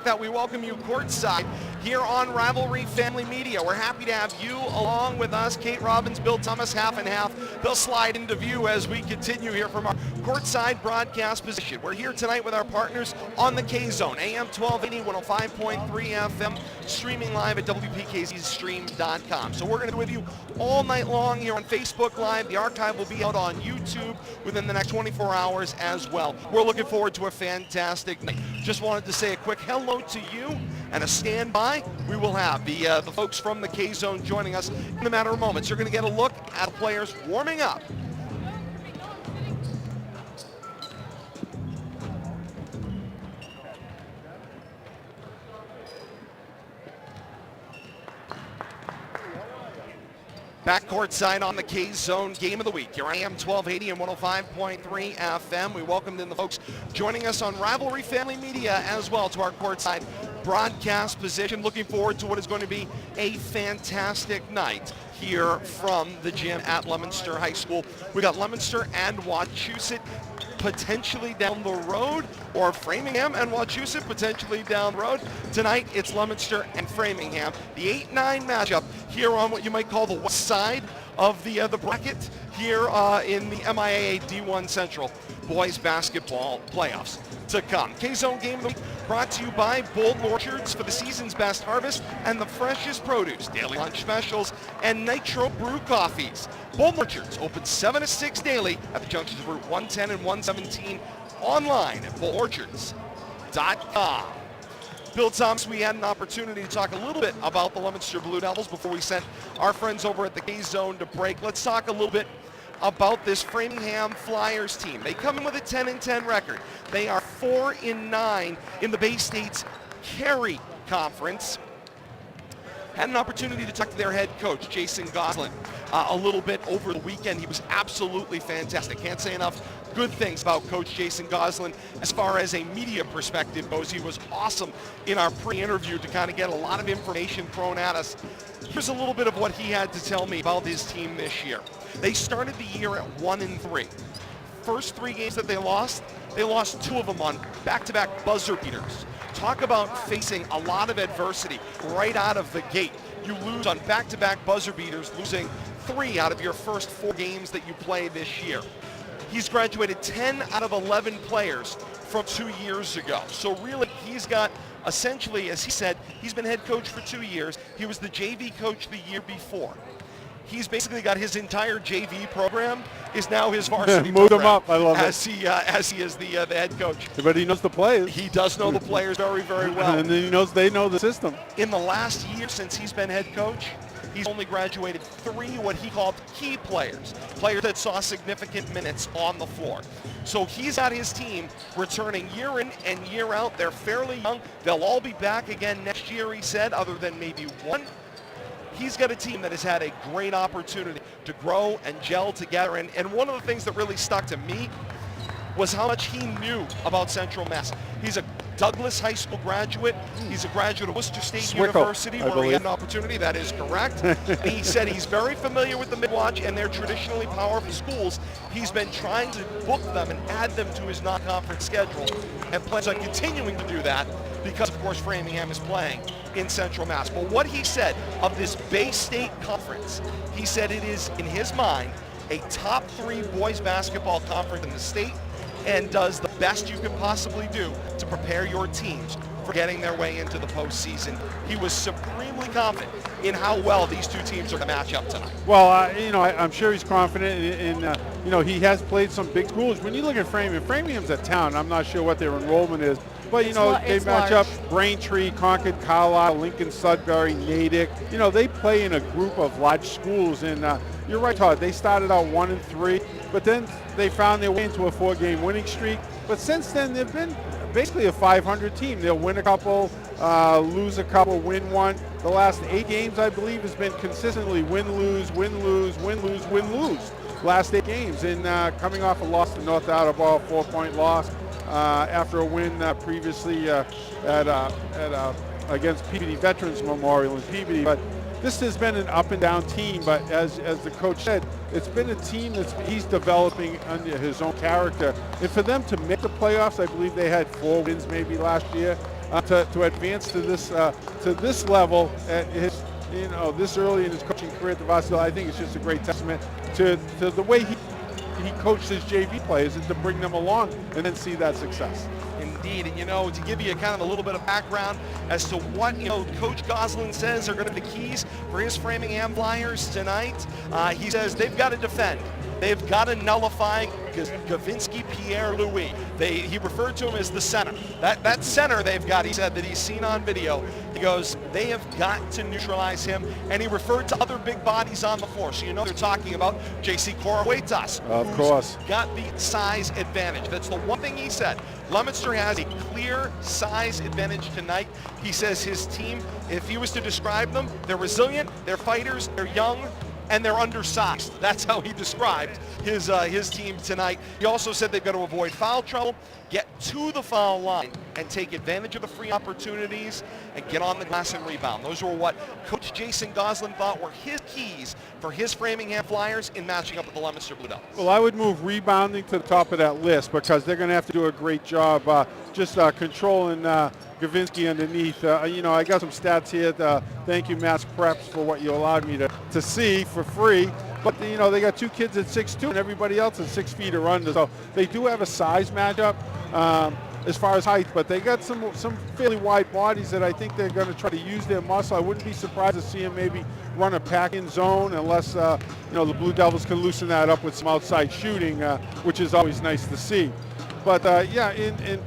that, we welcome you courtside here on Rivalry Family Media. We're happy to have you along with us. Kate Robbins, Bill Thomas, half and half. They'll slide into view as we continue here from our courtside broadcast position. We're here tonight with our partners on the K-Zone, AM 1280, 105.3 FM, streaming live at WPKZstream.com. So we're going to be with you all night long here on Facebook Live. The archive will be out on YouTube within the next 24 hours as well. We're looking forward to a fantastic night. Just wanted to say a quick hello to you and a standby. We will have the folks from the K-Zone joining us in a matter of moments. You're going to get a look at players warming up. Back courtside on the K-Zone Game of the Week. Here I am, 1280 and 105.3 FM. We welcomed in the folks joining us on Rivalry Family Media as well to our courtside broadcast position. Looking forward to what is going to be a fantastic night here from the gym at Leominster High School. We got Leominster and Wachusett potentially down the road, or Framingham and Wachusett potentially down the road. Tonight, it's Leominster and Framingham. The 8-9 matchup here on what you might call the west side of the bracket here in the MIAA D1 Central Boys Basketball Playoffs to come. K-Zone Game of the Week brought to you by Bold Orchards for the season's best harvest and the freshest produce, daily lunch specials, and Nitro Brew coffees. Bold Orchards open 7 to 6 daily at the junctions of Route 110 and 117, online at boldorchards.com. Bill Thomas, we had an opportunity to talk a little bit about the Leominster Blue Devils before we sent our friends over at the K-Zone to break. Let's talk a little bit about this Framingham Flyers team. They come in with a 10-10 record. They are 4-9 in the Bay State's Carey Conference. Had an opportunity to talk to their head coach, Jason Goslin, a little bit over the weekend. He was absolutely fantastic. Can't say enough good things about Coach Jason Goslin as far as a media perspective goes. He was awesome in our pre-interview to kind of get a lot of information thrown at us. Here's a little bit of what he had to tell me about his team this year. They started the year at 1-3. First 3 games that they lost 2 of them on back-to-back buzzer beaters. Talk about facing a lot of adversity right out of the gate. You lose on back-to-back buzzer beaters, losing 3 out of your first 4 games that you play this year. He's graduated 10 out of 11 players from 2 years ago. So really, he's got essentially, as he said, he's been head coach for 2 years. He was the JV coach the year before. He's basically got his entire JV program is now his varsity Moved program. him up. I love as he is the head coach. But he knows the players. He does know the players very, very well. And he knows they know the system. In the last year since he's been head coach, he's only graduated 3 what he called key players that saw significant minutes on the floor. So he's got his team returning year in and year out. They're fairly young. They'll all be back again next year, he said, other than maybe one. He's got a team that has had a great opportunity to grow and gel together. And one of the things that really stuck to me was how much he knew about Central Mass. He's a Douglas High School graduate. He's a graduate of Worcester State University, where he had an opportunity. That is correct. And he said he's very familiar with the Midwatch and their traditionally powerful schools. He's been trying to book them and add them to his non-conference schedule and plans on continuing to do that because, of course, Framingham is playing in Central Mass. But what he said of this Bay State Conference, he said it is, in his mind, a top 3 boys basketball conference in the state, and does the best you can possibly do to prepare your teams for getting their way into the postseason. He was supremely confident in how well these 2 teams are going to match up tonight. Well, I'm sure he's confident in he has played some big schools. When you look at Framingham's a town. I'm not sure what their enrollment is, but they match up Braintree, Concord, Carlisle, Lincoln, Sudbury, Natick. They play in a group of large schools, and you're right, Todd. They started out 1-3, but then they found their way into a 4-game winning streak. But since then, they've been basically a 500 team. They'll win a couple, lose a couple, win one. The last 8 games, I believe, has been consistently win-lose, win-lose, win-lose, win-lose. Last 8 games, and coming off a loss to North Attleboro, 4-point loss after a win previously against Peabody Veterans Memorial in Peabody. But this has been an up and down team, but as the coach said, it's been a team that he's developing under his own character. And for them to make the playoffs, I believe they had 4 wins maybe last year. to advance to this level at his, this early in his coaching career at the Varsity. I think it's just a great testament to the way he coached his JV players and to bring them along and then see that success. Indeed, and to give you kind of a little bit of background as to what Coach Goslin says are going to be the keys for his Framingham Flyers tonight. He says they've got to defend. They've got to nullify Gavinsky Pierre-Louis. He referred to him as the center. That center they've got, he said, that he's seen on video. He goes, they have got to neutralize him, and he referred to other big bodies on the floor. So they're talking about J.C. Korowitas, of course, got the size advantage. That's the one thing he said. Leominster has a clear size advantage tonight. He says his team, if he was to describe them, they're resilient, they're fighters, they're young, and they're undersized. That's how he described his team tonight. He also said they've got to avoid foul trouble, get to the foul line, and take advantage of the free opportunities and get on the glass and rebound. Those were what Coach Jason Goslin thought were his keys for his Framingham Flyers in matching up with the Leominster Blue Devils. Well, I would move rebounding to the top of that list because they're going to have to do a great job controlling Gavinsky underneath. I got some stats here. Thank you, Mass Preps, for what you allowed me to see for free. But, they got two kids at 6'2", and everybody else is 6 feet or under. So they do have a size matchup as far as height, but they got some fairly wide bodies that I think they're going to try to use their muscle. I wouldn't be surprised to see them maybe run a pack-in zone unless, the Blue Devils can loosen that up with some outside shooting, which is always nice to see. But, in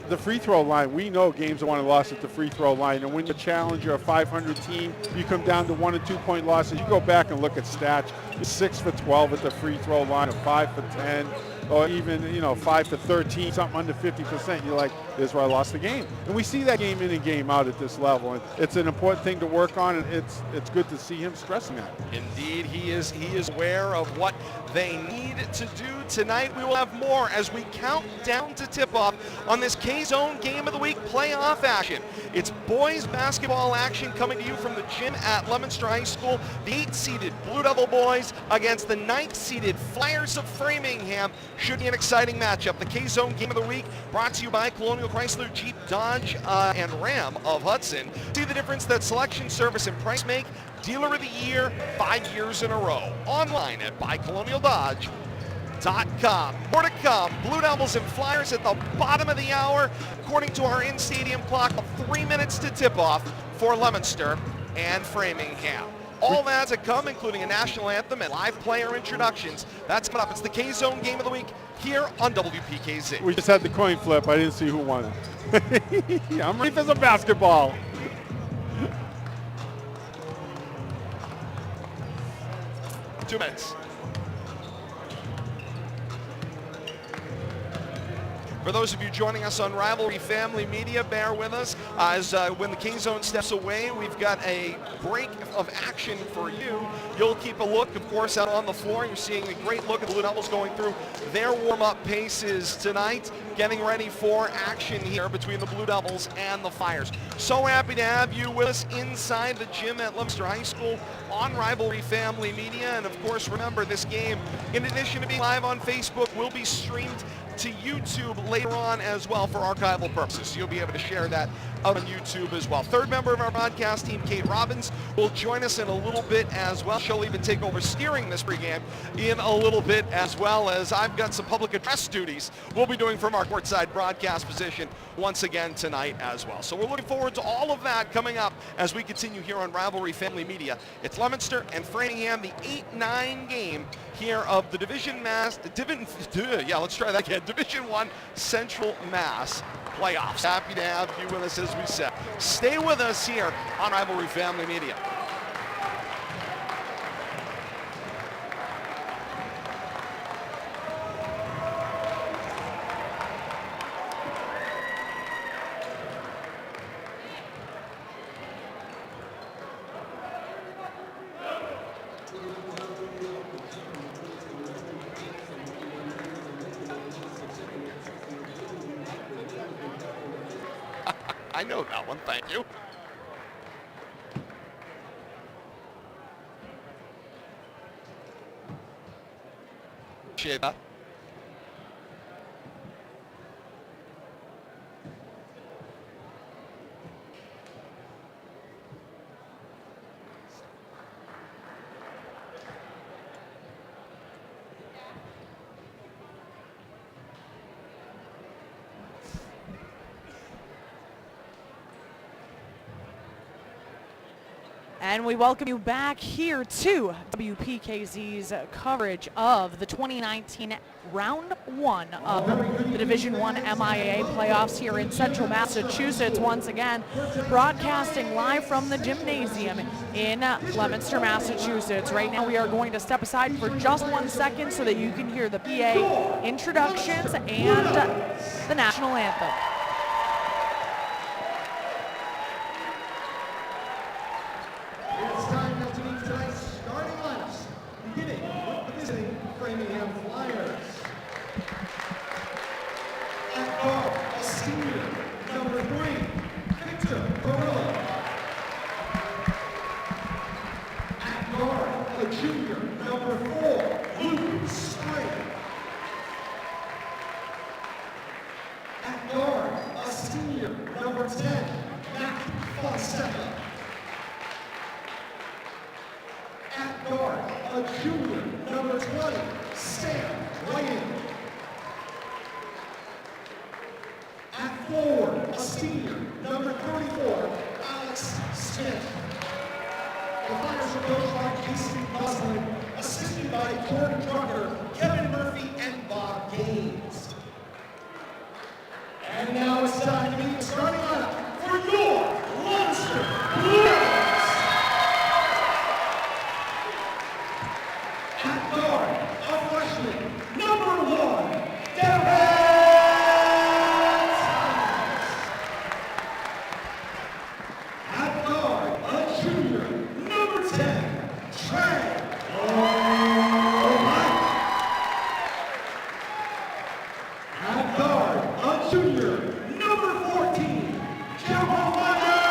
the free throw line, we know games are won and lost at the free throw line, and when you challenge a 500 team, you come down to 1 or 2 point losses. You go back and look at stats. You're 6 for 12 at the free throw line, or 5 for 10, or even 5 for 13, something under 50%. You're like, this is where I lost the game. And we see that game in and game out at this level, and it's an important thing to work on, and it's good to see him stressing that. Indeed, he is aware of what they need to do tonight. We will have more as we count down to tip-off on this K-Zone Game of the Week playoff action. It's boys basketball action coming to you from the gym at Leominster High School. The 8th-seeded Blue Devil boys against the 9th-seeded Flyers of Framingham. Should be an exciting matchup. The K-Zone Game of the Week brought to you by Colonial Chrysler, Jeep, Dodge, and Ram of Hudson. See the difference that selection, service, and price make. Dealer of the Year 5 years in a row. Online at buycolonialdodge.com. More to come. Blue Devils and Flyers at the bottom of the hour. According to our in-stadium clock, 3 minutes to tip-off for Leominster and Framingham. All that to come, including a national anthem and live player introductions. That's coming up. It's the K-Zone Game of the Week here on WPKZ. We just had the coin flip. I didn't see who won it. I'm ready for some basketball. Two minutes. For those of you joining us on Rivalry Family Media, bear with us as when the K-Zone steps away, we've got a break of action for you. You'll keep a look, of course, out on the floor. You're seeing a great look at the Blue Devils going through their warm-up paces tonight, getting ready for action here between the Blue Devils and the Flyers. So happy to have you with us inside the gym at Leominster High School on Rivalry Family Media. And, of course, remember, this game, in addition to being live on Facebook, will be streamed to YouTube later on as well for archival purposes. So you'll be able to share that out on YouTube as well. Third member of our broadcast team, Kate Robbins, will join us in a little bit as well. She'll even take over steering this pregame in a little bit, as well as I've got some public address duties we'll be doing from our courtside broadcast position once again tonight as well. So we're looking forward to all of that coming up as we continue here on Rivalry Family Media. It's Leominster and Framingham, the 8-9 game here of the Division 1 Central Mass playoffs. Happy to have you with us, as we said. Stay with us here on Rivalry Family Media. I know that one, thank you. Appreciate that. And we welcome you back here to WPKZ's coverage of the 2019 Round 1 of the Division I MIAA playoffs here in Central Massachusetts. Once again, broadcasting live from the gymnasium in Leominster, Massachusetts. Right now we are going to step aside for just 1 second so that you can hear the PA introductions and the national anthem. It's time now to meet tonight's starting lineups, beginning with the visiting Framingham Flyers. At guard, a senior, number 3, Victor Perillo. At guard, a junior, number 4, Luke Spring. At guard, a senior, number 10, Matt Fonseca. At guard, a junior, number 20, Sam Ryan. At forward, a senior, number 34, Alex Smith. The Flyers are coached by Casey Muslin, assisted by Jordan Drucker, Kevin Murphy, and Bob Gaines. And now it's time to meet the starting lineup for your Leominster Blue Devils. At guard, a freshman, number 1, Derek Thomas. At guard, a junior, number 10, Trey O'Mike. At guard, a junior, number 14, Jeremiah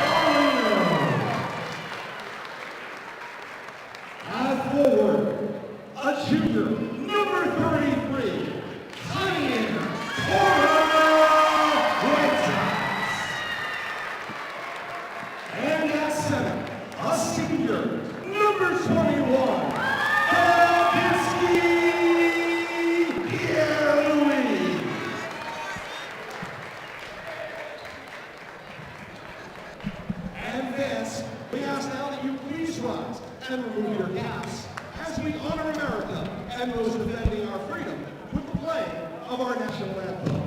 Collier. At forward, a junior, number 33, Ryan Whitehouse. And at center, a senior, number 21, Babinski Pierre-Louis. And this, we ask now that you please rise and remove your caps as we honor America and those defending our freedom with the playing of our national anthem.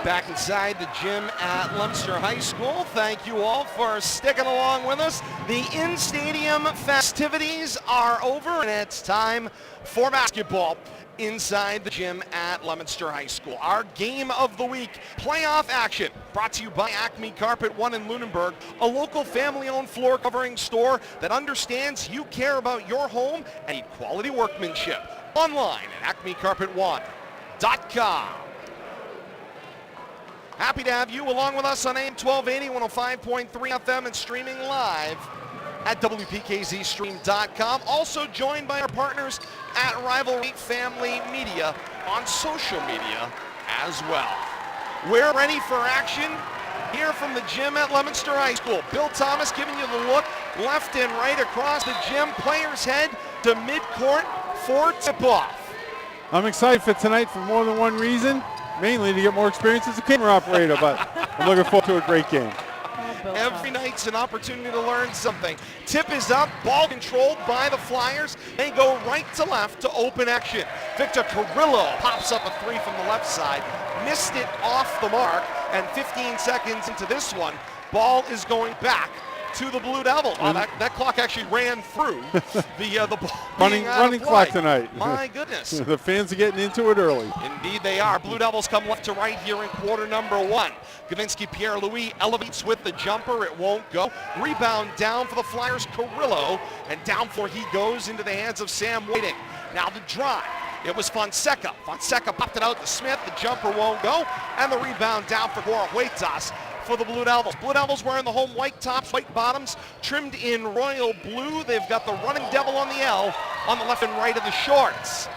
Back inside the gym at Leominster High School. Thank you all for sticking along with us. The in-stadium festivities are over and it's time for basketball inside the gym at Leominster High School. Our game of the week, playoff action, brought to you by Acme Carpet One in Lunenburg, a local family-owned floor covering store that understands you care about your home and need quality workmanship. Online at acmecarpetone.com. Happy to have you along with us on AM 1280, 105.3 FM, and streaming live at WPKZstream.com. Also joined by our partners at Rivalry Family Media on social media as well. We're ready for action here from the gym at Leominster High School. Bill Thomas giving you the look left and right across the gym. Players head to midcourt for tip-off. I'm excited for tonight for more than one reason, mainly to get more experience as a camera operator, but I'm looking forward to a great game. Every night's an opportunity to learn something. Tip is up, ball controlled by the Flyers. They go right to left to open action. Victor Carrillo pops up a three from the left side, missed it off the mark, and 15 seconds into this one, ball is going back to the Blue Devils. Wow, that clock actually ran through the ball. Running clock tonight. My goodness. The fans are getting into it early. Indeed they are. Blue Devils come left to right here in quarter number one. Gavinsky Pierre-Louis elevates with the jumper. It won't go. Rebound down for the Flyers, Carrillo, and down for he goes into the hands of Sam Whiting. Now the drive. It was Fonseca. Fonseca popped it out to Smith. The jumper won't go. And the rebound down for Huertas for the Blue Devils. Blue Devils wearing the home white tops, white bottoms, trimmed in royal blue. They've got the running devil on the L on the left and right of the shorts.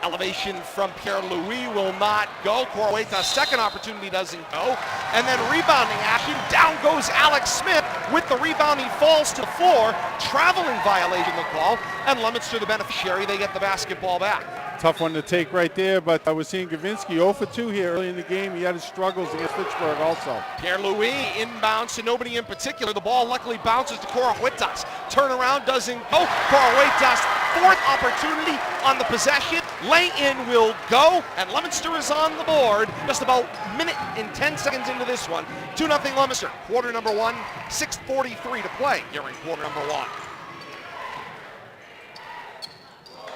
Elevation from Pierre-Louis will not go. Huertas' second opportunity doesn't go. And then rebounding action. Down goes Alex Smith. With the rebound, he falls to the floor. Traveling violation the call. And Leominster, the beneficiary, they get the basketball back. Tough one to take right there, but I was seeing Gavinsky 0 for 2 here early in the game. He had his struggles against Fitchburg also. Pierre-Louis inbounds to nobody in particular. The ball luckily bounces to Huertas. Turnaround doesn't go. Huertas, fourth opportunity on the possession. Lay-in will go, and Leominster is on the board. Just about a minute and 10 seconds into this one. 2-0 Leominster. Quarter number one, 6:43 to play here in quarter number one.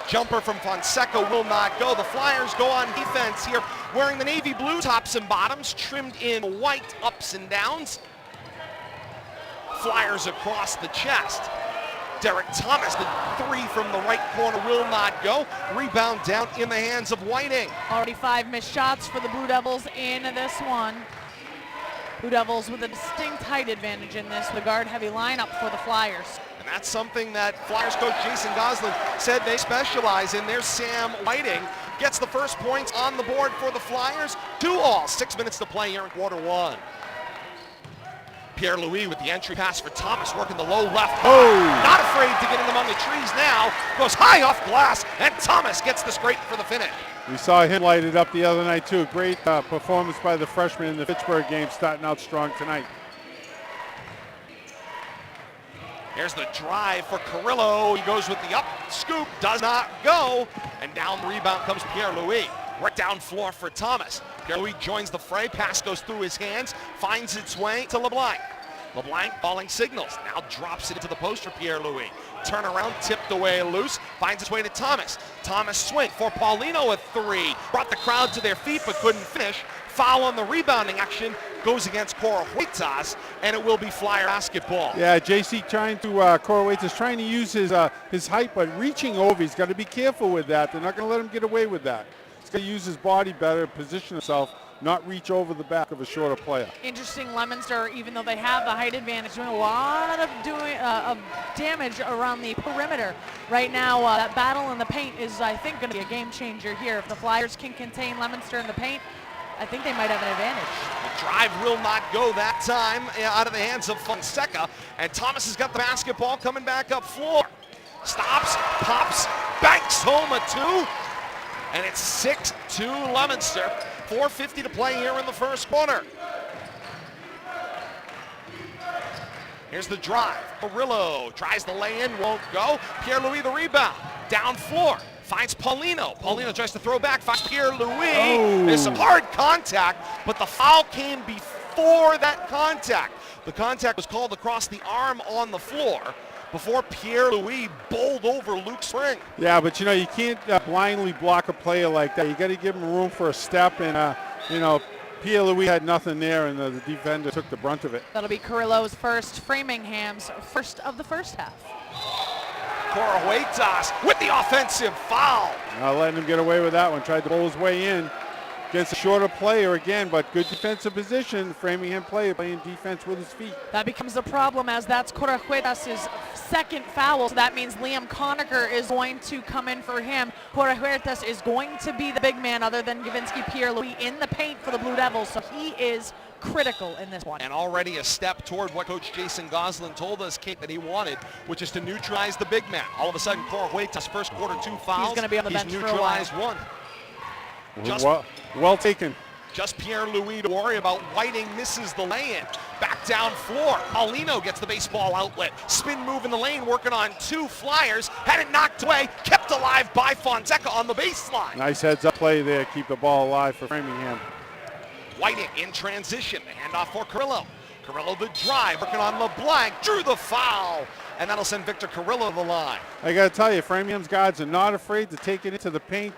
Jumper from Fonseca will not go. The Flyers go on defense here, wearing the navy blue tops and bottoms, trimmed in white ups and downs. Flyers across the chest. Derek Thomas, the three from the right corner will not go. Rebound down in the hands of Whiting. Already 5 missed shots for the Blue Devils in this one. Blue Devils with a distinct height advantage in this, the guard-heavy lineup for the Flyers. And that's something that Flyers coach Jason Goslin said they specialize in. There's Sam Whiting. Gets the first points on the board for the Flyers. 2-all, 6 minutes to play here in quarter one. Pierre-Louis with the entry pass for Thomas, working the low left. Oh! Not afraid to get in among the trees now. Goes high off glass, and Thomas gets the scrape for the finish. We saw him lighted up the other night too. Great performance by the freshman in the Pittsburgh game, starting out strong tonight. Here's the drive for Carrillo. He goes with the up scoop, does not go. And down the rebound comes Pierre-Louis. Right down floor for Thomas. Pierre-Louis joins the fray. Pass goes through his hands, finds its way to LeBlanc. LeBlanc calling signals. Now drops it into the post for Pierre-Louis. Turnaround, tipped away loose. Finds its way to Thomas. Thomas swing for Paulino, a three. Brought the crowd to their feet but couldn't finish. Foul on the rebounding action goes against Huertas, and it will be Flyer basketball. Yeah, JC trying to, Huertas trying to use his height, but reaching over. He's got to be careful with that. They're not going to let him get away with that. He's got to use his body better, position himself, not reach over the back of a shorter player. Interesting, Leominster, even though they have the height advantage, doing a lot of damage around the perimeter. Right now, that battle in the paint is, I think, going to be a game changer here. If the Flyers can contain Leominster in the paint, I think they might have an advantage. The drive will not go that time out of the hands of Fonseca, and Thomas has got the basketball coming back up floor. Stops, pops, banks home a two, and it's 6-2 Leominster. 4:50 to play here in the first quarter. Here's the drive. Carrillo tries the lay-in, won't go. Pierre-Louis the rebound. Down floor. Finds Paulino. Paulino tries to throw back. Finds Pierre-Louis. Oh. There's some hard contact, but the foul came before that contact. The contact was called across the arm on the floor before Pierre-Louis bowled over Luke Spring. Yeah, but you can't blindly block a player like that. You got to give him room for a step, and Pierre-Louis had nothing there, and the defender took the brunt of it. That'll be Carrillo's first, Framingham's first of the first half. Huertas with the offensive foul. Not letting him get away with that one. Tried to pull his way in. against a shorter player again, but good defensive position. Framingham player playing defense with his feet. That becomes a problem as that's Corahuertas' second foul. So that means Liam Conacher is going to come in for him. Corahuertas is going to be the big man other than Gavinsky Pierre-Louis in the paint for the Blue Devils. So he is critical in this one. And already a step toward what Coach Jason Goslin told us, Kate, that he wanted, which is to neutralize the big man. All of a sudden, Corahuertas, first quarter 2 fouls. He's going to be on the bench for a while. Neutralized one. Well taken. Just Pierre-Louis to worry about. Whiting misses the lay-in. Back down floor. Paulino gets the baseball outlet. Spin move in the lane, working on 2 Flyers. Had it knocked away, kept alive by Fonseca on the baseline. Nice heads-up play there. Keep the ball alive for Framingham. Whiting in transition. The handoff for Carrillo. Carrillo the drive, working on LeBlanc. Drew the foul. And that'll send Victor Carrillo to the line. I got to tell you, Framingham's guards are not afraid to take it into the paint.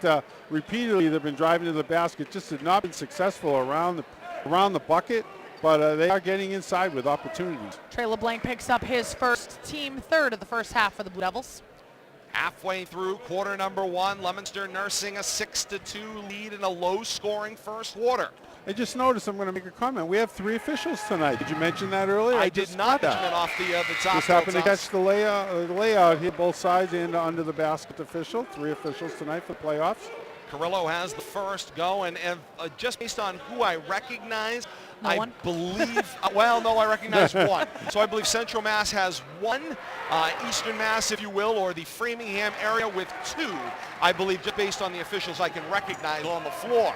Repeatedly, they've been driving to the basket. Just have not been successful around the bucket, but they are getting inside with opportunities. Trey LeBlanc picks up his first team third of the first half for the Blue Devils. Halfway through quarter number 1, Leominster nursing a 6-2 lead in a low-scoring first quarter. I just noticed, I'm going to make a comment. We have 3 officials tonight. Did you mention that earlier? I did not mention it off the top. Just happened to catch the layout here, both sides and under the basket official. 3 officials tonight for the playoffs. Carrillo has the first go, and just based on who I recognize, I believe, I recognize 1. So I believe Central Mass has 1, Eastern Mass, if you will, or the Framingham area with 2. I believe just based on the officials I can recognize on the floor.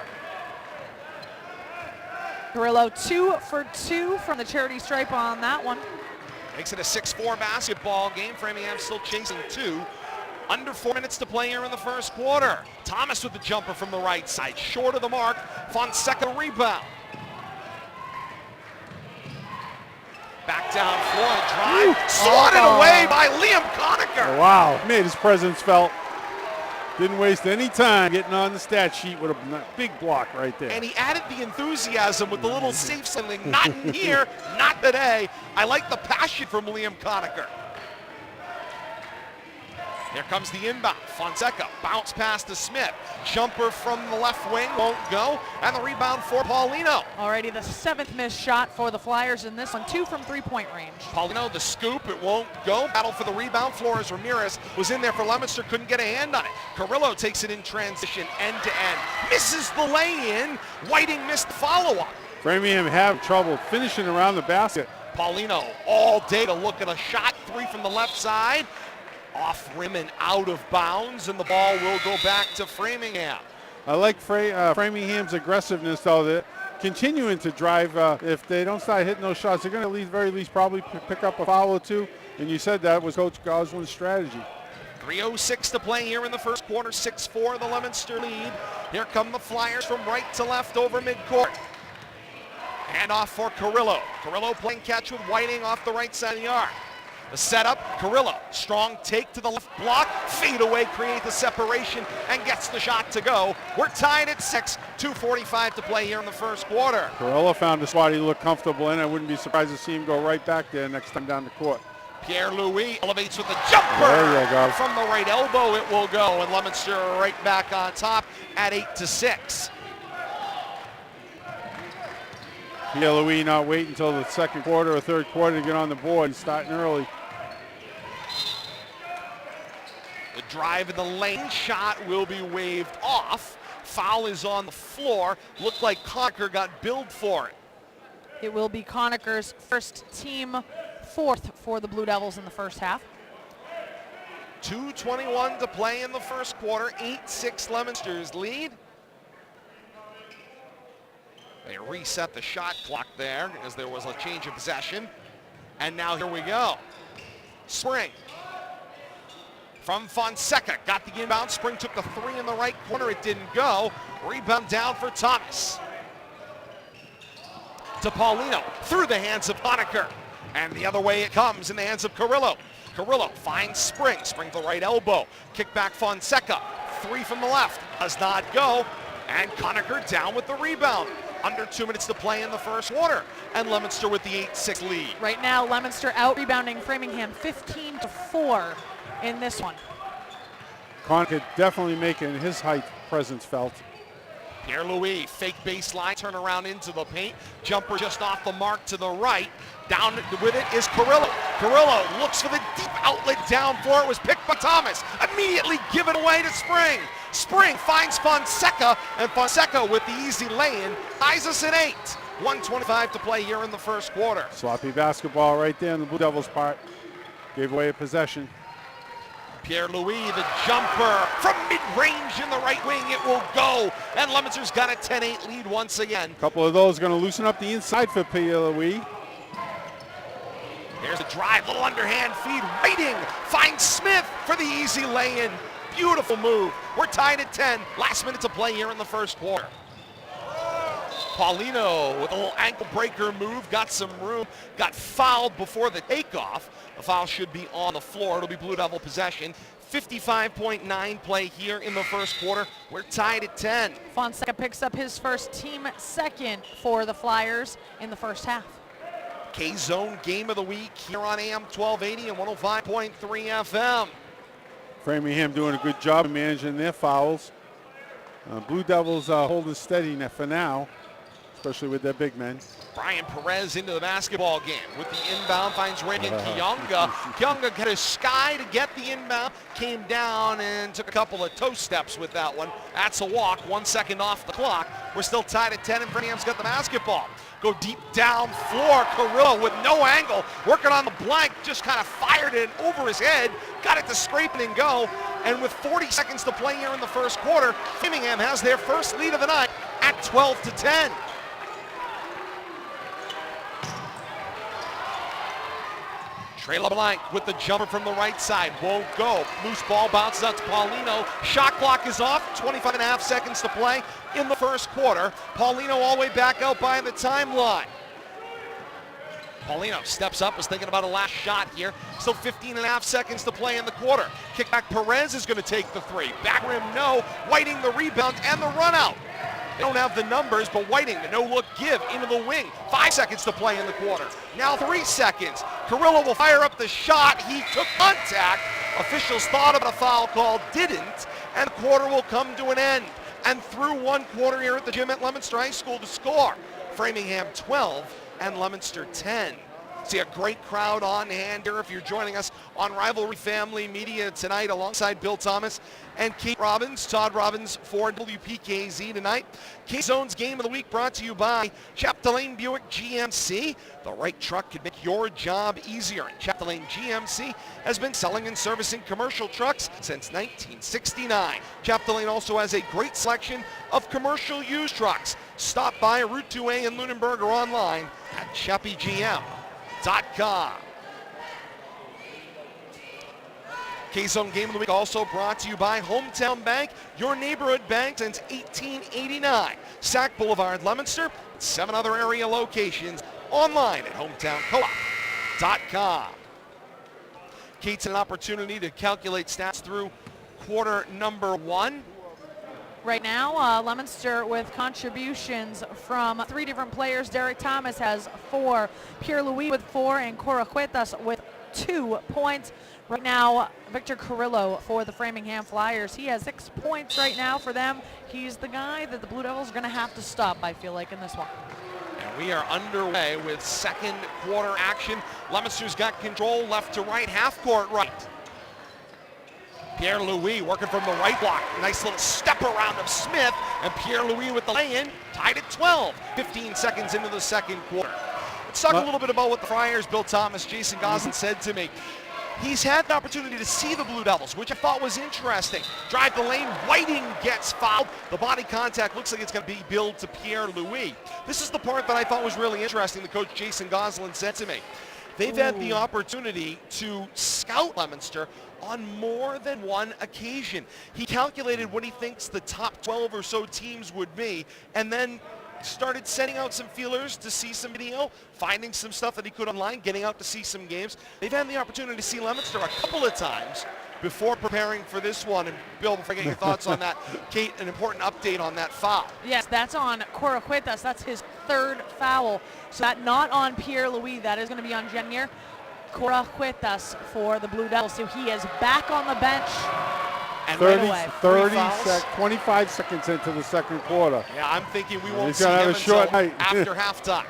Carrillo 2 for 2 from the charity stripe on that one. Makes it a 6-4 basketball game. Framingham still chasing 2. Under 4 minutes to play here in the first quarter. Thomas with the jumper from the right side. Short of the mark. Fonseca rebound. Back down floor and drive. Swatted away by Liam Conacher. Wow. Made his presence felt. Didn't waste any time getting on the stat sheet with a big block right there. And he added the enthusiasm with the little safe signaling. Not in here, not today. I like the passion from Liam Conacher. Here comes the inbound. Fonseca bounce pass to Smith. Jumper from the left wing won't go. And the rebound for Paulino. Already the 7th missed shot for the Flyers in this one. 2 from 3-point range. Paulino the scoop. It won't go. Battle for the rebound. Flores Ramirez was in there for Leominster. Couldn't get a hand on it. Carrillo takes it in transition end to end. Misses the lay-in. Whiting missed the follow-up. Framingham have trouble finishing around the basket. Paulino all day to look at a shot. 3 from the left side. Off rim and out of bounds, and the ball will go back to Framingham. I like Framingham's aggressiveness, though. They're continuing to drive. If they don't start hitting those shots, they're going to at least, very least, probably pick up a foul or 2. And you said that was Coach Goslin's strategy. 3:06 to play here in the first quarter. 6-4 the Leominster lead. Here come the Flyers from right to left over midcourt. Hand off for Carrillo. Carrillo playing catch with Whiting off the right side of the arc. The setup, Carrillo, strong take to the left block, fade away, create the separation, and gets the shot to go. We're tied at 6, 2:45 to play here in the first quarter. Carrillo found a spot he looked comfortable in. I wouldn't be surprised to see him go right back there next time down the court. Pierre-Louis elevates with the jumper. There you go. From the right elbow it will go, and Leominster right back on top at 8-6. Pierre-Louis not waiting until the second quarter or third quarter to get on the board. He's starting early. The drive in the lane shot will be waved off. Foul is on the floor. Looked like Conacher got billed for it. It will be Conacher's first team 4th for the Blue Devils in the first half. 2:21 to play in the first quarter. 8-6 Leominster's lead. They reset the shot clock there as there was a change of possession. And now here we go. Spring. From Fonseca, got the inbound. Spring took the 3 in the right corner. It didn't go. Rebound down for Thomas. To Paulino, through the hands of Conacher. And the other way it comes in the hands of Carrillo. Carrillo finds Spring. Spring to the right elbow. Kick back Fonseca. 3 from the left. Does not go. And Conacher down with the rebound. Under 2 minutes to play in the first quarter. And Leominster with the 8-6 lead. Right now, Leominster out-rebounding Framingham 15-4 in this one. Conacher definitely making his height presence felt. Pierre-Louis, fake baseline, turn around into the paint. Jumper just off the mark to the right. Down with it is Carrillo. Carrillo looks for the deep outlet down for it. Was picked by Thomas. Immediately given away to Spring. Spring finds Fonseca, and Fonseca with the easy lay-in ties us at 8. 1:25 to play here in the first quarter. Sloppy basketball right there in the Blue Devils' part. Gave away a possession. Pierre-Louis, the jumper from mid-range in the right wing. It will go. And Leominster's got a 10-8 lead once again. A couple of those going to loosen up the inside for Pierre-Louis. Here's a drive, little underhand feed. Waiting, finds Smith for the easy lay-in. Beautiful move. We're tied at 10. Last minute to play here in the first quarter. Paulino with a little ankle breaker move, got some room, got fouled before the takeoff. The foul should be on the floor. It'll be Blue Devil possession. 55.9 play here in the first quarter. We're tied at 10. Fonseca picks up his first, team second for the Flyers in the first half. K-Zone game of the week here on AM 1280 and 105.3 FM. Framingham doing a good job of managing their fouls. Blue Devils holding steady for now, especially with their big men. Brian Perez into the basketball game with the inbound, finds Raymond Kionga. Kionga got his sky to get the inbound, came down and took a couple of toe steps with that one. That's a walk, 1 second off the clock. We're still tied at 10 and Framingham's got the basketball. Go deep down floor, Carrillo with no angle, working on the blank, just kind of fired it over his head, got it to scrape it and go. And with 40 seconds to play here in the first quarter, Framingham has their first lead of the night at 12 to 10. Trey LeBlanc with the jumper from the right side, won't go. Loose ball bounces out to Paulino. Shot clock is off, 25.5 seconds to play in the first quarter. Paulino all the way back out by the timeline. Paulino steps up, was thinking about a last shot here. Still 15.5 seconds to play in the quarter. Kickback, Perez is going to take the three. Back rim, no. Whiting the rebound and the run out. They don't have the numbers, but Whiting, the no-look give into the wing. 5 seconds to play in the quarter. Now 3 seconds. Carrillo will fire up the shot. He took contact. Officials thought about a foul call, didn't, and the quarter will come to an end. And through one quarter here at the gym at Leominster High School to score. Framingham 12 and Leominster 10. See a great crowd on hand here if you're joining us on Rivalry Family Media tonight alongside Bill Thomas and Kate Robbins, Todd Robbins for WPKZ tonight. K-Zone's Game of the Week brought to you by Chapdelaine Buick GMC. The right truck can make your job easier. And Chapdelaine GMC has been selling and servicing commercial trucks since 1969. Chapdelaine also has a great selection of commercial used trucks. Stop by Route 2A in Lunenburg or online at chappygm.com. K-Zone Game of the Week also brought to you by Hometown Bank, your neighborhood bank since 1889. Sack Boulevard, Leominster, 7 other area locations, online at hometowncoop.com. Kate's an opportunity to calculate stats through quarter number 1. Right now, Leominster with contributions from 3 different players. Derek Thomas has 4, Pierre-Louis with 4, and Cora Cuetas with 2 points. Right now, Victor Carrillo for the Framingham Flyers. He has 6 points right now for them. He's the guy that the Blue Devils are going to have to stop, I feel like, in this one. And we are underway with second quarter action. Leominster's got control left to right, half court right. Pierre-Louis working from the right block. Nice little step around of Smith, and Pierre-Louis with the lay-in, tied at 12. 15 seconds into the second quarter. Let's talk a little bit about what the Friars, Bill Thomas, Jason Goslin said to me. He's had the opportunity to see the Blue Devils, which I thought was interesting. Drive the lane, Whiting gets fouled. The body contact looks like it's going to be billed to Pierre-Louis. This is the part that I thought was really interesting, the coach Jason Goslin said to me. They've had the opportunity to scout Leominster on more than one occasion. He calculated what he thinks the top 12 or so teams would be, and then started setting out some feelers to see some video, finding some stuff that he could online, getting out to see some games. They've had the opportunity to see Leominster a couple of times before preparing for this one. And Bill, before I get your thoughts on that, Kate, an important update on that foul. Yes, that's on Cora Cuetas. That's his 3rd foul. So that not on Pierre-Louis. That is going to be on Jenier Cora Cuetas for the Blue Devils. So he is back on the bench And 25 seconds into the second quarter. Yeah, I'm thinking we won't He's see gonna have him a short until night. after halftime.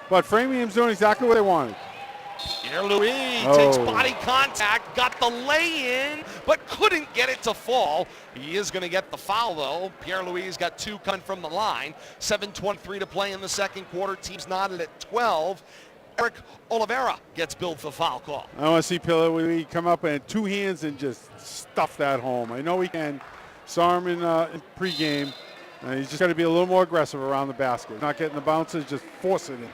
But Framingham's doing exactly what they wanted. Pierre-Louis takes body contact, got the lay-in, but couldn't get it to fall. He is going to get the foul, though. Pierre-Louis got 2 coming from the line. 7:23 to play in the second quarter. Team's knotted at 12. Eric Oliveira gets billed for the foul call. I want to see Pierre-Louis come up and 2 hands and just stuff that home. I know he can. Saw him in pregame. He's just got to be a little more aggressive around the basket. Not getting the bounces, just forcing it.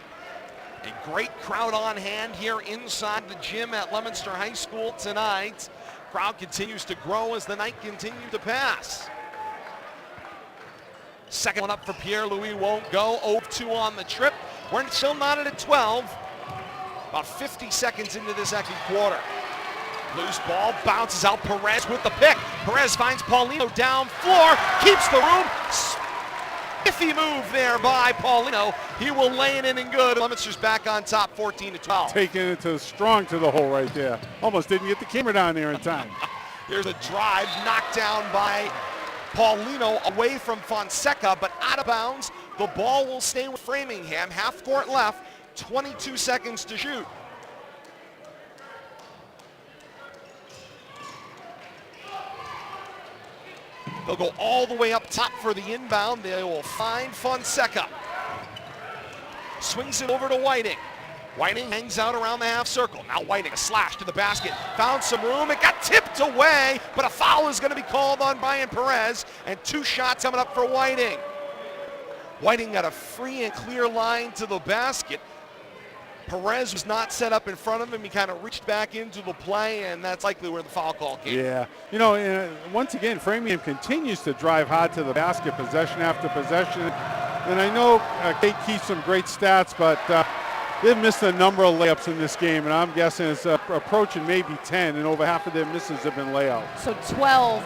A great crowd on hand here inside the gym at Leominster High School tonight. Crowd continues to grow as the night continues to pass. Second one up for Pierre-Louis won't go. 0-2 on the trip. We're still knotted at 12. About 50 seconds into the second quarter. Loose ball, bounces out. Perez with the pick. Perez finds Paulino down floor, keeps the room. Iffy move there by Paulino. He will lay it in and good. Leominster's back on top, 14-12. Taking it strong to the hole right there. Almost didn't get the camera down there in time. There's a drive knocked down by Paulino away from Fonseca, but out of bounds. The ball will stay with Framingham. Half court left, 22 seconds to shoot. They'll go all the way up top for the inbound. They will find Fonseca. Swings it over to Whiting. Whiting hangs out around the half circle. Now Whiting, a slash to the basket. Found some room. It got tipped away, but a foul is going to be called on Brian Perez, and 2 shots coming up for Whiting. Whiting got a free and clear line to the basket. Perez was not set up in front of him. He kind of reached back into the play, and that's likely where the foul call came. Yeah. You know, once again, Framingham continues to drive hard to the basket, possession after possession. And I know Kate keeps some great stats, but they've missed a number of layups in this game, and I'm guessing it's approaching maybe 10, and over half of their misses have been layouts. So 12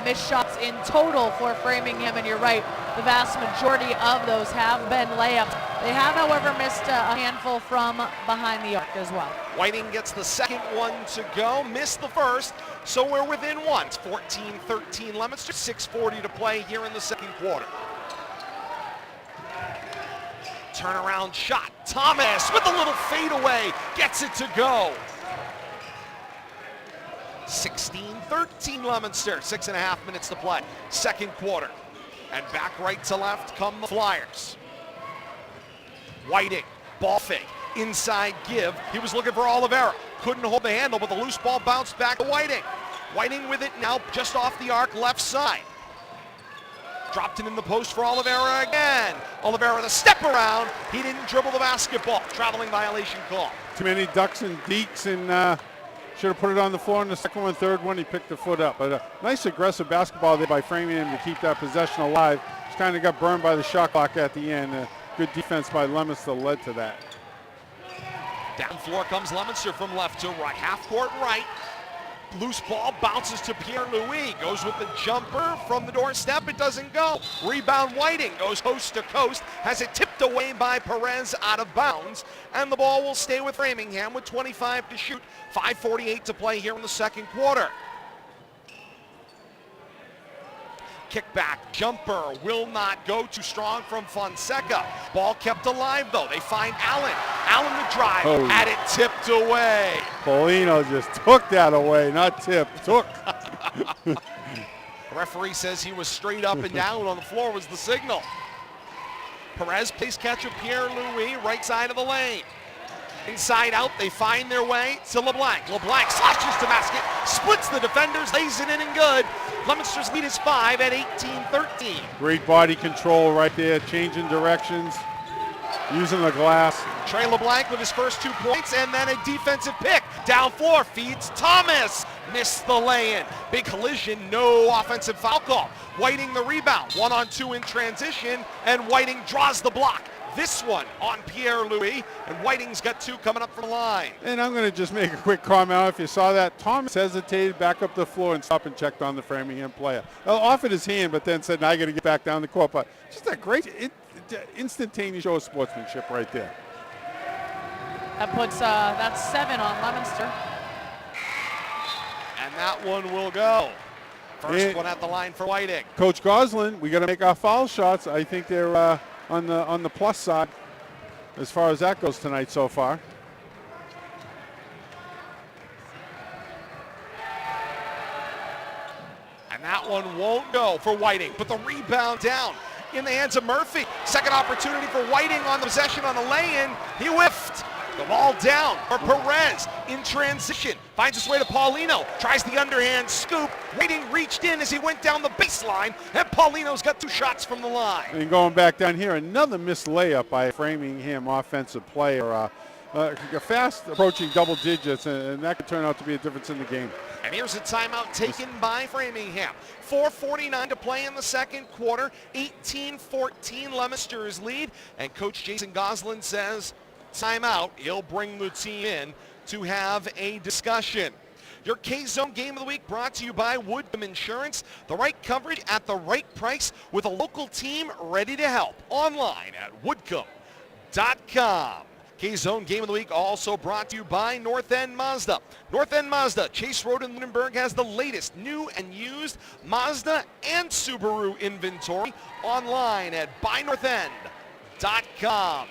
missed shots in total for Framingham, and you're right, the vast majority of those have been layups. They have, however, missed a handful from behind the arc as well. Whiting gets the second one to go, missed the first, so we're within 1. It's 14-13 Leominster, 6:40 to play here in the second quarter. Turnaround shot, Thomas with a little fadeaway, gets it to go. 16-13 Leominster, 6.5 minutes to play, second quarter. And back right to left come the Flyers. Whiting, ball fake, inside give. He was looking for Oliveira. Couldn't hold the handle, but the loose ball bounced back to Whiting. Whiting with it now just off the arc, left side. Dropped it in the post for Oliveira again. Oliveira the step around. He didn't dribble the basketball. Traveling violation call. Too many ducks and deeks, and should have put it on the floor in the second one, third one. He picked the foot up. But a nice aggressive basketball there by Framingham to keep that possession alive. Just kind of got burned by the shot clock at the end. Good defense by Leominster led to that. Down floor comes Leominster from left to right. Half court right. Loose ball bounces to Pierre-Louis. Goes with the jumper from the doorstep. It doesn't go. Rebound Whiting. Goes coast to coast. Has it tipped away by Perez out of bounds. And the ball will stay with Framingham with 25 to shoot. 5:48 to play here in the second quarter. Kickback, jumper will not go, too strong from Fonseca. Ball kept alive though. They find Allen. Allen the drive, had it tipped away. Paulino just took that away, not tipped, took. The referee says he was straight up and down on the floor was the signal. Perez plays catch of Pierre-Louis, right side of the lane. Inside out, they find their way to LeBlanc. LeBlanc slashes to basket, splits the defenders, lays it in and good. Leominster's lead is 5 at 18-13. Great body control right there, changing directions, using the glass. Trey LeBlanc with his first 2 points, and then a defensive pick. Down floor, feeds Thomas. Missed the lay-in. Big collision, no offensive foul call. Whiting the rebound, 1-on-2 in transition, and Whiting draws the block. This one on Pierre-Louis, and Whiting's got 2 coming up from the line. And I'm going to just make a quick comment. If you saw that, Thomas hesitated, back up the floor, and stopped and checked on the Framingham player. Offered his hand, but then said, "Now I got to get back down the court." But just a great instantaneous show of sportsmanship right there. That puts that's 7 on Leominster. And that one will go. First one at the line for Whiting. Coach Goslin, we got to make our foul shots. I think they're on the plus side as far as that goes tonight so far. And that one won't go for Whiting, but the rebound down in the hands of Murphy. Second opportunity for Whiting on the possession on the lay-in. He whiffed. The ball down for Perez in transition. Finds his way to Paulino. Tries the underhand scoop. Whiting reached in as he went down the baseline, and Paulino's got 2 shots from the line. And going back down here, another missed layup by a Framingham offensive player. Fast approaching double digits, and that could turn out to be a difference in the game. And here's a timeout taken by Framingham. 4:49 to play in the second quarter. 18-14 Leominster's lead. And Coach Jason Goslin says, timeout. He'll bring the team in to have a discussion. Your K-Zone Game of the Week brought to you by Woodcomb Insurance. The right coverage at the right price with a local team ready to help. Online at woodcomb.com. K-Zone Game of the Week also brought to you by North End Mazda. North End Mazda, Chase Road in Lunenburg, has the latest new and used Mazda and Subaru inventory online at buynorthend.com.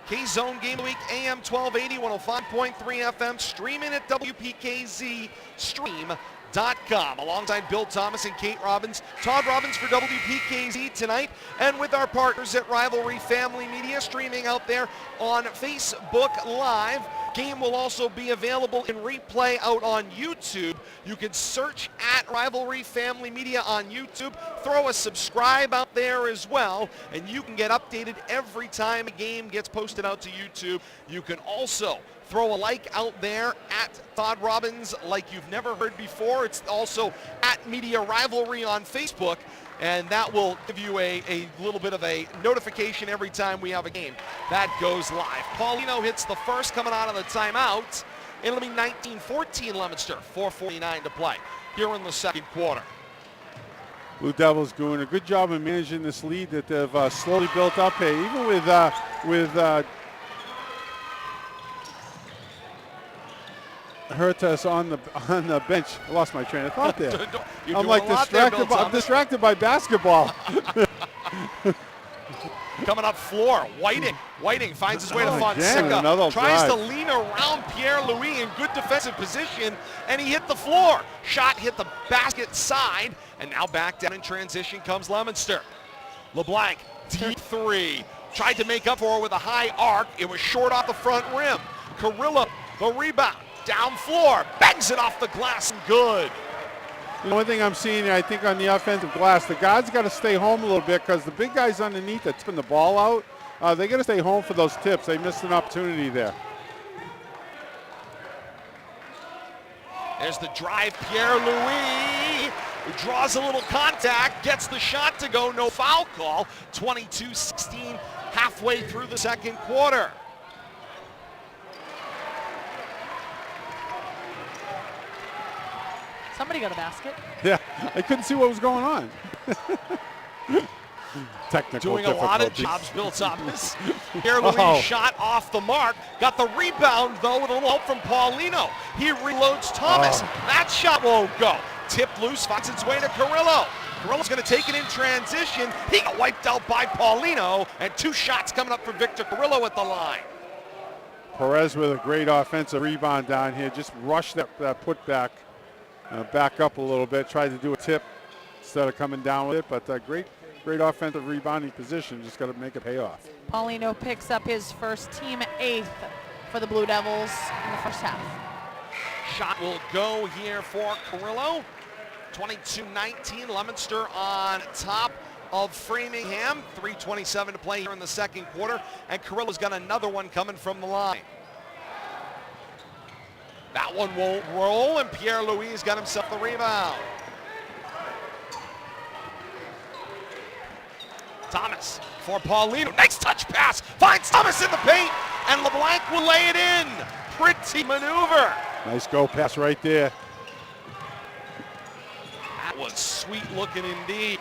K-Zone Game of the Week, AM 1280, 105.3 FM, streaming at WPKZstream.com. Alongside Bill Thomas and Kate Robbins, Todd Robbins for WPKZ tonight, and with our partners at Rivalry Family Media, streaming out there on Facebook Live. Game will also be available in replay out on YouTube. You can search at Rivalry Family Media on YouTube. Throw a subscribe out there as well, and you can get updated every time a game gets posted out to YouTube. You can also throw a like out there at Todd Robbins like you've never heard before. It's also at Media Rivalry on Facebook, and that will give you a little bit of a notification every time we have a game that goes live. Paulino hits the first coming out of the timeout. It'll be 19-14 Leominster, 4:49 to play here in the second quarter. Blue Devils doing a good job of managing this lead that they've slowly built up. Hey, even with Hurtas on the bench. I lost my train of thought there. I'm like distracted by basketball. Coming up floor, Whiting finds his way to Fonseca. Tries to lean around Pierre-Louis in good defensive position, and he hit the floor. Shot hit the basket side, and now back down in transition comes Leominster. LeBlanc, deep three. Tried to make up for it with a high arc. It was short off the front rim. Carrillo, the rebound. Down floor, bangs it off the glass and good. The one thing I'm seeing, I think, on the offensive glass, the guys got to stay home a little bit because the big guys underneath are tipping the ball out. They got to stay home for those tips. They missed an opportunity there. There's the drive, Pierre-Louis, who draws a little contact, gets the shot to go, no foul call. 22-16, halfway through the second quarter. Somebody got a basket. Yeah, I couldn't see what was going on. Technical doing a lot of jobs, Bill Thomas. Pierre-Louis shot off the mark. Got the rebound, though, with a little help from Paulino. He reloads Thomas. That shot won't go. Tipped loose, finds its way to Carrillo. Carrillo's going to take it in transition. He got wiped out by Paulino, and 2 shots coming up for Victor Carrillo at the line. Perez with a great offensive rebound down here. Just rushed that putback. Back up a little bit, tried to do a tip instead of coming down with it, but great offensive rebounding position. Just got to make it pay off. Paulino picks up his first team 8th for the Blue Devils in the first half. Shot will go here for Carrillo. 22-19, Leominster on top of Framingham. 3:27 to play here in the second quarter, and Carrillo's got another one coming from the line. That one won't roll, and Pierre-Louis got himself the rebound. Thomas for Paulino. Nice touch pass. Finds Thomas in the paint, and LeBlanc will lay it in. Pretty maneuver. Nice go pass right there. That was sweet looking indeed.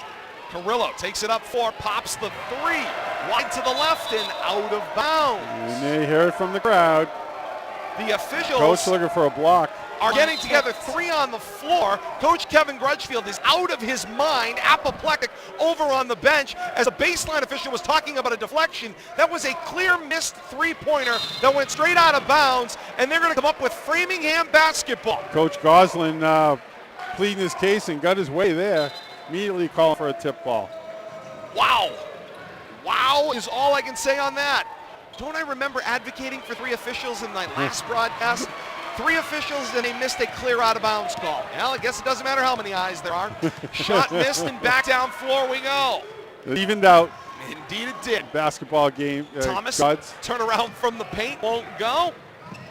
Carrillo takes it up 4, pops the 3. Wide to the left and out of bounds. And they hear it from the crowd. The officials Coach looking for a block. are getting together, 3 on the floor. Coach Kevin Grudgefield is out of his mind, apoplectic, over on the bench as a baseline official was talking about a deflection. That was a clear missed three-pointer that went straight out of bounds, and they're going to come up with Framingham basketball. Coach Goslin pleading his case and got his way there. Immediately calling for a tip ball. Wow. Wow is all I can say on that. Don't I remember advocating for 3 officials in my last broadcast? 3 officials and they missed a clear out of bounds call. Well, I guess it doesn't matter how many eyes there are. Shot missed and back down floor we go. It evened out. Indeed it did. Basketball game. Thomas, Guts. turn around from the paint, won't go.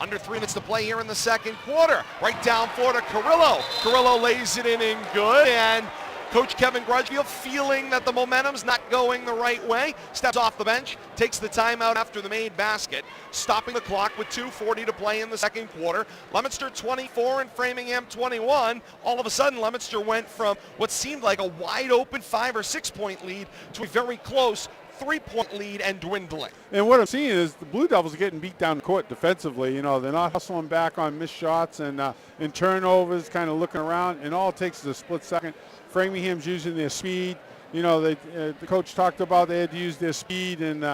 Under 3 minutes to play here in the second quarter. Right down floor to Carrillo. Carrillo lays it in good, and Coach Kevin Grudgefield, feeling that the momentum's not going the right way, steps off the bench, takes the timeout after the made basket, stopping the clock with 2:40 to play in the second quarter. Leominster 24 and Framingham 21. All of a sudden, Leominster went from what seemed like a wide open 5 or 6 point lead to a very close 3-point lead and dwindling. And what I'm seeing is the Blue Devils are getting beat down the court defensively. You know, they're not hustling back on missed shots and turnovers, kind of looking around, and all it takes is a split second. Framingham's using their speed. You know, the coach talked about they had to use their speed and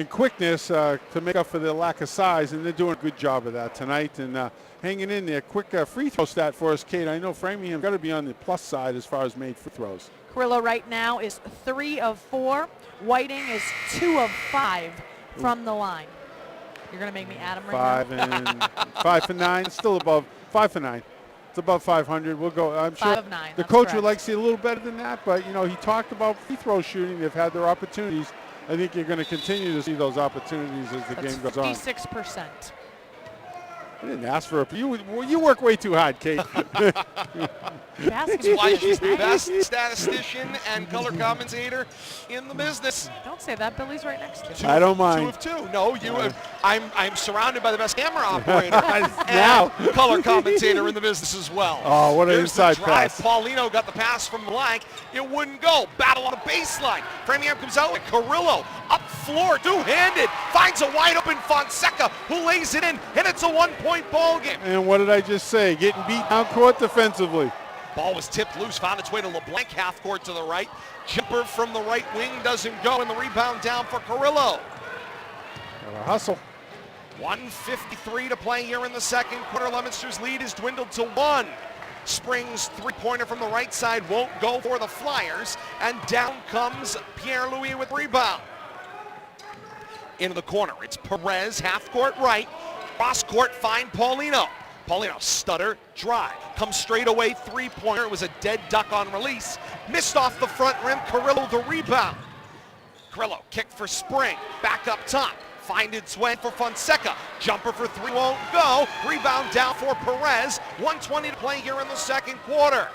quickness to make up for their lack of size, and they're doing a good job of that tonight and hanging in there. Quick free throw stat for us, Kate. I know Framingham got to be on the plus side as far as made free throws. Carrillo right now is 3 of 4. Whiting is 2 of 5 from the line. You're going to make me add them right now? 5 for 9, still above 5 for 9. It's above 500. We'll go. I'm sure 5 of 9. the That's coach correct. would like to see a little better than that, but you know he talked about free throw shooting. They've had their opportunities. I think you're going to continue to see those opportunities as the That's game goes on. 56%. I didn't ask for it. You work way too hard, Kate. Basketball Why is she's the nice. best statistician and color commentator in the business. Don't say that. Billy's right next to you. I don't mind. 2 of 2. No, I'm surrounded by the best camera operator Now. and color commentator in the business as well. Oh, what an Here's inside the drive. pass. Paulino got the pass from blank. It wouldn't go. Battle on the baseline. Framingham comes out with Carrillo up floor, two-handed. Finds a wide open Fonseca who lays it in, and it's a 1-point ball game. And what did I just say? Getting beat down court defensively. Ball was tipped loose, found its way to LeBlanc, half court to the right. Jumper from the right wing doesn't go, and the rebound down for Carrillo. Got a hustle. 1:53 to play here in the second quarter. Leominster's lead is dwindled to 1. Springs three-pointer from the right side won't go for the Flyers, and down comes Pierre-Louis with rebound. Into the corner, it's Perez, half court right. Cross court, find Paulino. Paulino, stutter, drive. Comes straight away, three-pointer. It was a dead duck on release. Missed off the front rim. Carrillo the rebound. Carrillo, kick for Spring. Back up top. Find its way for Fonseca. Jumper for 3 won't go. Rebound down for Perez. 1:20 to play here in the second quarter.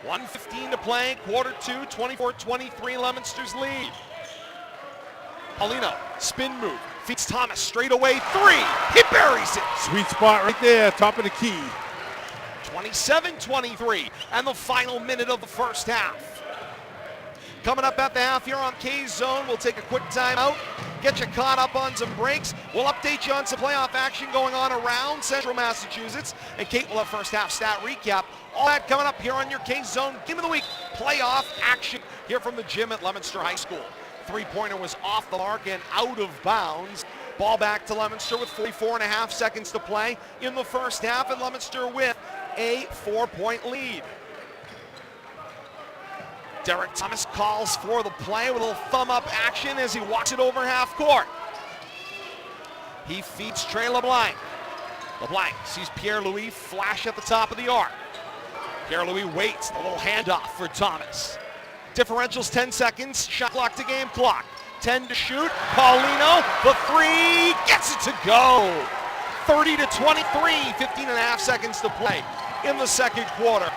1:15 to play, quarter 2, 24-23, Leominster's lead. Paulino, spin move, feeds Thomas, straight away 3, he buries it. Sweet spot right there, top of the key. 27-23, and the final minute of the first half. Coming up at the half here on K-Zone, we'll take a quick timeout, get you caught up on some breaks. We'll update you on some playoff action going on around Central Massachusetts, and Kate will have first half stat recap. All that coming up here on your K-Zone Game of the Week playoff action here from the gym at Leominster High School. Three-pointer was off the mark and out of bounds. Ball back to Leominster with 44.5 seconds to play in the first half, and Leominster with a 4-point lead. Derek Thomas calls for the play with a little thumb-up action as he walks it over half court. He feeds Trey LeBlanc. LeBlanc sees Pierre-Louis flash at the top of the arc. Pierre-Louis waits, a little handoff for Thomas. Differentials 10 seconds, shot clock to game clock. 10 to shoot, Paulino, the 3, gets it to go. 30-23, 15.5 seconds to play in the second quarter.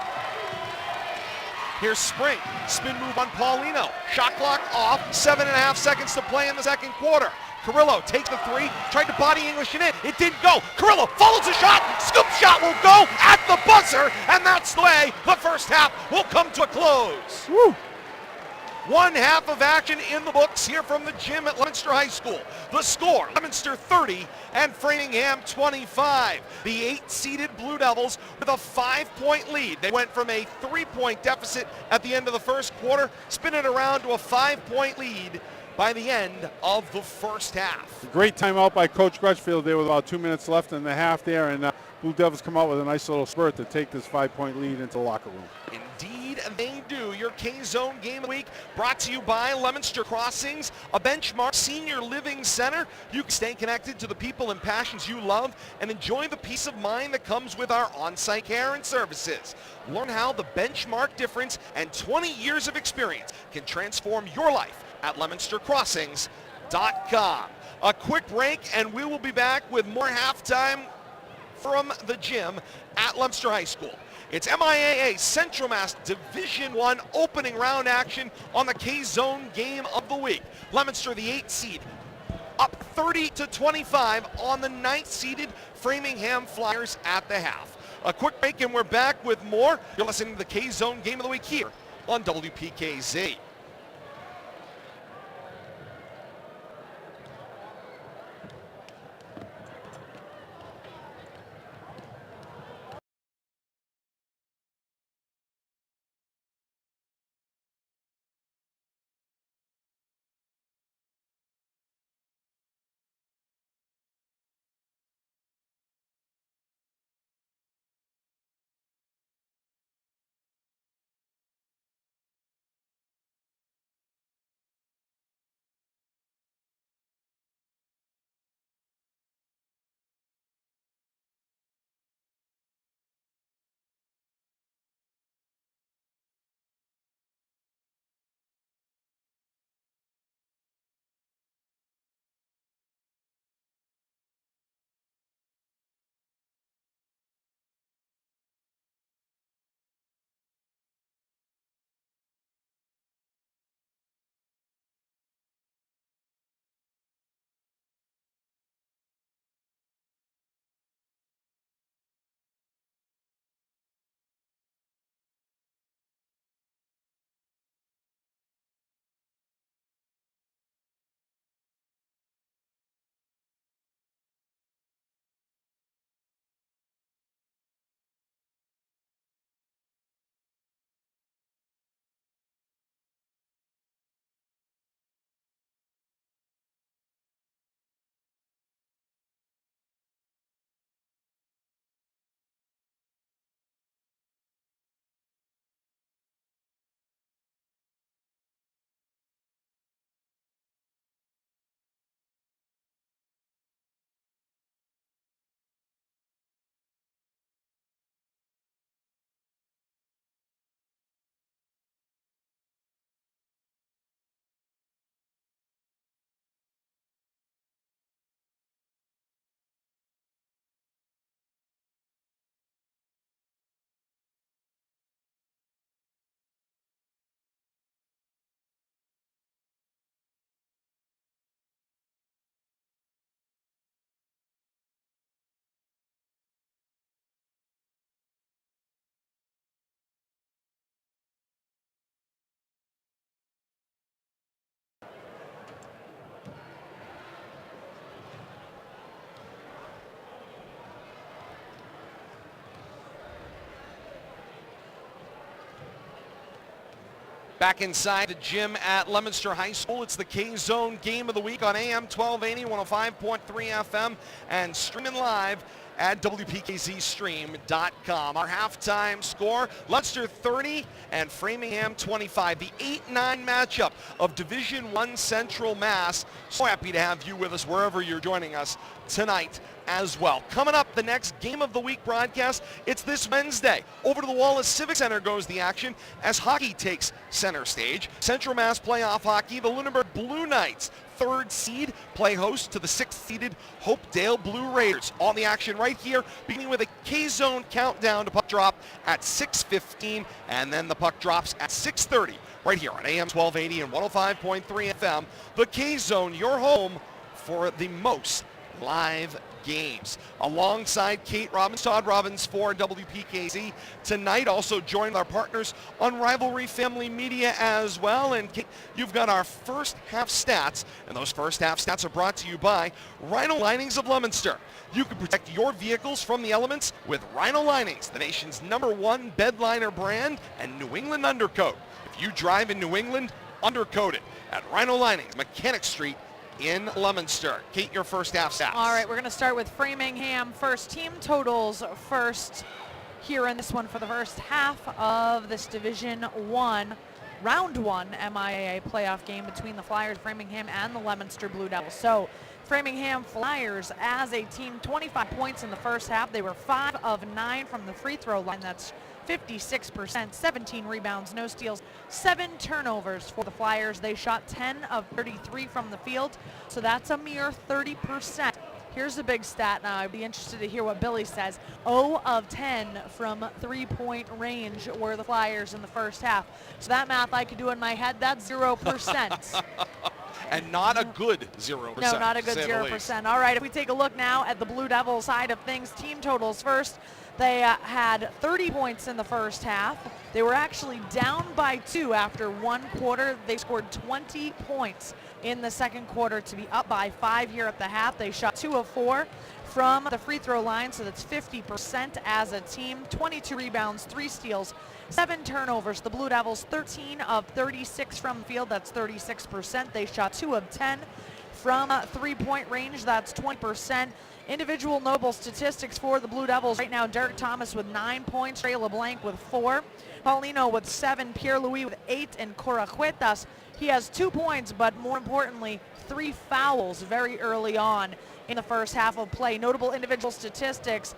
Here's Spring, spin move on Paulino. Shot clock off, 7.5 seconds to play in the second quarter. Carrillo takes the 3, tried to body English it in, it didn't go. Carrillo follows the shot, scoop shot will go at the buzzer, and that's the way the first half will come to a close. Woo. One half of action in the books here from the gym at Leominster High School. The score, Leominster 30 and Framingham 25. The 8-seeded Blue Devils with a 5-point lead. They went from a 3-point deficit at the end of the first quarter, spinning around to a 5-point lead by the end of the first half. Great timeout by Coach Crutchfield there with about 2 minutes left in the half there, and Blue Devils come out with a nice little spurt to take this 5-point lead into the locker room. Indeed, they do. Your K-Zone Game of the Week brought to you by Leominster Crossings, a benchmark senior living center. You can stay connected to the people and passions you love and enjoy the peace of mind that comes with our on-site care and services. Learn how the benchmark difference and 20 years of experience can transform your life at LeominsterCrossings.com. A quick break, and we will be back with more halftime from the gym at Leominster High School. It's MIAA Central Mass Division I opening round action on the K-Zone Game of the Week. Leominster, the 8th seed, up 30-25 on the 9th-seeded Framingham Flyers at the half. A quick break, and we're back with more. You're listening to the K-Zone Game of the Week here on WPKZ. Back inside the gym at Leominster High School, it's the K-Zone Game of the Week on AM 1280, 105.3 FM, and streaming live at WPKZstream.com. Our halftime score, Leominster 30 and Framingham 25. The 8-9 matchup of Division I Central Mass. So happy to have you with us wherever you're joining us tonight as well. Coming up, the next Game of the Week broadcast, it's this Wednesday. Over to the Wallace Civic Center goes the action as hockey takes center stage. Central Mass playoff hockey, the Lunenburg Blue Knights, 3rd seed, play host to the 6th-seeded Hopedale Blue Raiders. All the action right here, beginning with a K-Zone countdown to puck drop at 6:15, and then the puck drops at 6:30, right here on AM 1280 and 105.3 FM. The K-Zone, your home for the most live games. Alongside Kate Robbins, Todd Robbins for WPKZ tonight, also joined our partners on Rivalry Family Media as well. And Kate, you've got our first half stats, and those first half stats are brought to you by Rhino Linings of Leominster. You can protect your vehicles from the elements with Rhino Linings, the nation's #1 bed liner brand and New England undercoat. If you drive in New England, undercoat it at Rhino Linings, Mechanic Street in Leominster. Kate, your first half stats. All right, we're going to start with Framingham first. Team totals first here in this one for the first half of this Division 1, Round 1 MIAA playoff game between the Flyers, Framingham, and the Leominster Blue Devils. So Framingham Flyers as a team, 25 points in the first half. They were 5 of 9 from the free throw line. That's 56%, 17 rebounds, no steals, 7 turnovers for the Flyers. They shot 10 of 33 from the field, so that's a mere 30%. Here's a big stat now. I'd be interested to hear what Billy says. 0 of 10 from three-point range were the Flyers in the first half. So that math I could do in my head, that's 0%. And not a good 0%. No, not a good 0%. All right, if we take a look now at the Blue Devils side of things, team totals first. They had 30 points in the first half. They were actually down by 2 after one quarter. They scored 20 points in the second quarter to be up by 5 here at the half. They shot 2 of 4 from the free throw line, so that's 50% as a team. 22 rebounds, 3 steals, 7 turnovers. The Blue Devils 13 of 36 from the field, that's 36%. They shot 2 of 10 from three-point range, that's 20%. Individual notable statistics for the Blue Devils right now: Derek Thomas with 9 points, Trey LeBlanc with 4, Paulino with 7, Pierre-Louis with 8, and Cora Cuetas, he has 2 points, but more importantly, 3 fouls very early on in the first half of play. Notable individual statistics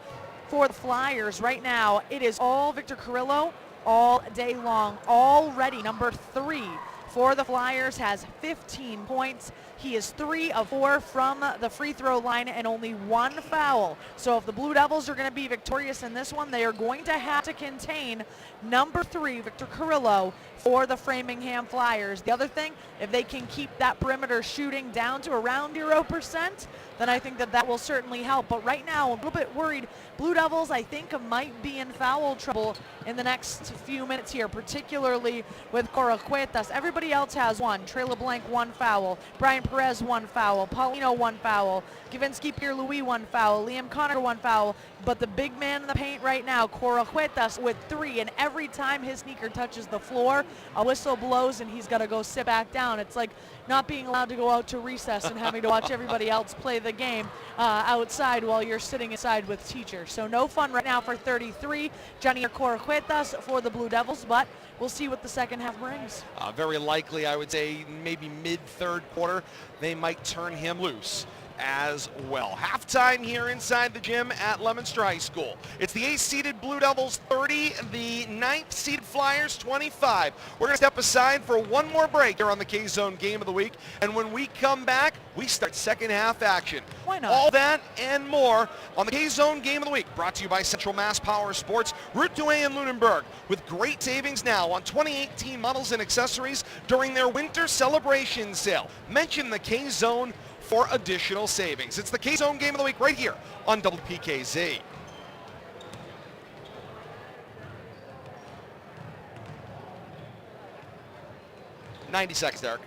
for the Flyers right now: it is all Victor Carrillo all day long. Already number 3 for the Flyers has 15 points. He is 3 of 4 from the free throw line and only 1 foul. So if the Blue Devils are going to be victorious in this one, they are going to have to contain number 3, Victor Carrillo, for the Framingham Flyers. The other thing, if they can keep that perimeter shooting down to around 0%, then I think that that will certainly help. But right now, a little bit worried. Blue Devils, I think, might be in foul trouble in the next few minutes here, particularly with Cora Cuetas. Everybody else has 1. Trey LeBlanc, 1 foul. Brian Perez, 1 foul. Paulino, 1 foul. Gavinsky Pierre-Louis, 1 foul. Liam Connor, 1 foul. But the big man in the paint right now, Cora Cuetas, with 3. And every time his sneaker touches the floor, a whistle blows and he's got to go sit back down. It's like not being allowed to go out to recess and having to watch everybody else play the game outside while you're sitting inside with teachers. So no fun right now for 33. Johnny Cora Cuetas for the Blue Devils, but we'll see what the second half brings. Very likely, I would say, maybe mid-third quarter, they might turn him loose as well. Halftime here inside the gym at Leominster High School. It's the 8th-seeded Blue Devils 30, the 9th-seeded Flyers 25. We're going to step aside for one more break here on the K-Zone Game of the Week, and when we come back, we start second half action. Why not? All that and more on the K-Zone Game of the Week, brought to you by Central Mass Power Sports, Route 2A in Lunenburg, with great savings now on 2018 models and accessories during their winter celebration sale. Mention the K-Zone for additional savings. It's the K-Zone Game of the Week right here on WPKZ. 90 seconds, Derek.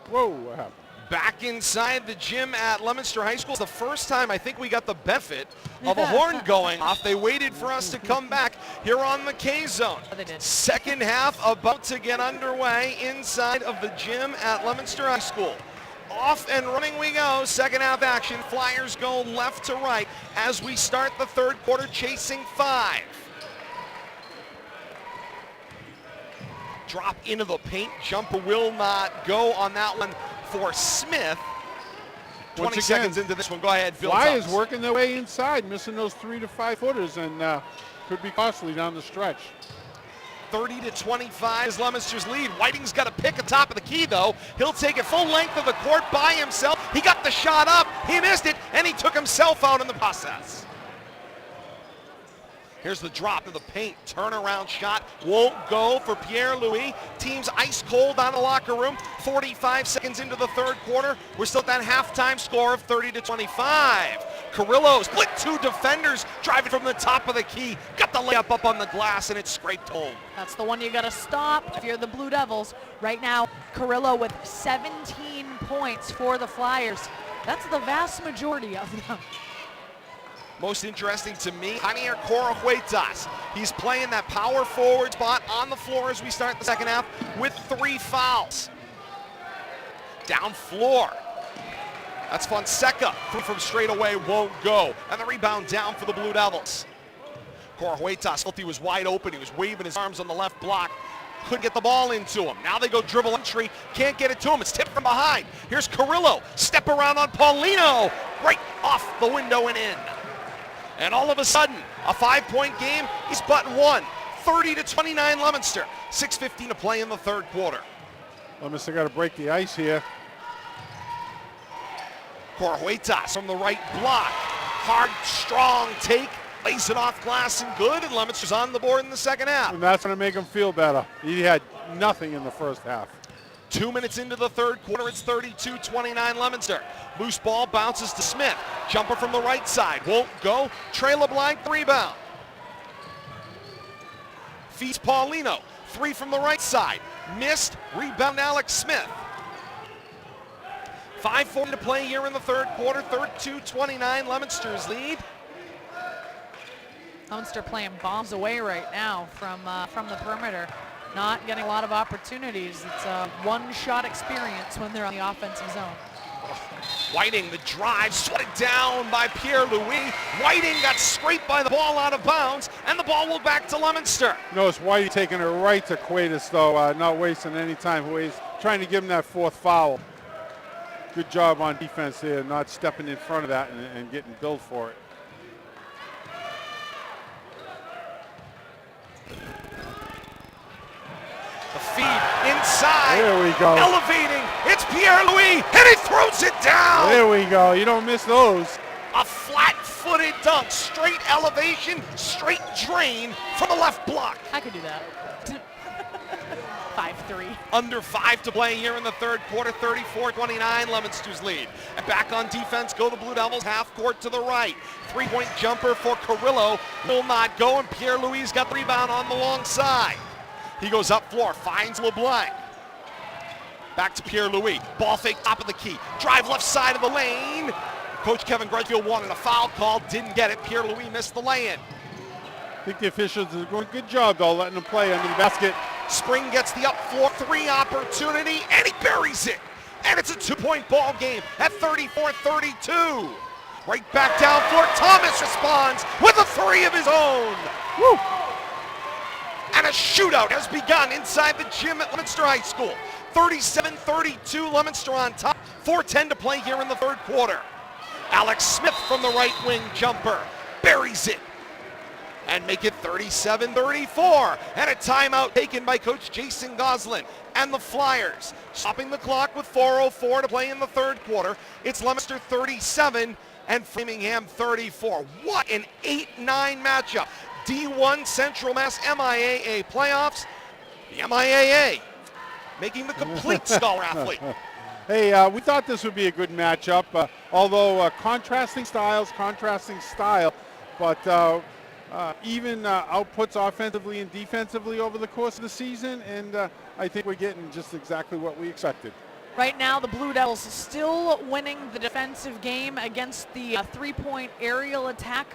Whoa, what happened? Back inside the gym at Leominster High School. It's the first time I think we got the benefit of a horn going off. They waited for us to come back here on the K-Zone. They did. Second half about to get underway inside of the gym at Leominster High School. Off and running we go. Second half action. Flyers go left to right as we start the third quarter, chasing 5. Drop into the paint. Jumper will not go on that one for Smith. 20 seconds into this one. Go ahead, Bill. Flyers working their way inside, missing those 3 to 5 footers, and could be costly down the stretch. 30-25 is Leominster's lead. Whiting's got to pick a top of the key, though. He'll take it full length of the court by himself. He got the shot up. He missed it, and he took himself out in the process. Here's the drop to the paint. Turnaround shot won't go for Pierre-Louis. Team's ice cold on the locker room. 45 seconds into the third quarter. We're still at that halftime score of 30-25. Carrillo split 2 defenders, driving from the top of the key. Got the layup up on the glass, and it scraped home. That's the one you got to stop if you're the Blue Devils. Right now, Carrillo with 17 points for the Flyers. That's the vast majority of them. Most interesting to me, Javier Corojuetas. He's playing that power forward spot on the floor as we start the second half with 3 fouls. Down floor. That's Fonseca. From straight away won't go. And the rebound down for the Blue Devils. Corojuetas felt he was wide open. He was waving his arms on the left block. Couldn't get the ball into him. Now they go dribble entry. Can't get it to him. It's tipped from behind. Here's Carrillo. Step around on Paulino. Right off the window and in. And all of a sudden, a 5-point game is but one. 30-29 Leominster. 6:15 to play in the third quarter. Leominster got to break the ice here. Corojuetas from the right block. Hard, strong take. Lays it off glass and good. And Leominster's on the board in the second half. And that's going to make him feel better. He had nothing in the first half. 2 minutes into the third quarter, it's 32-29 Leominster. Loose ball bounces to Smith. Jumper from the right side, won't go. Trey LeBlanc, rebound. Feeds Paulino, 3 from the right side. Missed, rebound Alex Smith. 5:40 to play here in the third quarter, 32-29 Leominster's lead. Leominster playing bombs away right now from the perimeter. Not getting a lot of opportunities. It's a one-shot experience when they're on the offensive zone. Whiting, the drive, swatted down by Pierre-Louis. Whiting got scraped by the ball out of bounds, and the ball will back to Leominster. Notice Whiting taking it right to Cuetas, though, not wasting any time. He's trying to give him that 4th foul. Good job on defense there, not stepping in front of that and getting billed for it. The feed inside. There we go. Elevating. It's Pierre-Louis, and he throws it down. There we go. You don't miss those. A flat-footed dunk. Straight elevation, straight drain from the left block. I could do that. 5-3. Under 5 to play here in the third quarter, 34-29, Leominster's lead. And back on defense go the Blue Devils, half court to the right. 3-point jumper for Carrillo will not go, and Pierre-Louis got the rebound on the long side. He goes up floor, finds LeBlanc. Back to Pierre-Louis. Ball fake top of the key. Drive left side of the lane. Coach Kevin Grudgefield wanted a foul call, didn't get it. Pierre-Louis missed the lay-in. I think the officials are doing a good job, though, letting them play under the basket. Spring gets the up floor 3 opportunity, and he buries it. And it's a 2-point ball game at 34-32. Right back down floor, Thomas responds with a 3 of his own. Woo! And a shootout has begun inside the gym at Leominster High School. 37-32, Leominster on top. 4:10 to play here in the third quarter. Alex Smith from the right wing jumper. Buries it. And make it 37-34. And a timeout taken by Coach Jason Goslin and the Flyers. Stopping the clock with 4:04 to play in the third quarter. It's Leominster 37 and Framingham 34. What an 8-9 matchup. D1 Central Mass MIAA playoffs. The MIAA making the complete scholar athlete. Hey, we thought this would be a good matchup, although contrasting style, but even outputs offensively and defensively over the course of the season, and I think we're getting just exactly what we expected. Right now, the Blue Devils still winning the defensive game against the three-point aerial attack.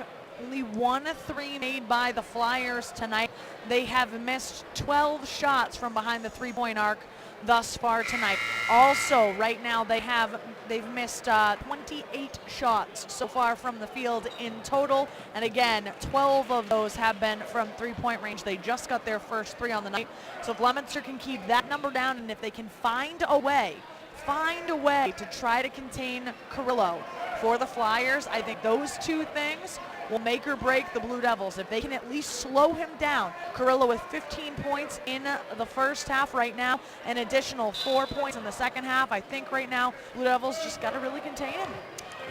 Only 1 3 made by the Flyers tonight. They have missed 12 shots from behind the three-point arc thus far tonight. Also, right now they've missed 28 shots so far from the field in total, and again 12 of those have been from three-point range. They just got their first 3 on the night. So if Leominster can keep that number down, and if they can find a way to try to contain Carrillo for the Flyers, I think those two things will make or break the Blue Devils. If they can at least slow him down. Carrillo with 15 points in the first half right now, an additional 4 points in the second half. I think right now Blue Devils just got to really contain him.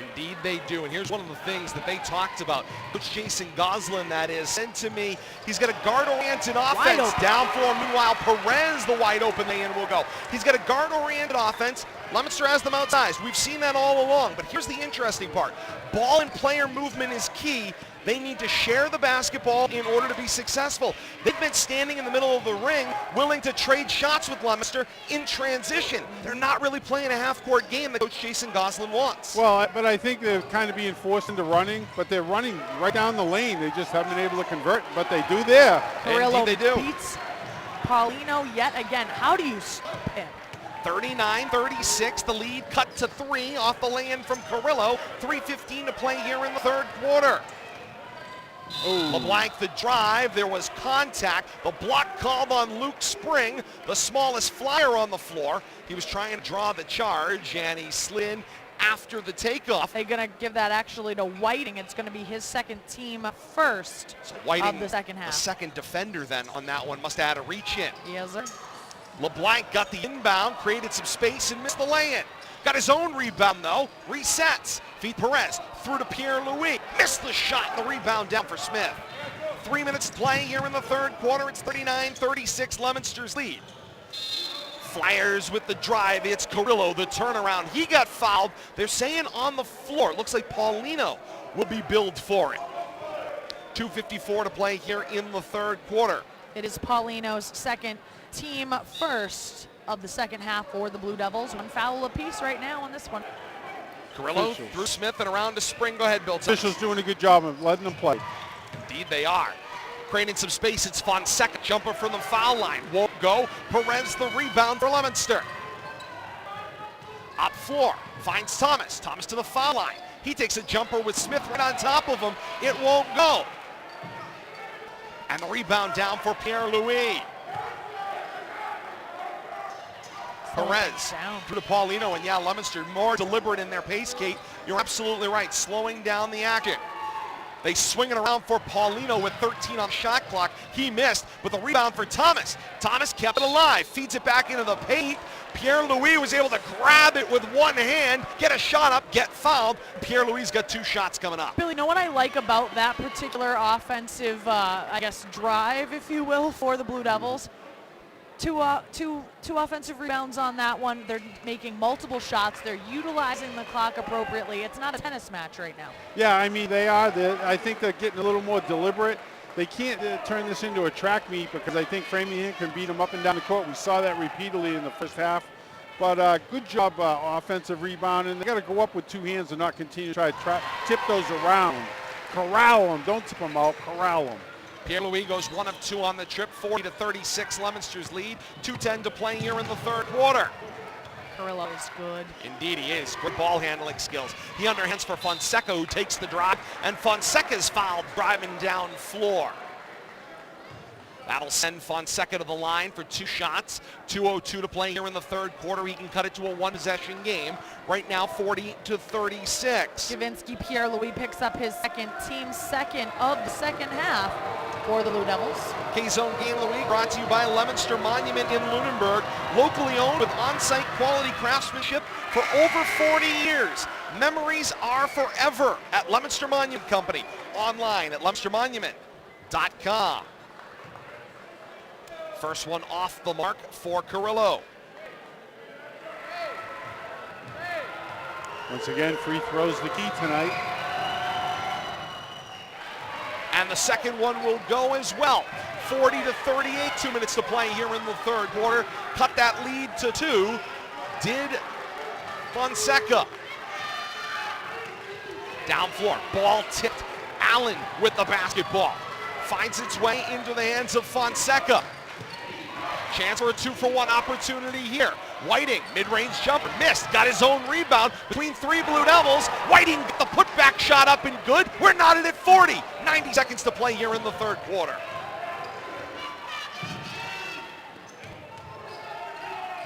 Indeed they do, and here's one of the things that they talked about. Coach Jason Goslin, that is, said to me, he's got a guard-oriented offense. Down floor, meanwhile, Perez, the wide open man, will go. He's got a guard-oriented offense. Leominster has them outsized. We've seen that all along, but here's the interesting part. Ball and player movement is key. They need to share the basketball in order to be successful. They've been standing in the middle of the ring, willing to trade shots with Leominster in transition. They're not really playing a half-court game that Coach Jason Goslin wants. Well, but I think they're kind of being forced into running, but they're running right down the lane. They just haven't been able to convert, but they do there. Carrillo Indeed they do. Beats Paulino yet again. How do you stop him? 39-36, the lead cut to 3 off the lay-in from Carrillo. 3:15 to play here in the third quarter. LeBlanc the drive, there was contact. The block called on Luke Spring, the smallest Flyer on the floor. He was trying to draw the charge, and he slid in after the takeoff. They're going to give that actually to Whiting. It's going to be his second team first So Whiting, of the second half. the second defender then on that one, must have had a reach in. Yes, sir. LeBlanc got the inbound, created some space, and missed the lay-in. Got his own rebound, though. Resets. Feed Perez through to Pierre-Louis. Missed the shot, and the rebound down for Smith. 3 minutes to play here in the third quarter. It's 39-36, Leominster's lead. Flyers with the drive. It's Carrillo, the turnaround. He got fouled. They're saying on the floor. It looks like Paulino will be billed for it. 2:54 to play here in the third quarter. It is Paulino's second, team first of the second half for the Blue Devils. 1 foul apiece right now on this one. Carrillo Officials. through Smith and around to Spring. Go ahead, Bill. Officials doing a good job of letting them play. Indeed they are. Creating some space, it's Fonseca. Jumper from the foul line. Won't go. Perez the rebound for Leominster. Up floor. Finds Thomas. Thomas to the foul line. He takes a jumper with Smith right on top of him. It won't go. And the rebound down for Pierre-Louis. Perez through to Paulino, and yeah, Leominster more deliberate in their pace, Kate. You're absolutely right, slowing down the action. They swing it around for Paulino with 13 on the shot clock. He missed, but the rebound for Thomas. Thomas kept it alive, feeds it back into the paint. Pierre-Louis was able to grab it with one hand, get a shot up, get fouled. Pierre-Louis got 2 shots coming up. Billy, you know what I like about that particular offensive, I guess, drive, if you will, for the Blue Devils? Two offensive rebounds on that one. They're making multiple shots. They're utilizing the clock appropriately. It's not a tennis match right now. Yeah, I mean, they are. I think they're getting a little more deliberate. They can't turn this into a track meet because I think Framingham can beat them up and down the court. We saw that repeatedly in the first half. But good job offensive rebounding. They got to go up with 2 hands and not continue to try to tip those around. Corral them. Don't tip them out. Corral them. Pierre-Louis goes 1 of 2 on the trip, 40-36, Leominster's lead. 2:10 to play here in the third quarter. Carrillo is good. Indeed he is. Good ball handling skills. He underhands for Fonseca, who takes the drive, and Fonseca's fouled driving down floor. That'll send Fonseca to the line for 2 shots. 2:02 to play here in the third quarter. He can cut it to a 1-possession game. Right now, 40-36. Javinsky Pierre-Louis picks up his team second of the second half for the Blue Devils. K-Zone Game of the Week brought to you by Leominster Monument in Lunenburg. Locally owned with on-site quality craftsmanship for over 40 years. Memories are forever at Leominster Monument Company. Online at leominstermonument.com. First one off the mark for Carrillo. Once again, free throws the key tonight. And the second one will go as well. 40-38, 2 minutes to play here in the third quarter. Cut that lead to 2. did Fonseca. Down floor, ball tipped. Allen with the basketball. Finds its way into the hands of Fonseca. Chance for a 2-for-1 opportunity here. Whiting, mid-range jumper, missed, got his own rebound between 3 Blue Devils. Whiting got the putback shot up and good. We're knotted at 40. 90 seconds to play here in the third quarter.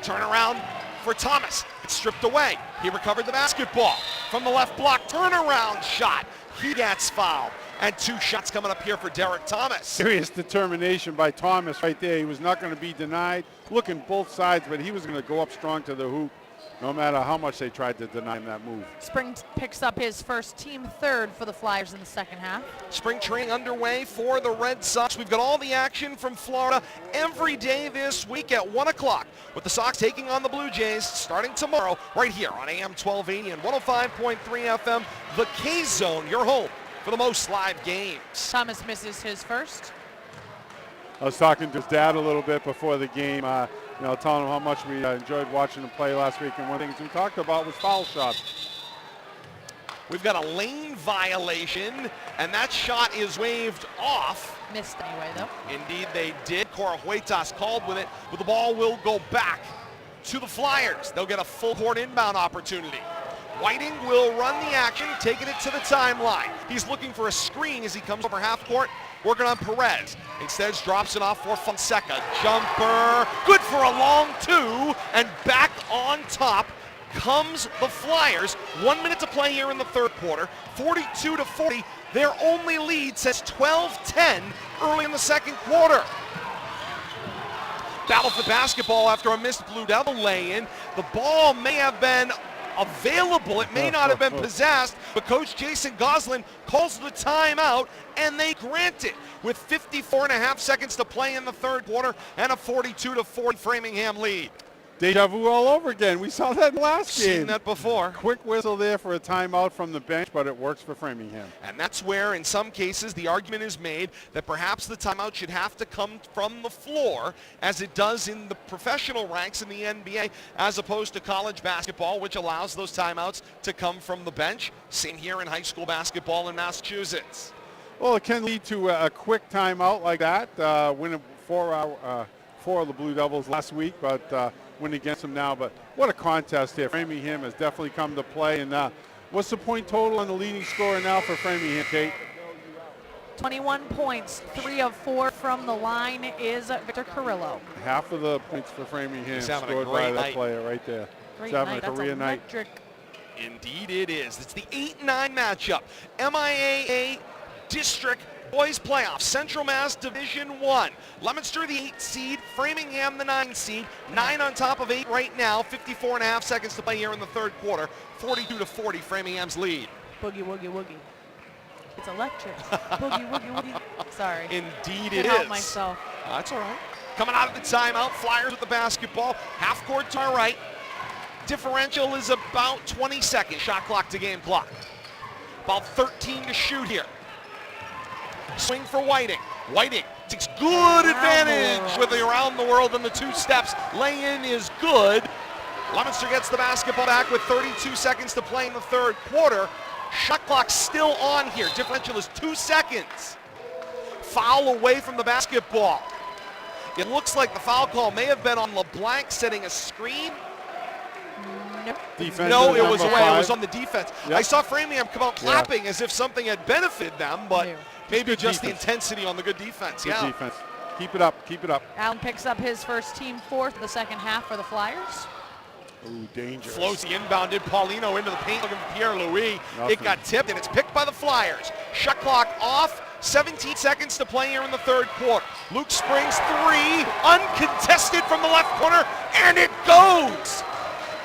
Turnaround for Thomas. It's stripped away. He recovered the basketball. From the left block, turnaround shot. He gets fouled. And 2 shots coming up here for Derek Thomas. Serious determination by Thomas right there. He was not going to be denied. Looking both sides, but he was going to go up strong to the hoop, no matter how much they tried to deny him that move. Spring picks up his first team third for the Flyers in the second half. Spring training underway for the Red Sox. We've got all the action from Florida every day this week at 1 o'clock with the Sox taking on the Blue Jays starting tomorrow right here on AM 1280 and 105.3 FM, the K-Zone, your home for the most live games. Thomas misses his first. I was talking to his dad a little bit before the game, telling him how much we enjoyed watching him play last week, and one of the things we talked about was foul shots. We've got a lane violation, and that shot is waved off. Missed anyway, though. Indeed, they did. Cora Huetas called with it, but the ball will go back to the Flyers. They'll get a full court inbound opportunity. Whiting will run the action, taking it to the timeline. He's looking for a screen as he comes over half court, working on Perez. Instead, drops it off for Fonseca. Jumper, good for a long 2, and back on top comes the Flyers. 1 minute to play here in the third quarter, 42-40. Their only lead says 12-10 early in the second quarter. Battle for basketball after a missed Blue Devil lay-in. The ball may have been available. It may not have been possessed, but Coach Jason Goslin calls the timeout, and they grant it with 54.5 seconds to play in the third quarter and a 42-40 Framingham lead. Deja vu all over again. We saw that last game. Seen that before. Quick whistle there for a timeout from the bench, but it works for Framingham. And that's where, in some cases, the argument is made that perhaps the timeout should have to come from the floor, as it does in the professional ranks in the NBA, as opposed to college basketball, which allows those timeouts to come from the bench. Same here in high school basketball in Massachusetts. Well, it can lead to a quick timeout like that. Winning 4 of the Blue Devils last week, but win against them now. But what a contest here. Framingham has definitely come to play. And what's the point total on the leading scorer now for Framingham, Kate? 21 points, 3 of 4 from the line is Victor Carrillo. Half of the points for Framingham scored by that player right there. Great Having night. a career That's night. electric. Indeed it is. It's the 8-9 matchup. MIAA District Boys Playoffs, Central Mass Division 1. Leominster the 8 seed, Framingham the 9 seed. 9 on top of 8 right now. 54.5 seconds to play here in the third quarter. 42-40 Framingham's lead. Boogie, woogie, woogie. It's electric. Boogie, woogie, woogie. Sorry. Indeed Can't it help is. myself. That's all right. Coming out of the timeout, Flyers with the basketball. Half court to our right. Differential is about 20 seconds. Shot clock to game clock. About 13 to shoot here. Swing for Whiting. Whiting takes good advantage with the around the world and the 2 steps. Lay-in is good. Leominster gets the basketball back with 32 seconds to play in the third quarter. Shot clock still on here. Differential is 2 seconds. Foul away from the basketball. It looks like the foul call may have been on LeBlanc setting a screen. Defense No, it was number away. 5. It was on the defense. Yep. I saw Framingham come out clapping as if something had benefited them, but maybe Good just defense. the intensity on the good defense. Good defense. Keep it up. Keep it up. Allen picks up his first team fourth of the second half for the Flyers. Ooh, dangerous. Flows the inbounded Paulino into the paint looking for Pierre-Louis. Nothing. It got tipped, and it's picked by the Flyers. Shot clock off. 17 seconds to play here in the third quarter. Luke Springs 3, uncontested from the left corner, and it goes.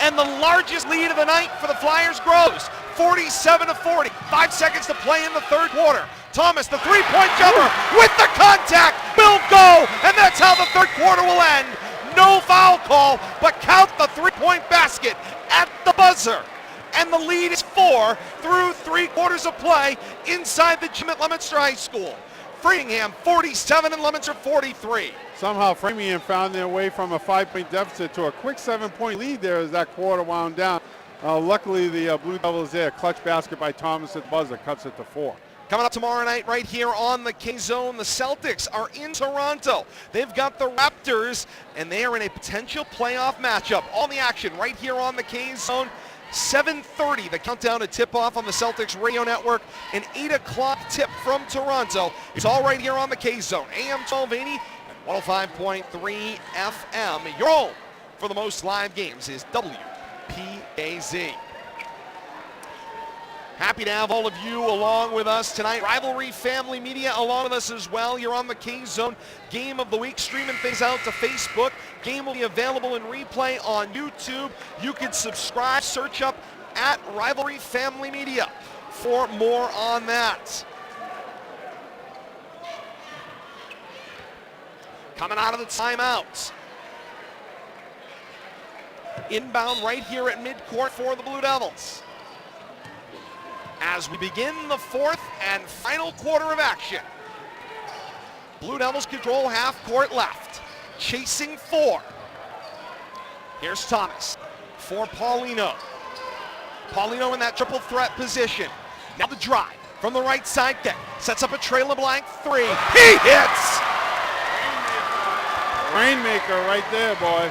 And the largest lead of the night for the Flyers grows. 47-40. 5 seconds to play in the third quarter. Thomas, the three-point jumper with the contact, will go, and that's how the third quarter will end. No foul call, but count the three-point basket at the buzzer. And the lead is 4 through 3 quarters of play inside the gym at Leominster High School. Framingham 47 and Leominster 43. Somehow Framingham found their way from a 5-point deficit to a quick 7-point lead there as that quarter wound down. Luckily, the Blue Devils there, clutch basket by Thomas at the buzzer, cuts it to 4. Coming up tomorrow night right here on the K-Zone, the Celtics are in Toronto. They've got the Raptors, and they are in a potential playoff matchup. All the action right here on the K-Zone. 7:30, the countdown to tip-off on the Celtics radio network. An 8 o'clock tip from Toronto. It's all right here on the K-Zone. AM 1280 and 105.3 FM. Your home for the most live games is WPAZ. Happy to have all of you along with us tonight. Rivalry Family Media along with us as well. You're on the K-Zone Game of the Week, streaming things out to Facebook. Game will be available in replay on YouTube. You can subscribe, search up at Rivalry Family Media for more on that. Coming out of the timeouts. Inbound right here at midcourt for the Blue Devils. As we begin the fourth and final quarter of action. Blue Devils control half court left. Chasing 4. Here's Thomas for Paulino. Paulino in that triple threat position. Now the drive from the right side deck. Sets up a Trey LeBlanc 3. He hits! Rainmaker right there, boy.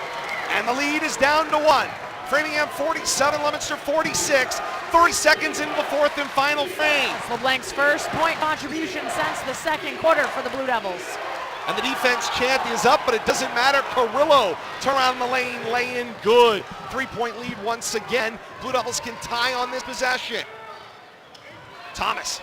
And the lead is down to 1. Framingham 47, Leominster 46. 30 seconds into the fourth and final frame. LeBlanc's first point contribution since the second quarter for the Blue Devils. And the defense chant is up, but it doesn't matter. Carrillo turn around the lane, lay in good. 3-point lead once again. Blue Devils can tie on this possession. Thomas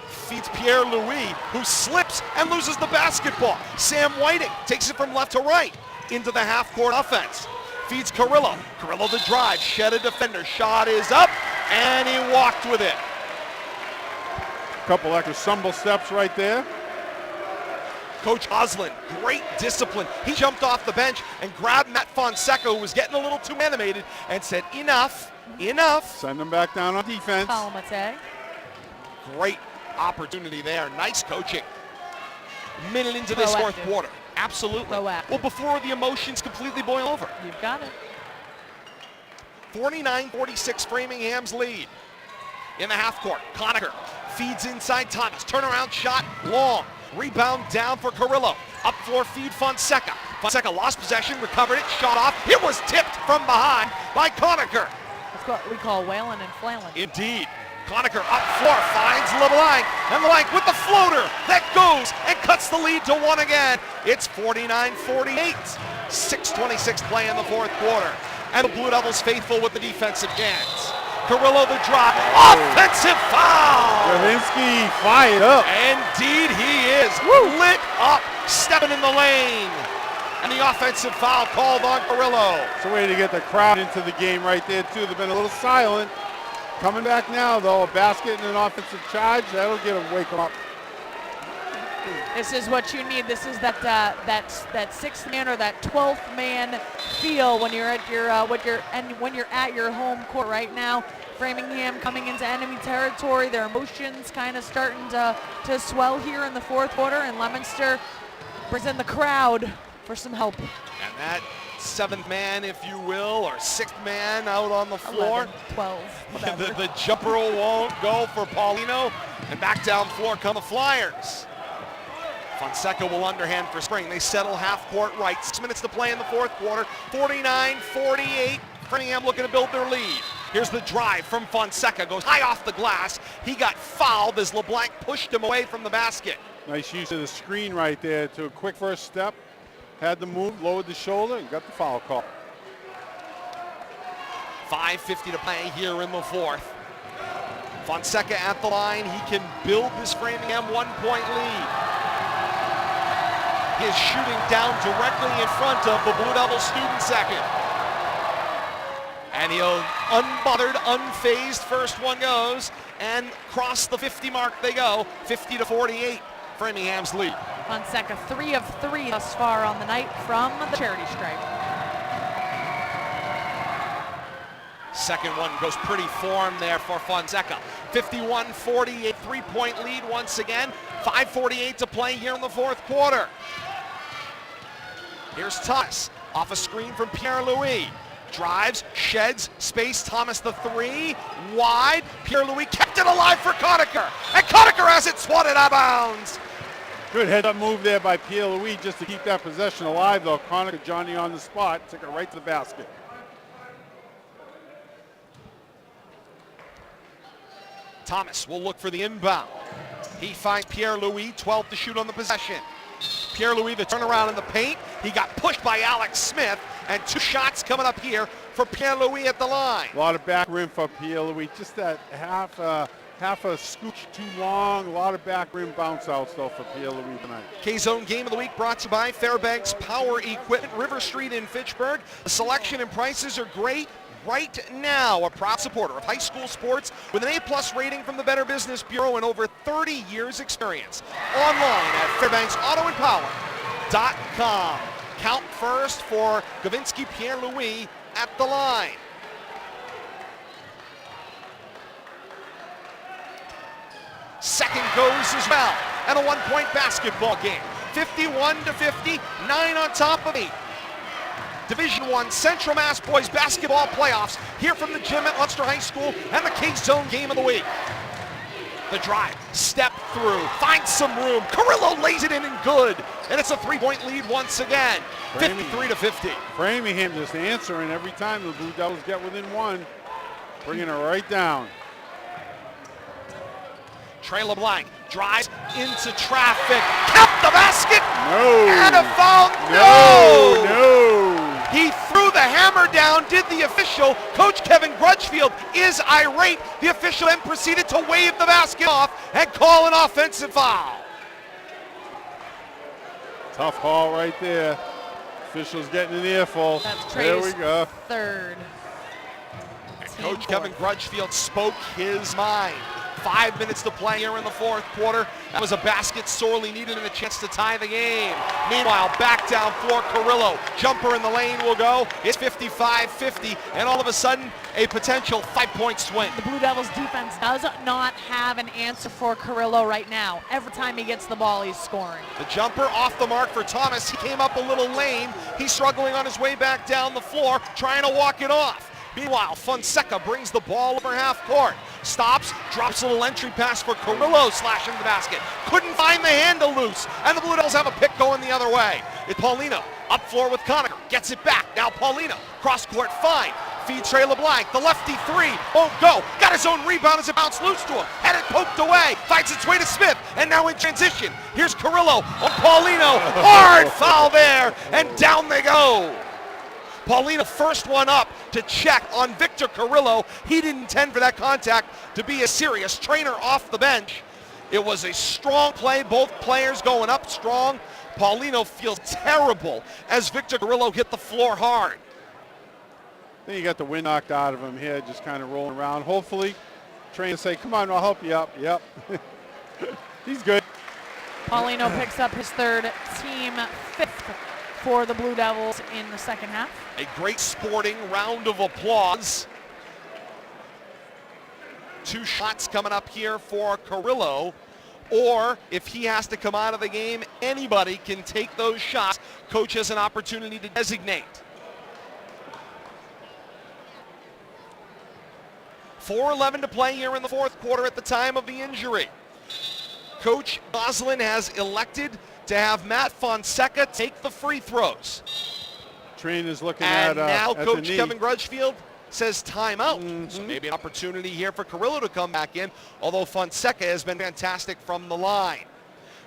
feeds Pierre-Louis, who slips and loses the basketball. Sam Whiting takes it from left to right into the half-court offense. Feeds Carrillo. Carrillo the drive, shed a defender. Shot is up, and he walked with it. Couple extra stumble steps right there. Coach Oslin, great discipline. He jumped off the bench and grabbed Matt Fonseca, who was getting a little too animated, and said, enough, enough. Send him back down on defense. Calamate. Great opportunity there. Nice coaching. Minute into this fourth quarter. Absolutely. Proactive. Well, before the emotions completely boil over. You've got it. 49-46 Framingham's lead. In the half court, Conacher feeds inside Thomas. Turnaround shot, long. Rebound down for Carrillo. Up floor feed Fonseca. Fonseca lost possession, recovered it, shot off. It was tipped from behind by Conacher. That's what we call wailing and flailing. Indeed. Conacher up floor finds LeBlanc, and LeBlanc with the floater that goes and cuts the lead to 1 again. It's 49-48. 6:26 play in the fourth quarter. And the Blue Devils faithful with the defensive chance. Carrillo the drop. Offensive foul! Levinsky fired up. Indeed he is. Lit up, stepping in the lane. And the offensive foul called on Carrillo. It's a way to get the crowd into the game right there, too. They've been a little silent. Coming back now, though, a basket and an offensive charge, that'll get them, wake them up. This is what you need. This is that sixth man or that 12th man feel when you're at your when you're at your home court right now. Framingham coming into enemy territory. Their emotions kind of starting to swell here in the fourth quarter, and Leominster brings in the crowd for some help. And that 7th man, if you will, or 6th man out on the floor. 11, 12, whatever. the jumper won't go for Paulino, and back down floor come the Flyers. Fonseca will underhand for Spring. They settle half court right. 6 minutes to play in the fourth quarter. 49-48. Framingham looking to build their lead. Here's the drive from Fonseca. Goes high off the glass. He got fouled as LeBlanc pushed him away from the basket. Nice use of the screen right there to a quick first step. Had the move, lowered the shoulder, and got the foul call. 5:50 to play here in the fourth. Fonseca at the line. He can build this Framingham 1-point lead. He is shooting down directly in front of the Blue Devils student second. And he'll unbothered, unfazed, first one goes, and cross the 50 mark they go. 50-48, Framingham's lead. Fonseca 3 of 3 thus far on the night from the charity stripe. Second one goes pretty form there for Fonseca. 51-48, three-point lead once again. 5:48 to play here in the fourth quarter. Here's Thomas off a screen from Pierre-Louis. Drives, sheds, space, Thomas the three, wide. Pierre-Louis kept it alive for Conacher. And Conacher has it swatted out of bounds. Good head-up move there by Pierre-Louis just to keep that possession alive, though. Conacher, Johnny on the spot, took it right to the basket. Thomas will look for the inbound. He finds Pierre-Louis, 12 to shoot on the possession. Pierre-Louis, the turnaround in the paint. He got pushed by Alex Smith, and 2 shots coming up here for Pierre-Louis at the line. A lot of back rim for Pierre-Louis. Just that half a scooch too long. A lot of back rim bounce outs, though, for Pierre-Louis tonight. K-Zone Game of the Week brought to you by Fairbanks Power Equipment, River Street in Fitchburg. The selection and prices are great. Right now, a proud supporter of high school sports with an A+ rating from the Better Business Bureau and over 30 years experience. Online at FairbanksAutoandPower.com. Count first for Gavinsky Pierre-Louis at the line. Second goes as well, and a one-point basketball game. 51-50, 9 on top of 8. Division I Central Mass Boys Basketball Playoffs here from the gym at Leominster High School and the K-Zone Game of the Week. The drive, step through, finds some room. Carrillo lays it in and good. And it's a 3-point lead once again, 53-50. Framingham just answering every time the Blue Devils get within one, bringing it right down. Trey LeBlanc drives into traffic, kept the basket, No. and a foul, No. He threw the hammer down, did the official. Coach Kevin Grudgefield is irate. The official then proceeded to wave the basket off and call an offensive foul. Tough haul right there. Officials getting an earful. That's There Trey's we go. third. Coach Kevin Grudgefield spoke his mind. 5 minutes to play here in the fourth quarter. That was a basket sorely needed and a chance to tie the game. Meanwhile, back down floor, Carrillo. Jumper in the lane will go. It's 55-50, and all of a sudden, a potential 5-point swing. The Blue Devils defense does not have an answer for Carrillo right now. Every time he gets the ball, he's scoring. The jumper off the mark for Thomas. He came up a little lame. He's struggling on his way back down the floor, trying to walk it off. Meanwhile, Fonseca brings the ball over half court. Stops, drops a little entry pass for Carrillo, slashing the basket. Couldn't find the handle loose, and the Blue Devils have a pick going the other way. It's Paulino, up floor with Conacher, gets it back. Now Paulino, cross court, fine. Feeds Trey LeBlanc, the lefty three, won't go. Got his own rebound as it bounced loose to him. Had it poked away, finds its way to Smith, and now in transition. Here's Carrillo on Paulino, hard foul there, and down they go. Paulino first one up to check on Victor Carrillo. He didn't intend for that contact to be a serious. Trainer off the bench. It was a strong play, both players going up strong. Paulino feels terrible as Victor Carrillo hit the floor hard. Then you got the wind knocked out of him here, just kind of rolling around. Hopefully, trainer say, come on, I'll help you up. Yep. He's good. Paulino picks up his third, team 5th for the Blue Devils in the second half. A great sporting round of applause. 2 shots coming up here for Carrillo. Or if he has to come out of the game, anybody can take those shots. Coach has an opportunity to designate. 4:11 to play here in the fourth quarter at the time of the injury. Coach Goslin has elected to have Matt Fonseca take the free throws. Trainer's looking And now at Coach the knee. Kevin Grudgefield says timeout. So maybe an opportunity here for Carrillo to come back in, although Fonseca has been fantastic from the line.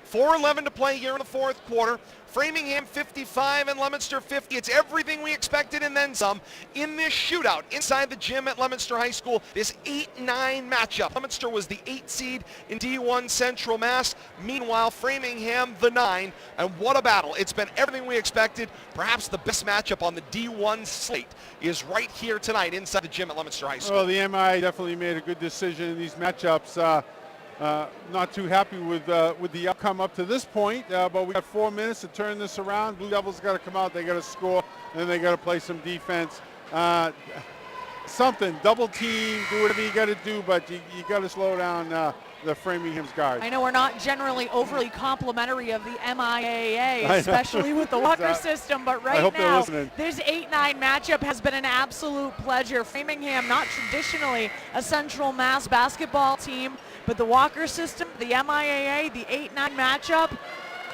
4:11 to play here in the fourth quarter. Framingham 55 and Leominster 50. It's everything we expected and then some in this shootout inside the gym at Leominster High School. This 8-9 matchup. Leominster was the 8 seed in D1 Central Mass. Meanwhile, Framingham the 9. And what a battle. It's been everything we expected. Perhaps the best matchup on the D1 slate is right here tonight inside the gym at Leominster High School. Well, the MI definitely made a good decision in these matchups. Not too happy with the outcome up to this point, but we got 4 minutes to turn this around. Blue Devils got to come out, they got to score, and then they got to play some defense. something, double team, do whatever you got to do, but you got to slow down the Framingham's guard. I know we're not generally overly complimentary of the MIAA, especially with the Walker system, but right now this 8-9 matchup has been an absolute pleasure. Framingham, not traditionally a Central Mass basketball team, but the Walker system, the MIAA, the 8-9 matchup,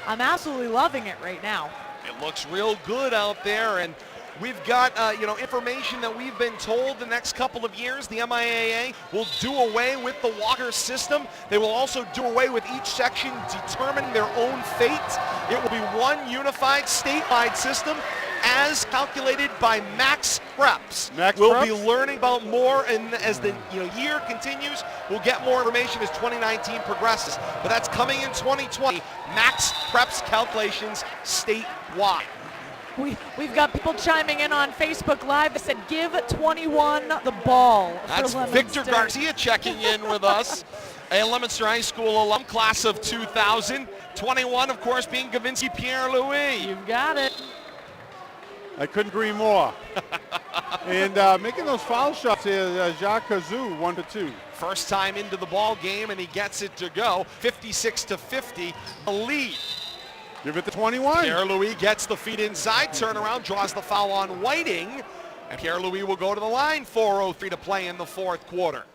I'm absolutely loving it right now. It looks real good out there, and we've got information that we've been told the next couple of years the MIAA will do away with the Walker system. They will also do away with each section determining their own fate. It will be one unified statewide system as calculated by max preps. We'll be learning about more, and as the year continues, we'll get more information as 2019 progresses. But that's coming in 2020. Max preps calculations statewide. We've got people chiming in on Facebook Live that said, give 21 the ball. That's Victor Garcia checking in with us, a Leominster High School alum, class of 2000. 21, of course, being Gavinsky Pierre-Louis. You've got it. I couldn't agree more. And making those foul shots here, Jacques Kazoo, 1-2. First time into the ball game, and he gets it to go. 56-50, a lead. Give it to 21. Pierre-Louis gets the feet inside, turnaround, draws the foul on Whiting, and Pierre-Louis will go to the line. 4:03 to play in the fourth quarter.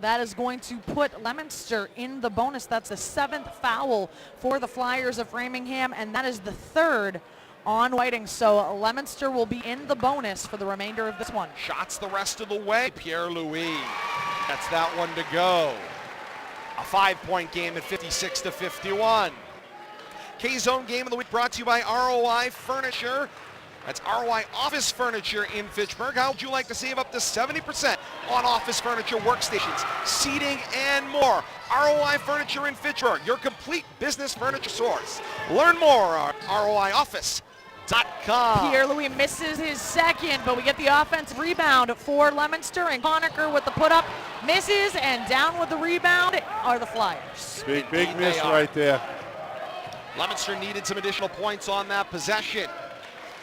That is going to put Leominster in the bonus. That's the 7th foul for the Flyers of Framingham, and that is the 3rd on Whiting. So Leominster will be in the bonus for the remainder of this one. Shots the rest of the way. Pierre-Louis gets that one to go. A 5-point game at 56-51. K-Zone Game of the Week brought to you by ROI Furniture. That's ROI Office Furniture in Fitchburg. How would you like to save up to 70% on office furniture, workstations, seating, and more? ROI Furniture in Fitchburg, your complete business furniture source. Learn more at roioffice.com. Pierre-Louis misses his second, but we get the offensive rebound for Leominster, and Conacher with the put-up misses, and down with the rebound are the Flyers. Big miss right there. Leominster needed some additional points on that possession.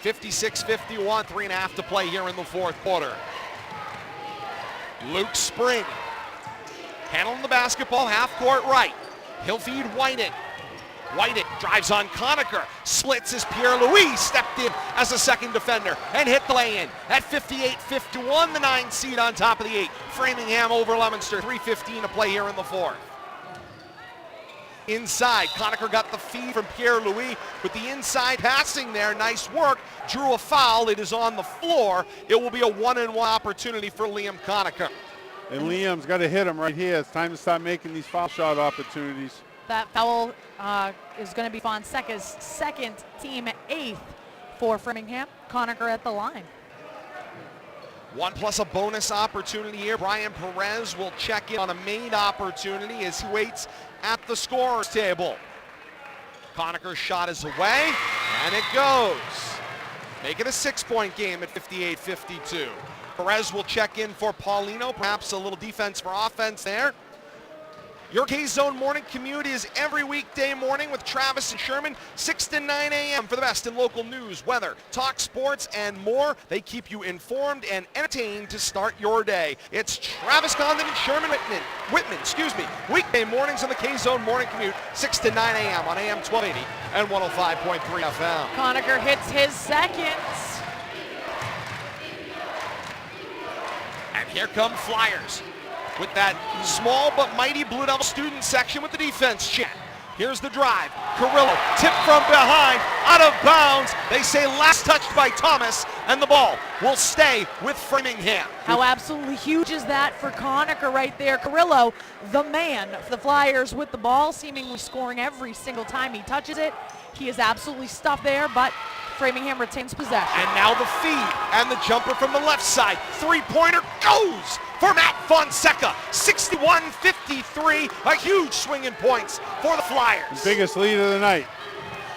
56-51, 3.5 to play here in the fourth quarter. Luke Spring handling the basketball, half court right. He'll feed Whiting. Whiting drives on Conacher, splits as Pierre-Louis stepped in as a second defender and hit the lay-in. At 58-51, the 9 seed on top of the 8. Framingham over Leominster, 3:15 to play here in the fourth. Inside, Conacher got the feed from Pierre-Louis with the inside passing there. Nice work. Drew a foul. It is on the floor. It will be a 1-and-1 opportunity for Liam Conacher. And Liam's got to hit him right here. It's time to start making these foul shot opportunities. That foul is going to be Fonseca's second, team 8th for Framingham. Conacher at the line. 1 plus a bonus opportunity here. Brian Perez will check in on a made opportunity as he waits at the scorer's table. Conacher's shot is away, and it goes. Make it a 6-point game at 58-52. Perez will check in for Paulino, perhaps a little defense for offense there. Your K-Zone morning commute is every weekday morning with Travis and Sherman, 6 to 9 a.m. for the best in local news, weather, talk sports, and more. They keep you informed and entertained to start your day. It's Travis Condon and Sherman Whitman, weekday mornings on the K-Zone morning commute, 6 to 9 a.m. on AM 1280 and 105.3 FM. Conacher hits his second. And here come Flyers with that small but mighty Blue Devil student section with the defense check. Here's the drive. Carrillo tipped from behind, out of bounds. They say last touched by Thomas, and the ball will stay with Framingham. How absolutely huge is that for Conacher right there? Carrillo, the man for the Flyers with the ball, seemingly scoring every single time he touches it. He is absolutely stuffed there, but Framingham retains possession. And now the feed and the jumper from the left side. Three-pointer goes for Matt Fonseca. 61-53, a huge swing in points for the Flyers. Biggest lead of the night.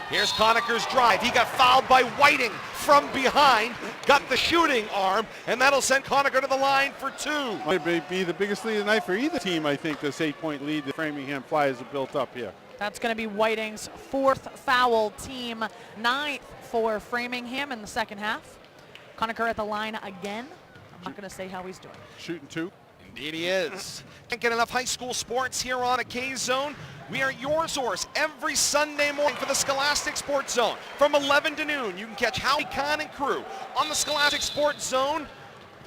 Here's Conacher's drive. He got fouled by Whiting from behind, got the shooting arm, and that'll send Conacher to the line for 2. Might be the biggest lead of the night for either team, I think, this 8-point lead the Framingham Flyers have built up here. That's going to be Whiting's 4th foul, team 9th for Framingham in the second half. Conacher at the line again I'm not going to say how he's doing. Shooting 2. Indeed he is. Can't get enough high school sports here on a K-Zone. We are your source every Sunday morning for the Scholastic Sports Zone. From 11 to noon, you can catch Howie Kahn and crew on the Scholastic Sports Zone.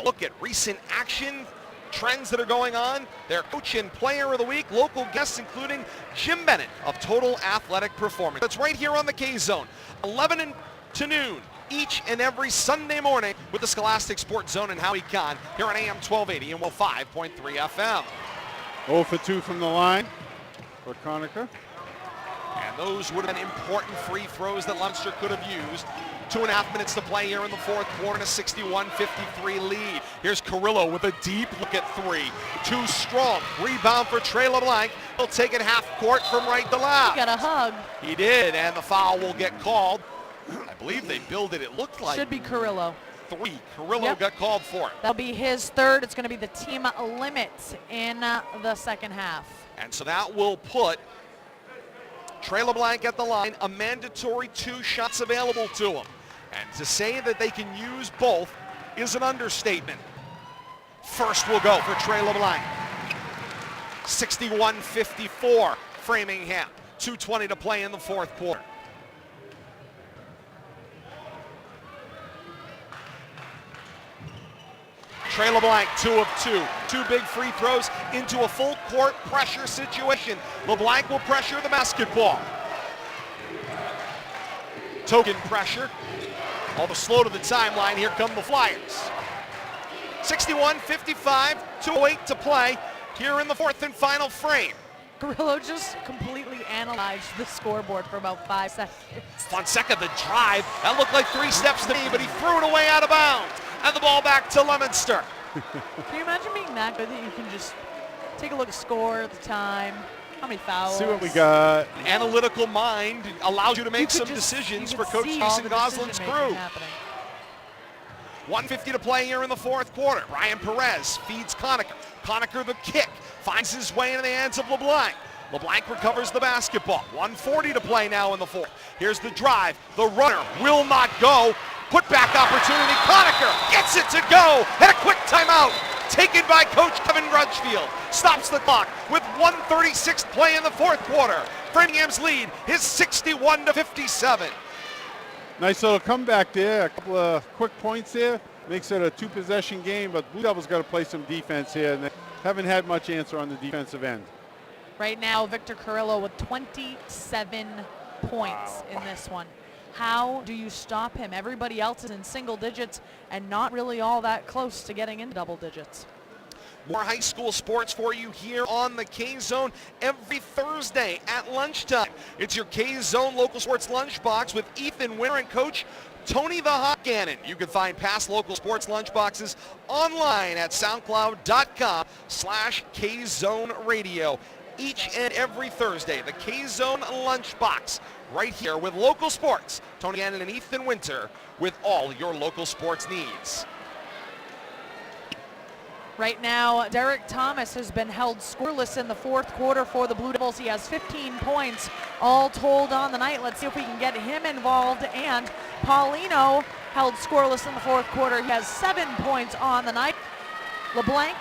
Look at recent action, trends that are going on, their coach and player of the week, local guests including Jim Bennett of Total Athletic Performance. That's right here on the K-Zone, 11 to noon. Each and every Sunday morning with the Scholastic Sports Zone and Howie Kahn here on AM 1280 and 105.3 FM. 0 for 2 from the line for Conacher. And those would have been important free throws that Leominster could have used. 2.5 minutes to play here in the fourth quarter and a 61-53 lead. Here's Carrillo with a deep look at 3. Too strong. Rebound for Trey LeBlanc. He'll take it half court from right to left. He got a hug. He did, and the foul will get called. I believe they billed it. It looked like Should be Carrillo. 3. Carrillo got called for it. That'll be his third. It's going to be the team limit in the second half. And so that will put Trey LeBlanc at the line, a mandatory 2 shots available to him. And to say that they can use both is an understatement. First will go for Trey LeBlanc. 61-54 Framingham. 2:20 to play in the fourth quarter. Trey LeBlanc, 2 of 2. 2 big free throws into a full court pressure situation. LeBlanc will pressure the basketball. Token pressure. Although slow to the timeline, here come the Flyers. 61-55, 2:08 to play here in the fourth and final frame. Carrillo just completely analyzed the scoreboard for about 5 seconds. Fonseca, the drive. That looked like 3 steps to me, but he threw it away out of bounds. And the ball back to Leominster. Can you imagine being that good that you can just take a look at score at the time, how many fouls? See what we got. An analytical mind allows you to make You some could just- decisions you for could Coach see all Jason the Goslin's decision-making crew. happening. 1:50 to play here in the fourth quarter. Ryan Perez feeds Conacher. Conacher the kick. Finds his way into the hands of LeBlanc. LeBlanc recovers the basketball. 1:40 to play now in the fourth. Here's the drive. The runner will not go. Put back opportunity. Conacher gets it to go. And a quick timeout taken by Coach Kevin Grudgefield. Stops the clock with 1:36 to play in the fourth quarter. Framingham's lead is 61-57. Nice little comeback there. A couple of quick points there. Makes it a 2-possession game, but Blue Devils got to play some defense here, and they haven't had much answer on the defensive end. Right now, Victor Carrillo with 27 points in this one. How do you stop him? Everybody else is in single digits and not really all that close to getting into double digits. More high school sports for you here on the K-Zone every Thursday at lunchtime. It's your K-Zone local sports lunchbox with Ethan Winter and Coach Tony the Hawk Gannon. You can find past local sports lunchboxes online at soundcloud.com/K-Zone Radio. Each and every Thursday, the K-Zone lunchbox right here with local sports. Tony Gannon and Ethan Winter with all your local sports needs. Right now, Derek Thomas has been held scoreless in the fourth quarter for the Blue Devils. He has 15 points all told on the night. Let's see if we can get him involved. And Paulino held scoreless in the fourth quarter. He has 7 points on the night. LeBlanc,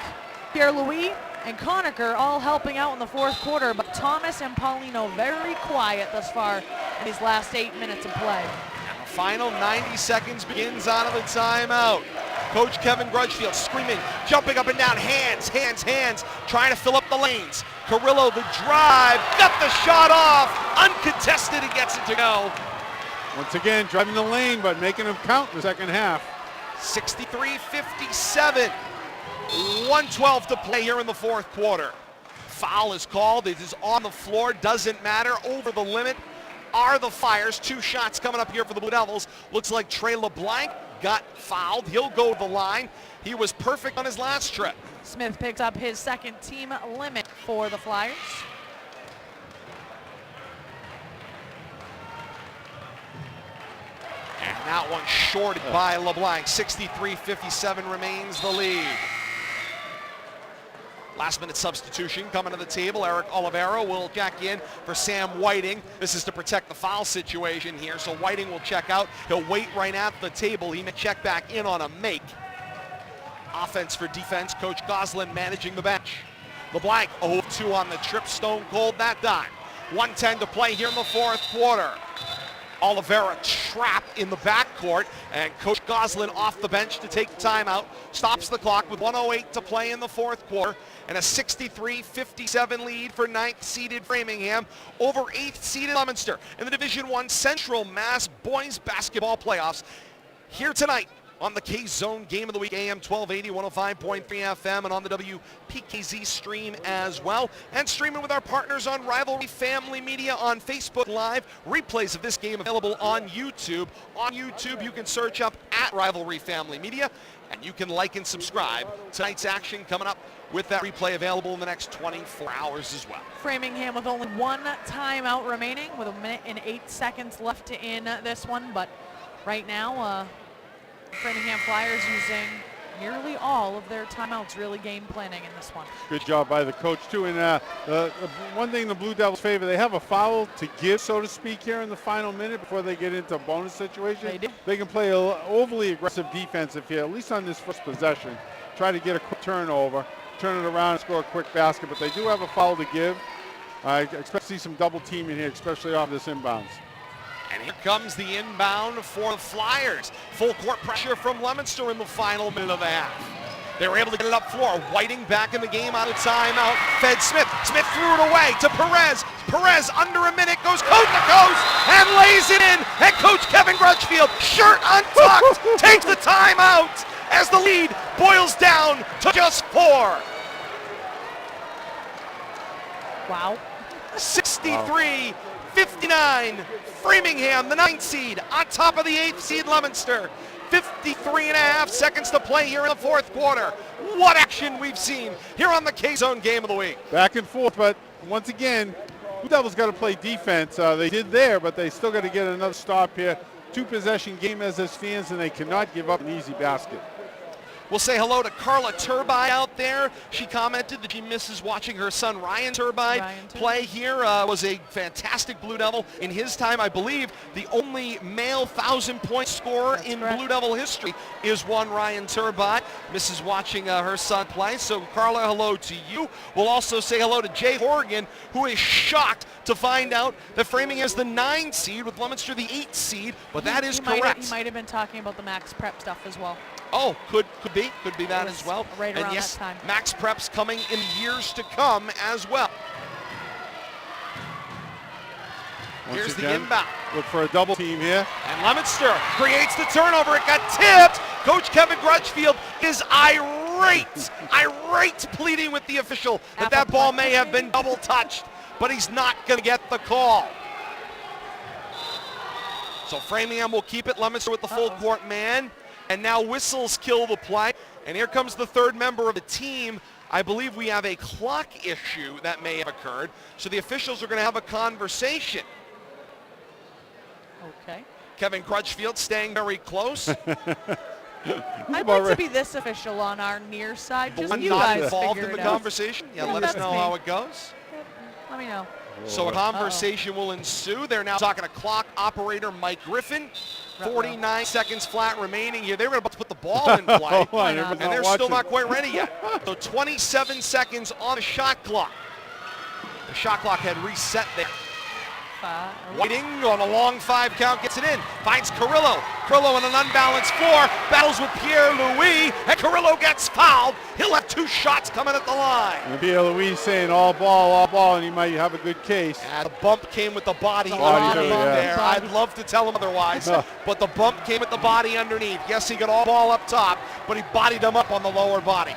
Pierre-Louis, and Conacher all helping out in the fourth quarter, but Thomas and Paulino very quiet thus far in these last 8 minutes of play. And the final 90 seconds begins out of the timeout. Coach Kevin Grudgefield screaming, jumping up and down, hands, trying to fill up the lanes. Carrillo, the drive, got the shot off, uncontested, he gets it to go. Once again, driving the lane, but making them count in the second half. 63-57, 1:12 to play here in the fourth quarter. Foul is called, it is on the floor, doesn't matter, over the limit are the Flyers. 2 shots coming up here for the Blue Devils. Looks like Trey LeBlanc got fouled. He'll go to the line. He was perfect on his last trip. Smith picks up his second team limit for the Flyers. And that one shorted by LeBlanc. 63-57 remains the lead. Last minute substitution coming to the table. Eric Olivero will check in for Sam Whiting. This is to protect the foul situation here. So Whiting will check out. He'll wait right at the table. He may check back in on a make. Offense for defense, Coach Goslin managing the bench. LeBlanc 0-2 on the trip, stone cold that dime. 1:10 to play here in the fourth quarter. Oliveira trapped in the backcourt, and Coach Goslin off the bench to take the timeout. Stops the clock with 1:08 to play in the fourth quarter, and a 63-57 lead for 9th-seeded Framingham over 8th-seeded Leominster in the Division I Central Mass Boys Basketball Playoffs. Here tonight on the K-Zone Game of the Week, AM 1280, 105.3 FM, and on the WPKZ stream as well. And streaming with our partners on Rivalry Family Media on Facebook Live. Replays of this game available on YouTube. On YouTube, you can search up at Rivalry Family Media, and you can like and subscribe. Tonight's action coming up with that replay available in the next 24 hours as well. Framingham with only one timeout remaining, with 1 minute and 8 seconds left in this one. But right now, Framingham Flyers using nearly all of their timeouts, really game planning in this one. Good job by the coach, too. And one thing the Blue Devils favor, they have a foul to give, so to speak, here in the final minute before they get into a bonus situation. They do. They can play an overly aggressive defense if you, at least on this first possession, try to get a quick turnover, turn it around and score a quick basket. But they do have a foul to give. I expect to see some double teaming here, especially off this inbounds. And here comes the inbound for the Flyers. Full court pressure from Leominster in the final minute of the half. They were able to get it up floor. Whiting back in the game out of timeout. Fed Smith. Smith threw it away to Perez. Perez under a minute goes coast to coast and lays it in. And Coach Kevin Grutchfield, shirt untucked, takes the timeout as the lead boils down to just 4. Wow. 63-59. Framingham, the 9th seed, on top of the 8th seed Leominster. 53.5 seconds to play here in the fourth quarter. What action we've seen here on the K-Zone Game of the Week. Back and forth, but once again, Blue Devils got to play defense. They did there, but they still got to get another stop here. 2-possession game as this stands, and they cannot give up an easy basket. We'll say hello to Carla Turbide out there. She commented that she misses watching her son Ryan Turbide play here. Was a fantastic Blue Devil. In his time, I believe, the only male 1,000-point scorer in Blue Devil history is one Ryan Turbide. Misses watching her son play. So, Carla, hello to you. We'll also say hello to Jay Horgan, who is shocked to find out that Framingham is the 9 seed with Leominster the 8 seed, but that is correct. He might have been talking about the Max Prep stuff as well. Oh, could be that as well. Right around and yes, that time. Max Prep's coming in years to come as well. Here's the inbound. Look for a double team here. And Leominster creates the turnover. It got tipped. Coach Kevin Grutchfield is irate, pleading with the official that ball may have been double touched, but he's not going to get the call. So Framingham will keep it. Leominster with the full court man. And now whistles kill the play. And here comes the third member of the team. I believe we have a clock issue that may have occurred. So the officials are going to have a conversation. Okay. Kevin Crutchfield staying very close. I'd like to be this official on our near side. Just you not guys involved figure in the it out. conversation. Yeah, let us know how it goes. Let me know. So a conversation will ensue. They're now talking to clock operator Mike Griffin. 49 seconds flat remaining here. They were about to put the ball in play, and they're still not quite ready yet. So 27 seconds on the shot clock. The shot clock had reset there. Whiting on a long 5 count, gets it in, finds Carrillo. Carrillo on an unbalanced floor, battles with Pierre-Louis, and Carrillo gets fouled. He'll have 2 shots coming at the line. And Pierre-Louis saying all ball, and he might have a good case. The bump came with the body underneath there. I'd love to tell him otherwise, but the bump came with the body underneath. Yes, he got all ball up top, but he bodied him up on the lower body.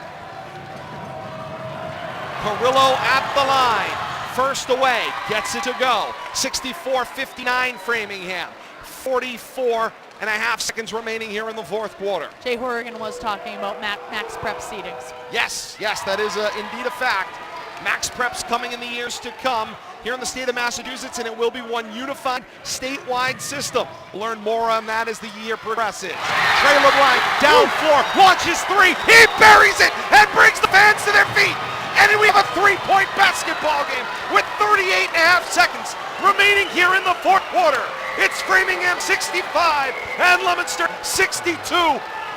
Carrillo at the line. First away, gets it to go. 64-59 Framingham. 44.5 seconds remaining here in the fourth quarter. Jay Horgan was talking about Max Prep seedings. Yes, that is indeed a fact. Max Prep's coming in the years to come here in the state of Massachusetts, and it will be one unified statewide system. We'll learn more on that as the year progresses. Trey LeBlanc down floor, launches 3, he buries it and brings the fans to their feet. And we have a 3-point basketball game with 38.5 seconds remaining here in the fourth quarter. It's Framingham 65 and Leominster 62.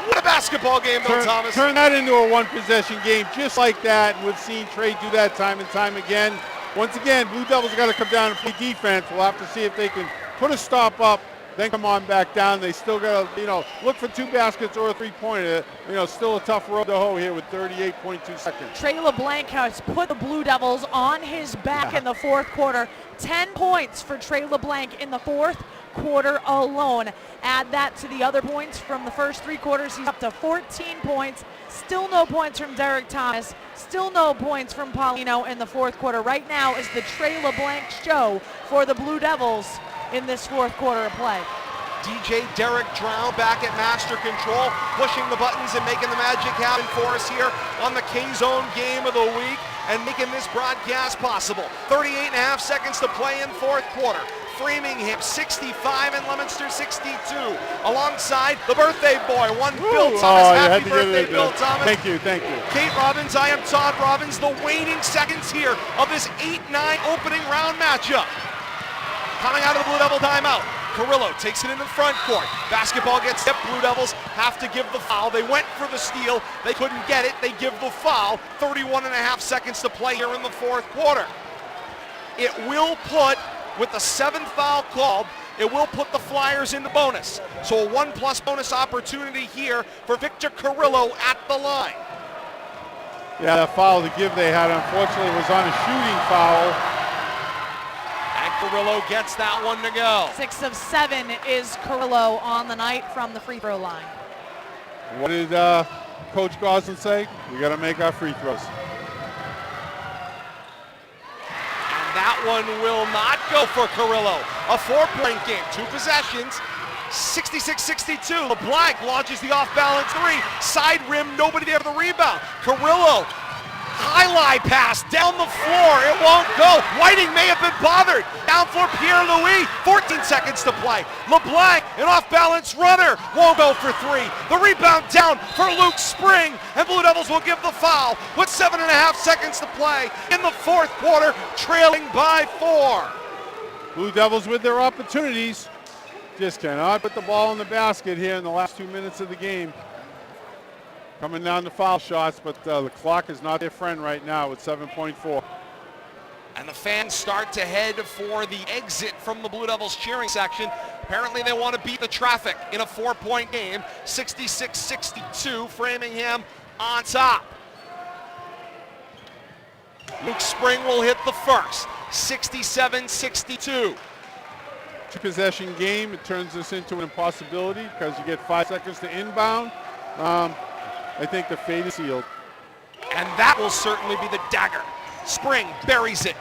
What a basketball game, though, Thomas. Turn that into a one-possession game just like that, and we've seen Trey do that time and time again. Once again, Blue Devils got to come down and play defense. We'll have to see if they can put a stop up, then come on back down. They still got to, look for 2 baskets or a 3-pointer. Still a tough road to hoe here with 38.2 seconds. Trey LeBlanc has put the Blue Devils on his back in the fourth quarter. 10 points for Trey LeBlanc in the fourth quarter alone. Add that to the other points from the first 3 quarters. He's up to 14 points. Still no points from Derek Thomas. Still no points from Paulino in the fourth quarter. Right now is the Trey LeBlanc show for the Blue Devils in this fourth quarter of play. DJ Derek Drow back at master control, pushing the buttons and making the magic happen for us here on the K-Zone game of the week and making this broadcast possible. 38.5 seconds to play in fourth quarter. Framingham 65 and Leominster 62. Alongside the birthday boy, Bill Thomas. Happy birthday, Bill Thomas. Thank you. Kate Robbins, I am Todd Robbins. The waning seconds here of this 8-9 opening round matchup. Coming out of the Blue Devil timeout. Carrillo takes it into the front court. Basketball gets tipped. Blue Devils have to give the foul. They went for the steal. They couldn't get it. They give the foul. 31.5 seconds to play here in the fourth quarter. It will put, with the 7th foul called, it will put the Flyers in the bonus. So a 1+ bonus opportunity here for Victor Carrillo at the line. Yeah, that foul to give they had, unfortunately, was on a shooting foul. Carrillo gets that one to go. 6 of 7 is Carrillo on the night from the free throw line. What did Coach Goslin say? We got to make our free throws. And that one will not go for Carrillo. A 4-point game, 2 possessions. 66-62. LeBlanc launches the off-balance 3. Side rim, nobody there for the rebound. Carrillo, highlight pass down the floor. It won't go. Whiting may have been bothered. Down for Pierre-Louis. 14 seconds to play. LeBlanc, an off-balance runner, won't go for 3. The rebound down for Luke Spring, and Blue Devils will give the foul with 7.5 seconds to play in the fourth quarter, trailing by 4. Blue Devils with their opportunities. Just cannot put the ball in the basket here in the last 2 minutes of the game. Coming down to foul shots, but the clock is not their friend right now with 7.4. And the fans start to head for the exit from the Blue Devils cheering section. Apparently they want to beat the traffic in a 4-point game. 66-62, Framingham on top. Luke Spring will hit the first. 67-62. 2-possession game. It turns this into an impossibility because you get 5 seconds to inbound. I think the fate is sealed. And that will certainly be the dagger. Spring buries it.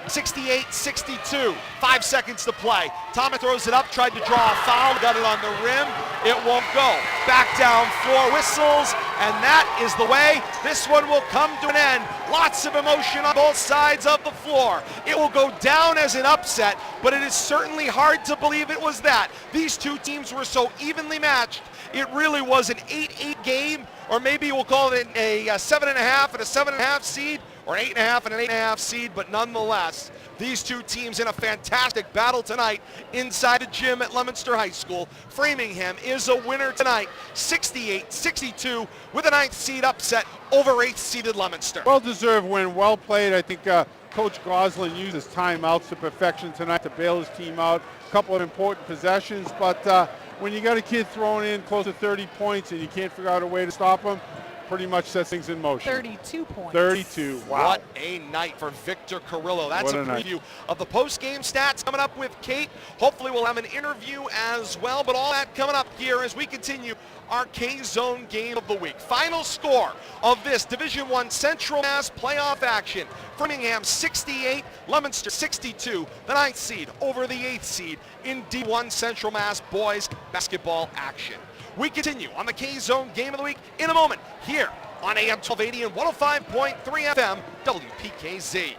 68-62. 5 seconds to play. Thomas throws it up, tried to draw a foul, got it on the rim. It won't go. Back down, floor whistles, and that is the way this one will come to an end. Lots of emotion on both sides of the floor. It will go down as an upset, but it is certainly hard to believe it was that. These two teams were so evenly matched. It really was an 8-8 game, or maybe we'll call it a 7.5 and a 7.5 seed, or 8.5 and an 8.5 seed, but nonetheless, these two teams in a fantastic battle tonight inside the gym at Leominster High School. Framingham is a winner tonight, 68-62, with a 9th seed upset over 8th seeded Leominster. Well-deserved win, well played. I think Coach Goslin used his timeouts to perfection tonight to bail his team out. A couple of important possessions, but when you got a kid throwing in close to 30 points and you can't figure out a way to stop him, pretty much sets things in motion. 32 points. 32, wow. What a night for Victor Carrillo. That's a preview night of the post-game stats coming up with Kate. Hopefully we'll have an interview as well, but all that coming up here as we continue our K-Zone game of the week. Final score of this Division I Central Mass playoff action. Framingham 68, Leominster 62, the 9th seed over the 8th seed in D1 Central Mass boys basketball action. We continue on the K-Zone game of the week in a moment here on AM 1280 and 105.3 FM WPKZ.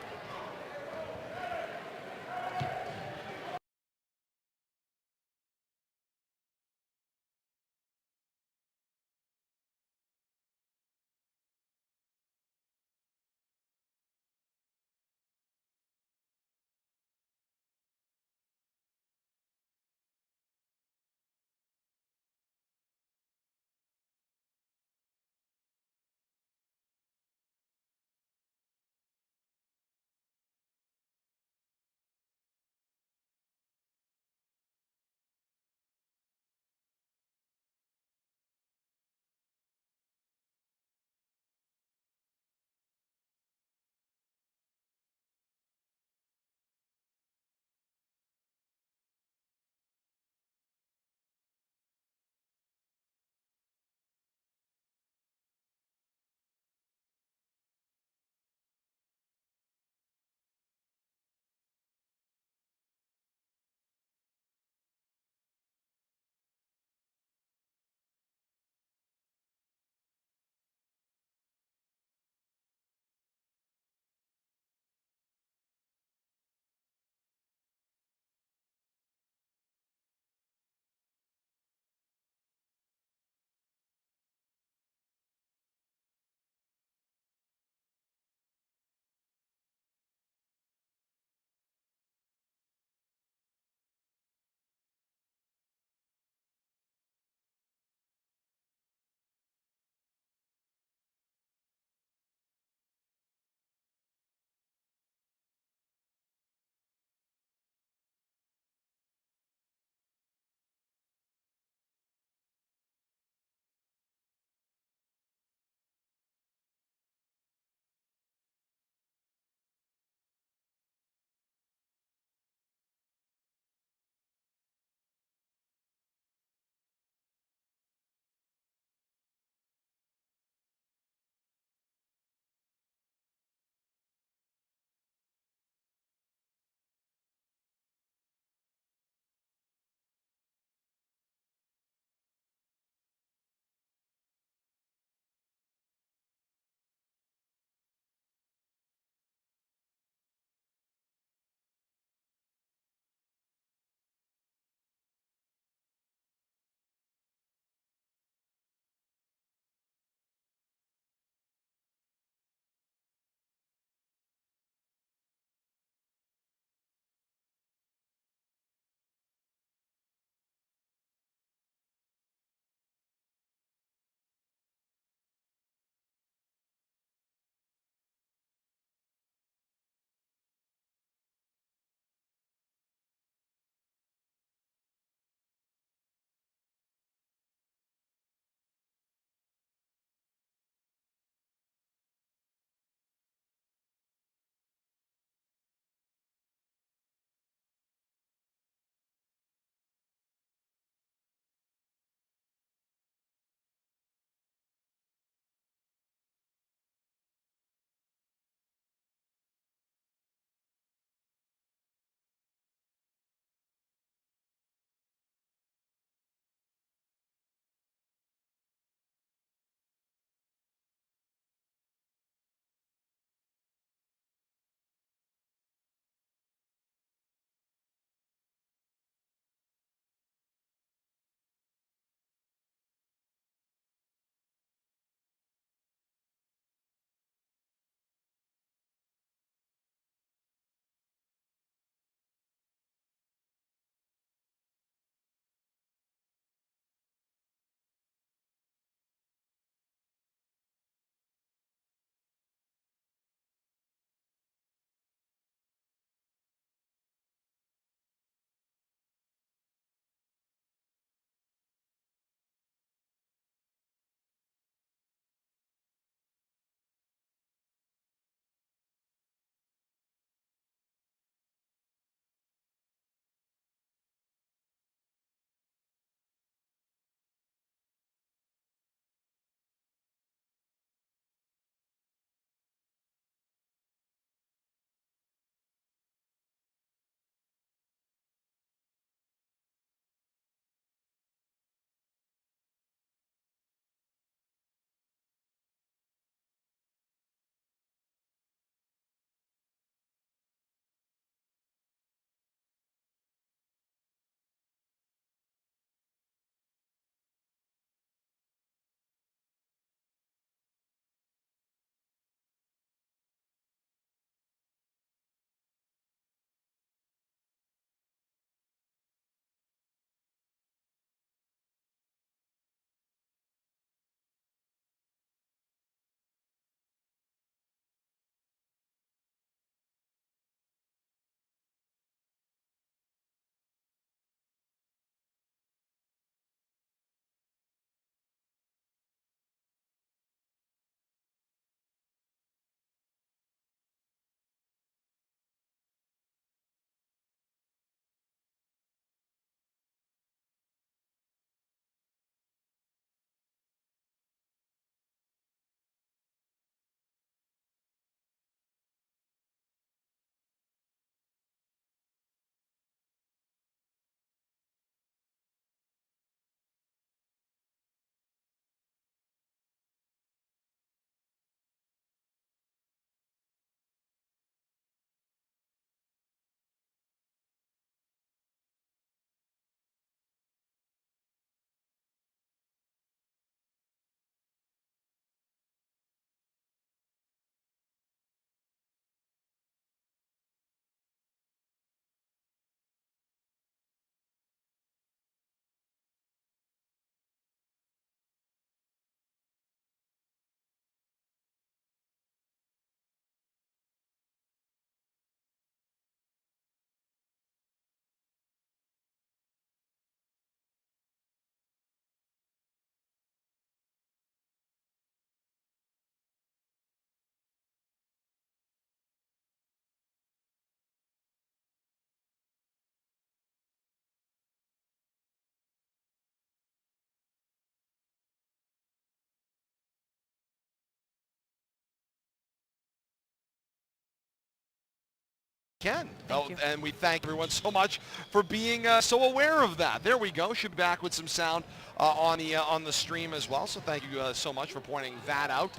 Can. Thank you. And we thank everyone so much for being so aware of that. There we go. Should be back with some sound on the stream as well. So thank you so much for pointing that out.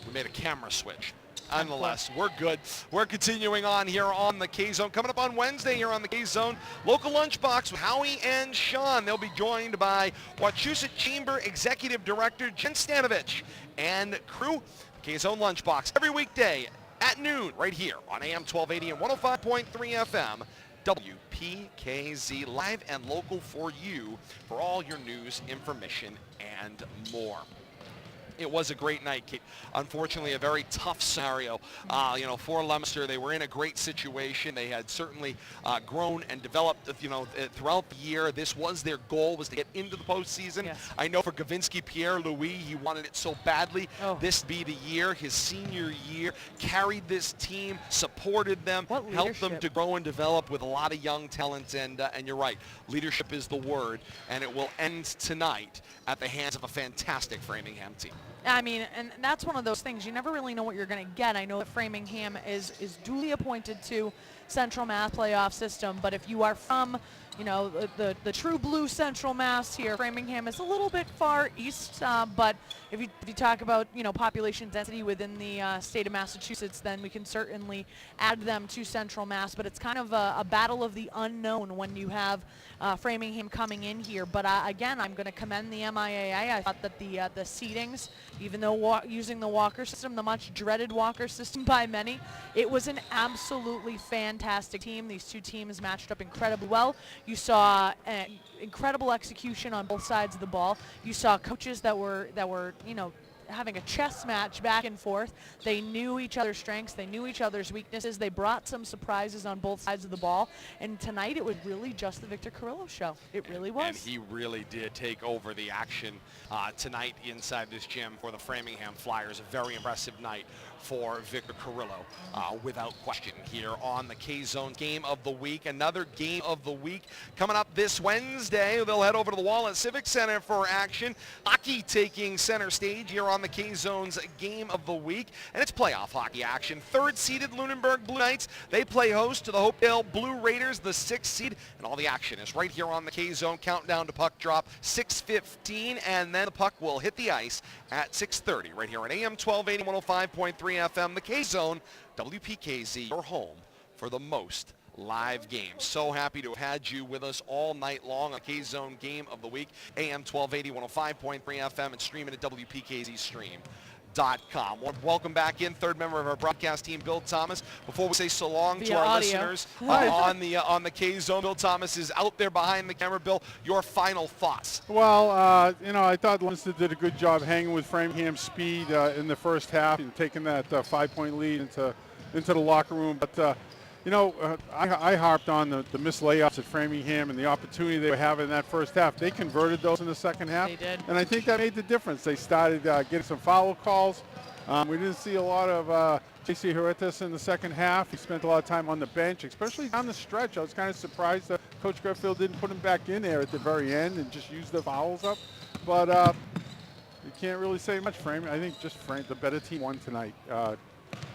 We made a camera switch. Nonetheless, we're good. We're continuing on here on the K-Zone. Coming up on Wednesday here on the K-Zone, local lunchbox with Howie and Sean. They'll be joined by Wachusett Chamber Executive Director Jen Stanovich and crew. K-Zone lunchbox every weekday at noon right here on AM 1280 and 105.3 FM. WPKZ, live and local for you for all your news, information, and more. It was a great night, Kate. Unfortunately, a very tough scenario, for Leominster. They were in a great situation. They had certainly grown and developed, throughout the year. This was their goal, was to get into the postseason. Yes. I know for Gavinsky Pierre-Louis, he wanted it so badly. Oh. This be the year, his senior year, carried this team, supported them, What helped them leadership. to grow and develop with a lot of young talent. And you're right, leadership is the word, and it will end tonight at the hands of a fantastic Framingham team. I mean, and that's one of those things. You never really know what you're going to get. I know that Framingham is duly appointed to Central Mass playoff system, but if you are from, the true blue Central Mass here, Framingham is a little bit far east, but if you talk about, population density within the state of Massachusetts, then we can certainly add them to Central Mass, but it's kind of a battle of the unknown when you have Framingham coming in here. But again, I'm going to commend the MIAA. I thought that the seedings, even though using the Walker system, the much dreaded Walker system by many, it was an absolutely fantastic team. These two teams matched up incredibly well. You saw incredible execution on both sides of the ball. You saw coaches that were having a chess match back and forth. They knew each other's strengths. They knew each other's weaknesses. They brought some surprises on both sides of the ball. And tonight it was really just the Victor Carrillo show. It really was. And he really did take over the action tonight inside this gym for the Framingham Flyers. A very impressive night for Victor Carrillo, without question, here on the K-Zone Game of the Week. Another Game of the Week coming up this Wednesday. They'll head over to the Wall at Civic Center for action. Hockey taking center stage here on the K-Zone's Game of the Week. And it's playoff hockey action. Third-seeded Lunenburg Blue Knights. They play host to the Hopedale Blue Raiders, the sixth seed. And all the action is right here on the K-Zone. Countdown to puck drop, 6:15. And then the puck will hit the ice at 6:30 right here on AM 1280, 105.3 FM, the K-Zone, WPKZ, your home for the most live games. So happy to have had you with us all night long on K-Zone Game of the Week, AM 1280, 105.3 FM, and streaming at WPKZstream.com. Welcome back in, third member of our broadcast team, Bill Thomas. Before we say so long to our listeners on the K-Zone, Bill Thomas is out there behind the camera. Bill, your final thoughts. Well, I thought Leominster did a good job hanging with Framingham's speed in the first half and taking that 5-point lead into the locker room. But, I harped on the missed layups at Framingham and the opportunity they were having in that first half. They converted those in the second half. They did. And I think that made the difference. They started getting some foul calls. We didn't see a lot of J.C. Huertas in the second half. He spent a lot of time on the bench, especially down the stretch. I was kind of surprised that Coach Greffield didn't put him back in there at the very end and just use the fouls up. But you can't really say much, Frame. I think just the better team won tonight.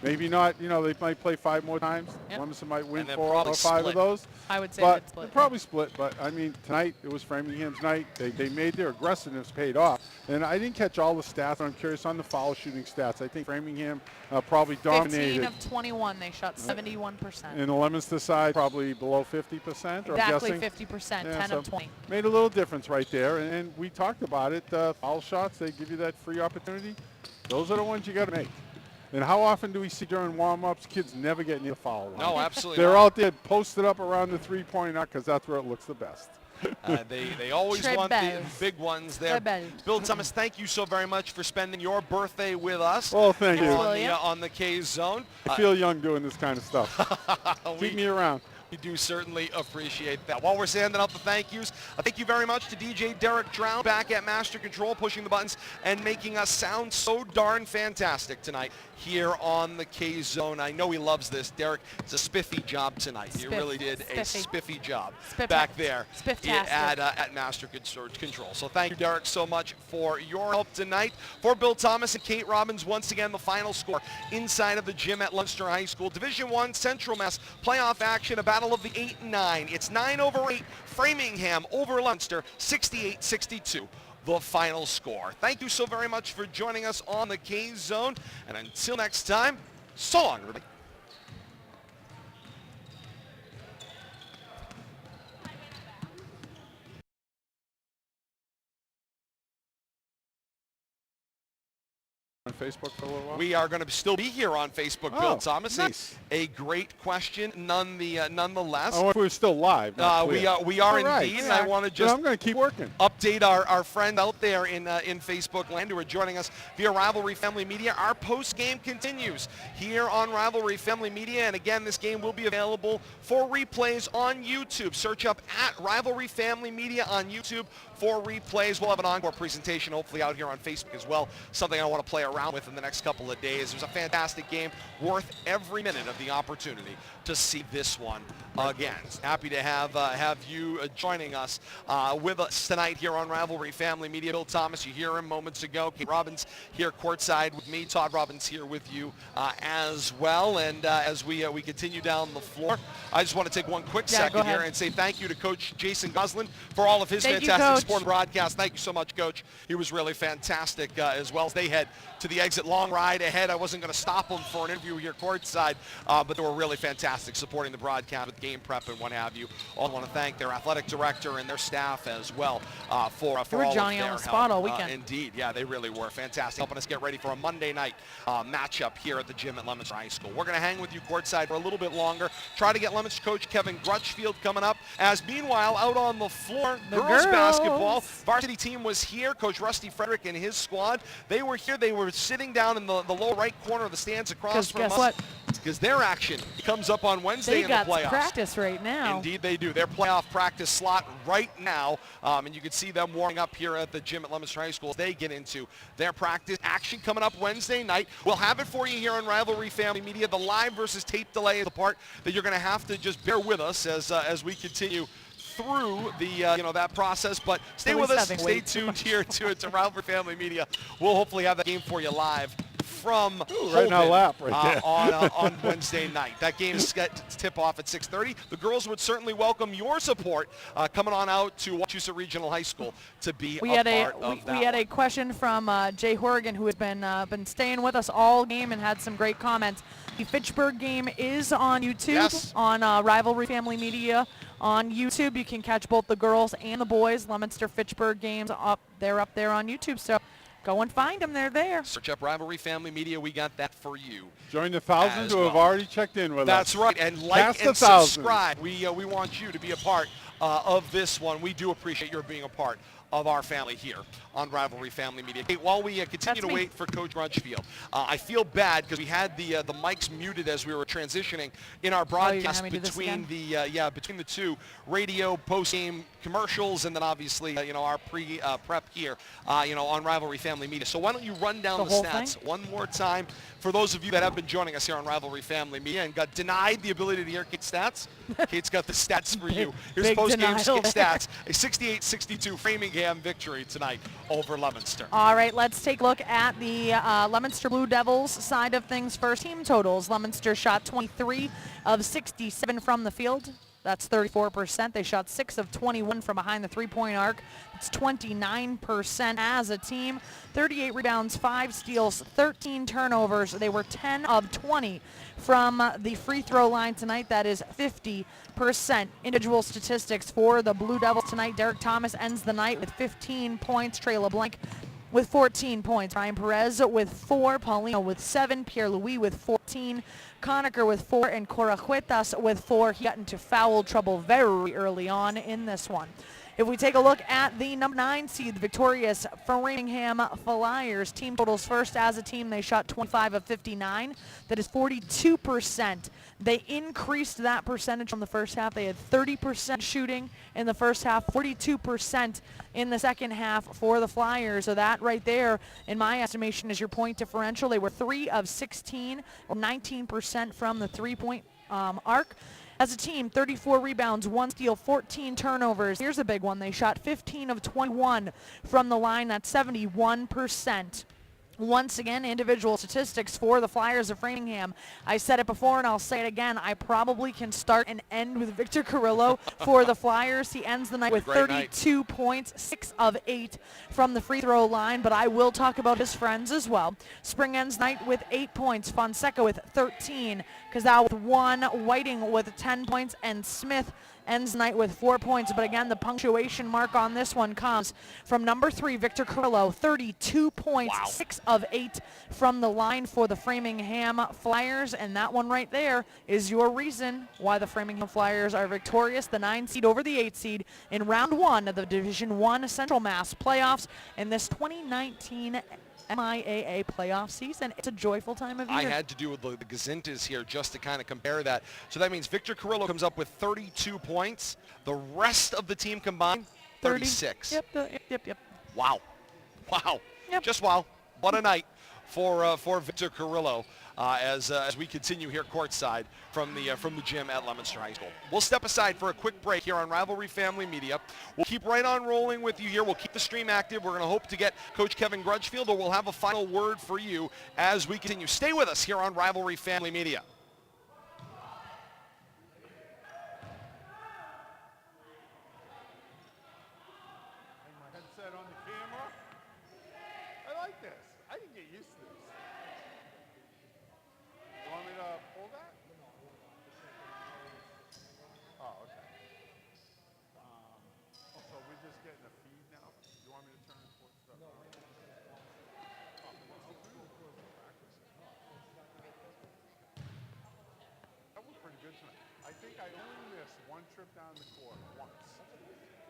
Maybe not, they might play 5 more times. Yep. Leominster might win And 4 or 5 of those. I would say But it's split. they'll probably split. But, I mean, tonight it was Framingham's night. They made their aggressiveness paid off. And I didn't catch all the stats, but I'm curious on the foul shooting stats. I think Framingham probably dominated. 15 of 21. They shot 71%. And the Leominster side probably below 50%. Or Exactly I'm guessing. 50%, Yeah, 10 so of 20. made a little difference right there. And we talked about it. Foul shots, they give you that free opportunity. Those are the ones you got to make. And how often do we see during warm-ups kids never get near the foul line? No, absolutely They're not. out there posted up around the three-point arc because that's where it looks the best. They always Très want the belle. big ones there. Très belle. Bill Thomas, thank you so very much for spending your birthday with us. Well, thank you. On the K-Zone. I feel young doing this kind of stuff. Keep me around. We do certainly appreciate that. While we're sending out the thank yous, thank you very much to DJ Derek Drown back at Master Control, pushing the buttons and making us sound so darn fantastic tonight here on the K-Zone. I know he loves this. Derek, it's a spiffy job tonight. You really did a spiffy job back there at Master Control. So thank you, Derek, so much for your help tonight. For Bill Thomas and Kate Robbins, once again, the final score inside of the gym at Leominster High School. Division I Central Mass playoff action, a battle of the 8 and 9. It's 9-8, Framingham over Leominster, 68-62. The final score. Thank you so very much for joining us on the K-Zone. And until next time, so long, everybody. On Facebook for a little while? We are going to still be here on Facebook, Bill Thomas. Nice. A great question, nonetheless. Oh, if we're still live. We are indeed, and I want to just I'm going to keep working. Update our friend out there in Facebook land who are joining us via Rivalry Family Media. Our post-game continues here on Rivalry Family Media, and again, this game will be available for replays on YouTube. Search up at Rivalry Family Media on YouTube for replays. We'll have an encore presentation hopefully out here on Facebook as well, something I want to play around with in the next couple of days. It was a fantastic game, worth every minute of the opportunity to see this one again. Happy to have you joining us with us tonight here on Rivalry Family Media. Bill Thomas, you hear him moments ago. Kate Robbins here courtside with me. Todd Robbins here with you as well. And as we continue down the floor, I just want to take one quick second here and say thank you to Coach Jason Goslin for all of his fantastic sport broadcast. Thank you so much, Coach. He was really fantastic as well. As they head to the exit, long ride ahead. I wasn't going to stop them for an interview here courtside, but they were really fantastic supporting the broadcast with game prep and what have you. I want to thank their athletic director and their staff as well for all of their Johnny on the spot all weekend. Indeed, yeah, they really were fantastic, helping us get ready for a Monday night matchup here at the gym at Leominster High School. We're going to hang with you courtside for a little bit longer, try to get Leominster coach Kevin Grutchfield coming up, as meanwhile out on the floor, girls basketball, varsity team was here. Coach Rusty Frederick and his squad, they were here. They were sitting down in the lower right corner of the stands across from us. Because their action comes up on Wednesday in the playoffs. They got practice right now. Indeed they do. Their playoff practice slot right now, and you can see them warming up here at the gym at Leominster High School as they get into their practice action coming up Wednesday night. We'll have it for you here on Rivalry Family Media. The live versus tape delay is the part that you're going to have to just bear with us as we continue through the that process, but stay with us, stay tuned here to Rivalry Family Media. We'll hopefully have that game for you live from Holden, on Wednesday night. That game is set to tip off at 6:30. The girls would certainly welcome your support coming on out to Wachusett Regional High School to be a part of that. We had a question from Jay Horrigan, who has been staying with us all game and had some great comments. The Fitchburg game is on YouTube, on Rivalry Family Media. On YouTube, you can catch both the girls and the boys. Leominster Fitchburg games up there on YouTube. So go and find them. They're there. Search up Rivalry Family Media. We got that for you. Join the thousands who have already checked in with us. That's right. And like and subscribe. We want you to be a part of this one. We do appreciate your being a part of our family here on Rivalry Family Media. Hey, while we continue to wait for Coach Grutchfield, I feel bad because we had the mics muted as we were transitioning in our broadcast between the two radio post-game commercials and then obviously our prep here on Rivalry Family Media. So why don't you run down the stats one more time for those of you that have been joining us here on Rivalry Family Media and got denied the ability to hear Kate's stats. Kate's got the stats for you. Here's post-game stats. A 68-62 Framingham victory tonight over Leominster. All right, let's take a look at the Leominster Blue Devils side of things first. Team totals: Leominster shot 23 of 67 from the field. That's 34%. They shot 6 of 21 from behind the three-point arc. It's 29% as a team. 38 rebounds, 5 steals, 13 turnovers. They were 10 of 20 from the free throw line tonight. That is 50%. Individual statistics for the Blue Devils tonight: Derek Thomas ends the night with 15 points. Trey LeBlanc with 14 points. Ryan Perez with 4. Paulino with 7. Pierre-Louis with 14. Conacher with 4. And Corajuetas with 4. He got into foul trouble very early on in this one. If we take a look at the number 9 seed, the victorious Framingham Flyers, team totals first as a team, they shot 25 of 59. That is 42%. They increased that percentage from the first half. They had 30% shooting in the first half, 42% in the second half for the Flyers. So that right there, in my estimation, is your point differential. They were 3 of 16, or 19% from the three-point arc. As a team, 34 rebounds, 1 steal, 14 turnovers. Here's a big one. They shot 15 of 21 from the line. That's 71%. Once again, individual statistics for the Flyers of Framingham. I said it before and I'll say it again. I probably can start and end with Victor Carrillo for the Flyers. He ends the night with 32 points, 6 of 8 from the free throw line, but I will talk about his friends as well. Spring ends night with 8 points, Fonseca with 13, Kazal with 1, Whiting with 10 points, and Smith ends night with 4 points. But again, the punctuation mark on this one comes from number 3, Victor Carrillo, 32 points, 6 of 8 from the line for the Framingham Flyers. And that one right there is your reason why the Framingham Flyers are victorious, the 9 seed over the 8 seed in round 1 of the Division 1 Central Mass playoffs in this 2019 MIAA playoff season. It's a joyful time of year. I had to do with the gazintas here just to kind of compare that. So that means Victor Carrillo comes up with 32 points. The rest of the team combined, 36. Yep. Wow. Yep. Just wow. What a night for Victor Carrillo as we continue here courtside from the gym at Leominster High School. We'll step aside for a quick break here on Rivalry Family Media. We'll keep right on rolling with you here. We'll keep the stream active. We're going to hope to get Coach Kevin Grudgefield, or we'll have a final word for you as we continue. Stay with us here on Rivalry Family Media. My headset on the camera. I like this. I can get used to this. You want me to pull that? Oh, okay. So we're just getting a feed now? You want me to turn it towards the... That was pretty good tonight. I think I only missed one trip down the court once.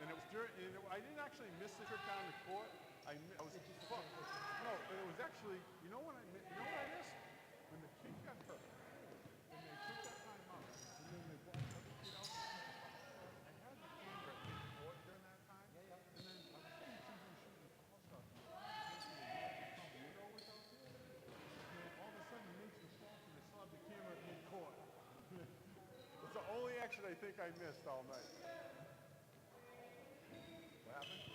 And it was I didn't actually miss the trip down the court. I was fucked. No, but it was actually, you know what I missed? When the kid got hurt. When they took that time out. And then they brought the other kid out. I had the camera in court during that time. And then I was seeing people shooting the foul stuff. And all of a sudden it makes me stop and I saw the camera in court. It's the only action I think I missed all night. What happened?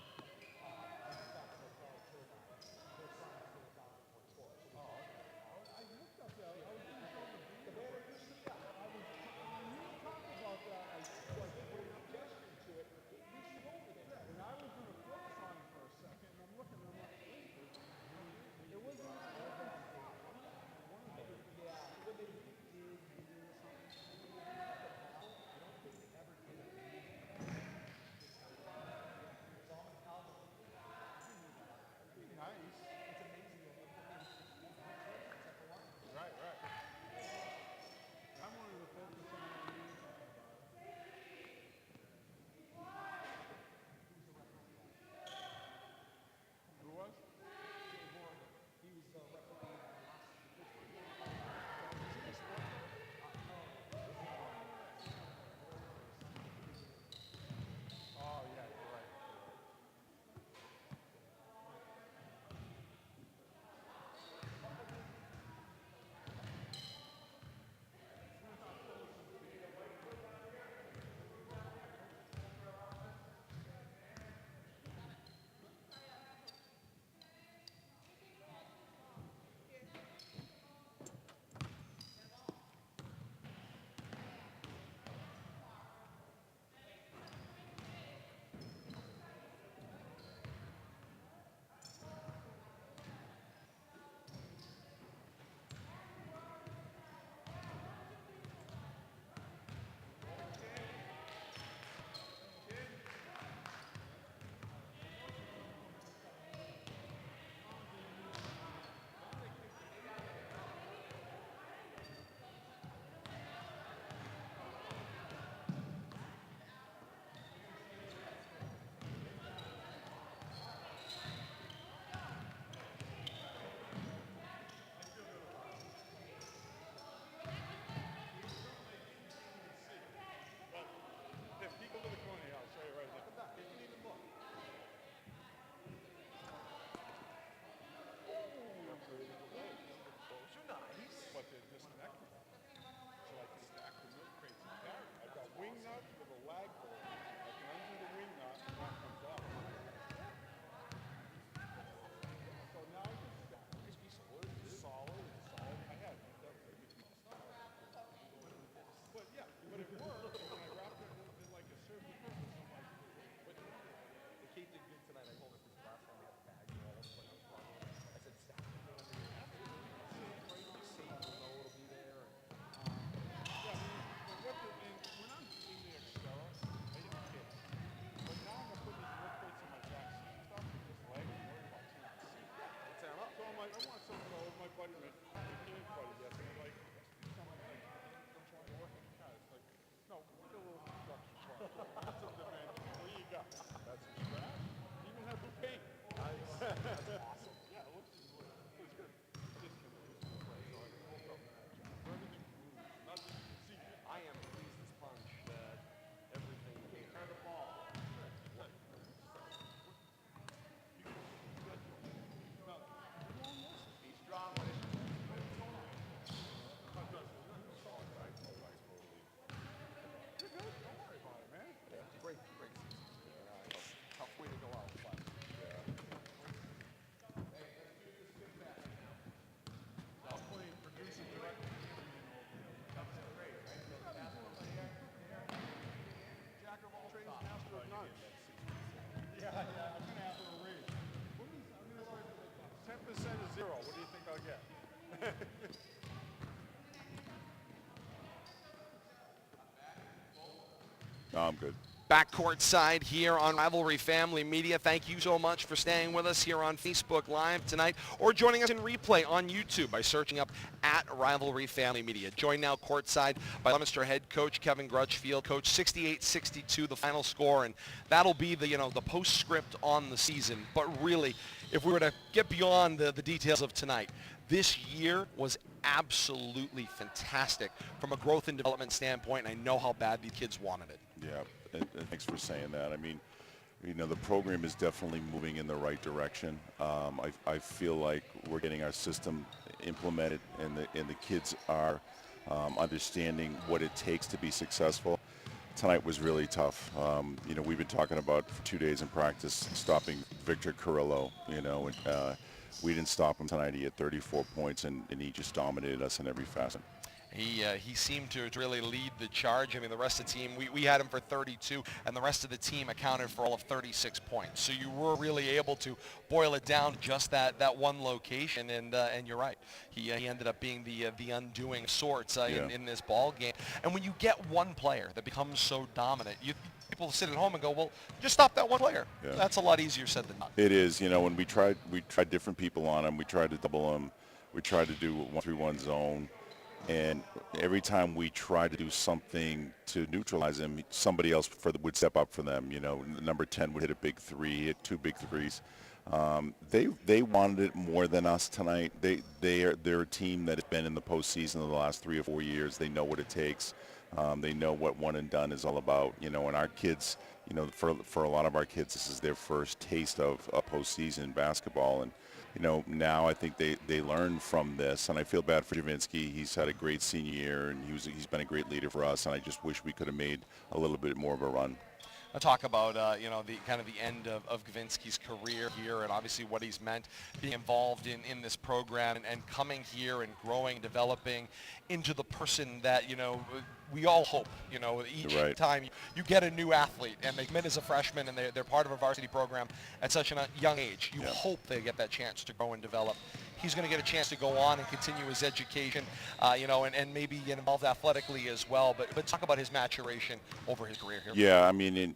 No, I'm good. Back courtside here on Rivalry Family Media. Thank you so much for staying with us here on Facebook Live tonight or joining us in replay on YouTube by searching up at Rivalry Family Media. Joined now courtside by Leominster head coach Kevin Grutchfield. Coach, 68-62 the final score, and that'll be the the postscript on the season. But really, if we were to get beyond the details of tonight, this year was absolutely fantastic from a growth and development standpoint, and I know how bad these kids wanted it. Yeah. Thanks for saying that. I mean, the program is definitely moving in the right direction. I feel like we're getting our system implemented, and the kids are understanding what it takes to be successful. Tonight was really tough. We've been talking about for 2 days in practice stopping Victor Carrillo. And we didn't stop him tonight. He had 34 points, and he just dominated us in every facet. He seemed to really lead the charge. I mean, the rest of the team, we had him for 32, and the rest of the team accounted for all of 36 points. So you were really able to boil it down to just that one location, and you're right. He ended up being the undoing of sorts in this ball game. And when you get one player that becomes so dominant, people sit at home and go, well, just stop that one player. Yeah. That's a lot easier said than done. It is. When we tried different people on him. We tried to double him. We tried to do 1-3-1 zone. And every time we tried to do something to neutralize him, somebody else would step up for them. Number 10 would hit a big three, hit 2 big threes. They wanted it more than us tonight. They're a team that has been in the postseason in the last 3 or 4 years. They know what it takes. They know what one and done is all about. And our kids, for a lot of our kids, this is their first taste of postseason basketball. And now I think they learn from this, and I feel bad for Javinsky. He's had a great senior year, and he's been a great leader for us, and I just wish we could have made a little bit more of a run. I'll talk about the kind of the end of Gavinsky's career here, and obviously what he's meant being involved in this program and coming here and growing, developing into the person that we all hope. Each Right. time you get a new athlete and they come in as a freshman and they're part of a varsity program at such a young age, you hope they get that chance to grow and develop. He's going to get a chance to go on and continue his education, and maybe get involved athletically as well. But talk about his maturation over his career here. Yeah, I mean,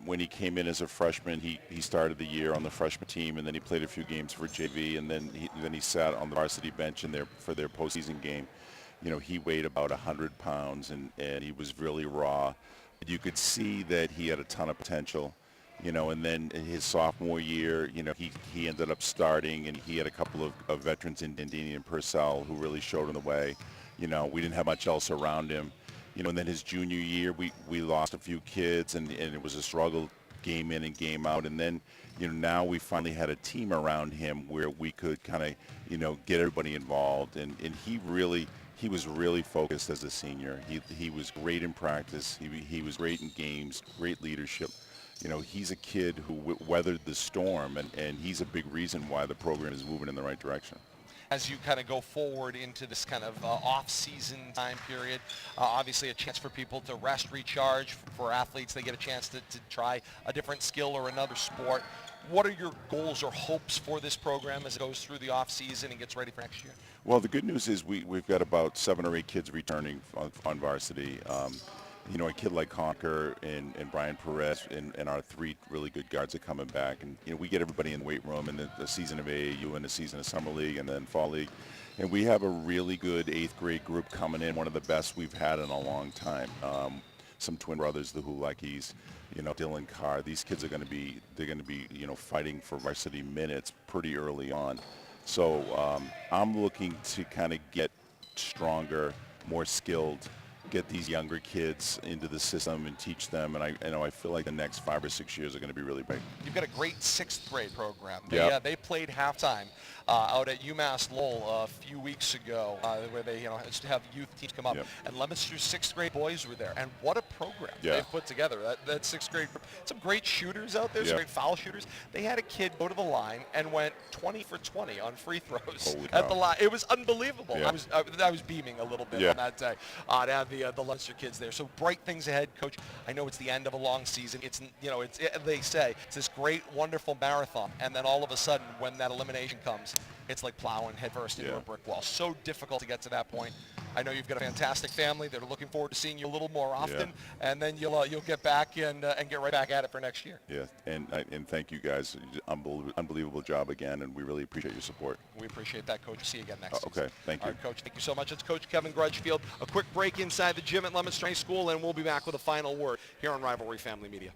when he came in as a freshman, he started the year on the freshman team, and then he played a few games for JV, and then he sat on the varsity bench for their postseason game. He weighed about 100 pounds, and he was really raw. You could see that he had a ton of potential. And then in his sophomore year, he ended up starting, and he had a couple of veterans in Indiana and Purcell who really showed him the way. We didn't have much else around him. And then his junior year, we lost a few kids, and it was a struggle game in and game out. And then, now we finally had a team around him where we could kind of, get everybody involved. And he was really focused as a senior. He was great in practice. He was great in games, great leadership. He's a kid who weathered the storm, and he's a big reason why the program is moving in the right direction. As you kind of go forward into this kind of off-season time period, obviously a chance for people to rest, recharge. For athletes, they get a chance to try a different skill or another sport. What are your goals or hopes for this program as it goes through the off-season and gets ready for next year? Well, the good news is we've got about 7 or 8 kids returning on varsity. A kid like Conker and Brian Perez and our 3 really good guards are coming back. And, we get everybody in the weight room in the season of AAU and the season of Summer League and then Fall League. And we have a really good 8th grade group coming in, one of the best we've had in a long time. Some twin brothers, the Hulekis, Dylan Carr. These kids are going to be fighting for varsity minutes pretty early on. So I'm looking to kind of get stronger, more skilled, get these younger kids into the system and teach them. And I feel like the next 5 or 6 years are going to be really big. You've got a great 6th grade program. They played halftime out at UMass Lowell a few weeks ago, where they used to have youth teams come up. Yep. And Leominster's 6th grade boys were there. And what a program they've put together. That 6th grade group. Some great shooters out there, some great foul shooters. They had a kid go to the line and went 20 for 20 on free throws at the line. It was unbelievable. Yeah. I was beaming a little bit on that day to have the Leominster kids there. So bright things ahead, Coach. I know it's the end of a long season. They say it's this great, wonderful marathon, and then all of a sudden, when that elimination comes, it's like plowing headfirst into a brick wall. So difficult to get to that point. I know you've got a fantastic family that are looking forward to seeing you a little more often, and then you'll get back and get right back at it for next year. Yeah, and thank you guys. Unbelievable job again, and we really appreciate your support. We appreciate that, Coach. See you again next season. Okay, thank you. All right, Coach, thank you so much. It's Coach Kevin Grudgefield. A quick break inside the gym at Leominster High School, and we'll be back with a final word here on Rivalry Family Media.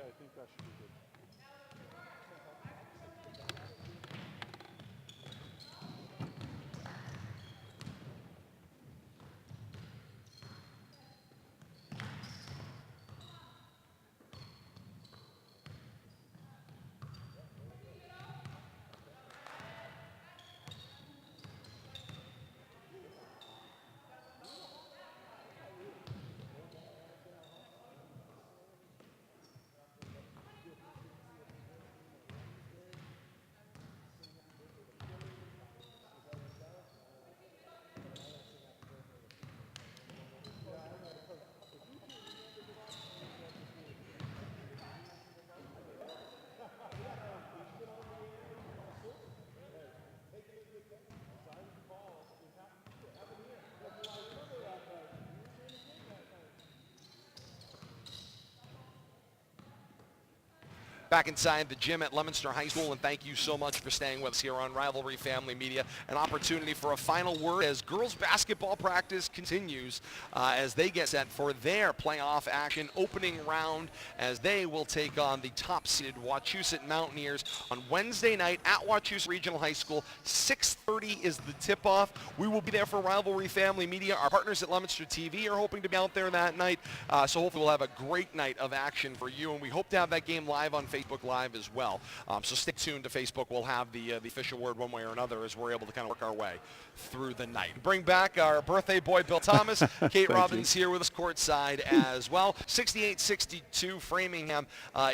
I think that should be good. Back inside the gym at Leominster High School, and thank you so much for staying with us here on Rivalry Family Media. An opportunity for a final word as girls basketball practice continues as they get set for their playoff action opening round as they will take on the top-seeded Wachusett Mountaineers on Wednesday night at Wachusett Regional High School. 6:30 is the tip-off. We will be there for Rivalry Family Media. Our partners at Leominster TV are hoping to be out there that night, so hopefully we'll have a great night of action for you, and we hope to have that game live on Facebook Live as well. So stay tuned to Facebook. We'll have the official word one way or another as we're able to kind of work our way through the night. Bring back our birthday boy, Bill Thomas. Kate Robbins here with us courtside as well. 68-62, Framingham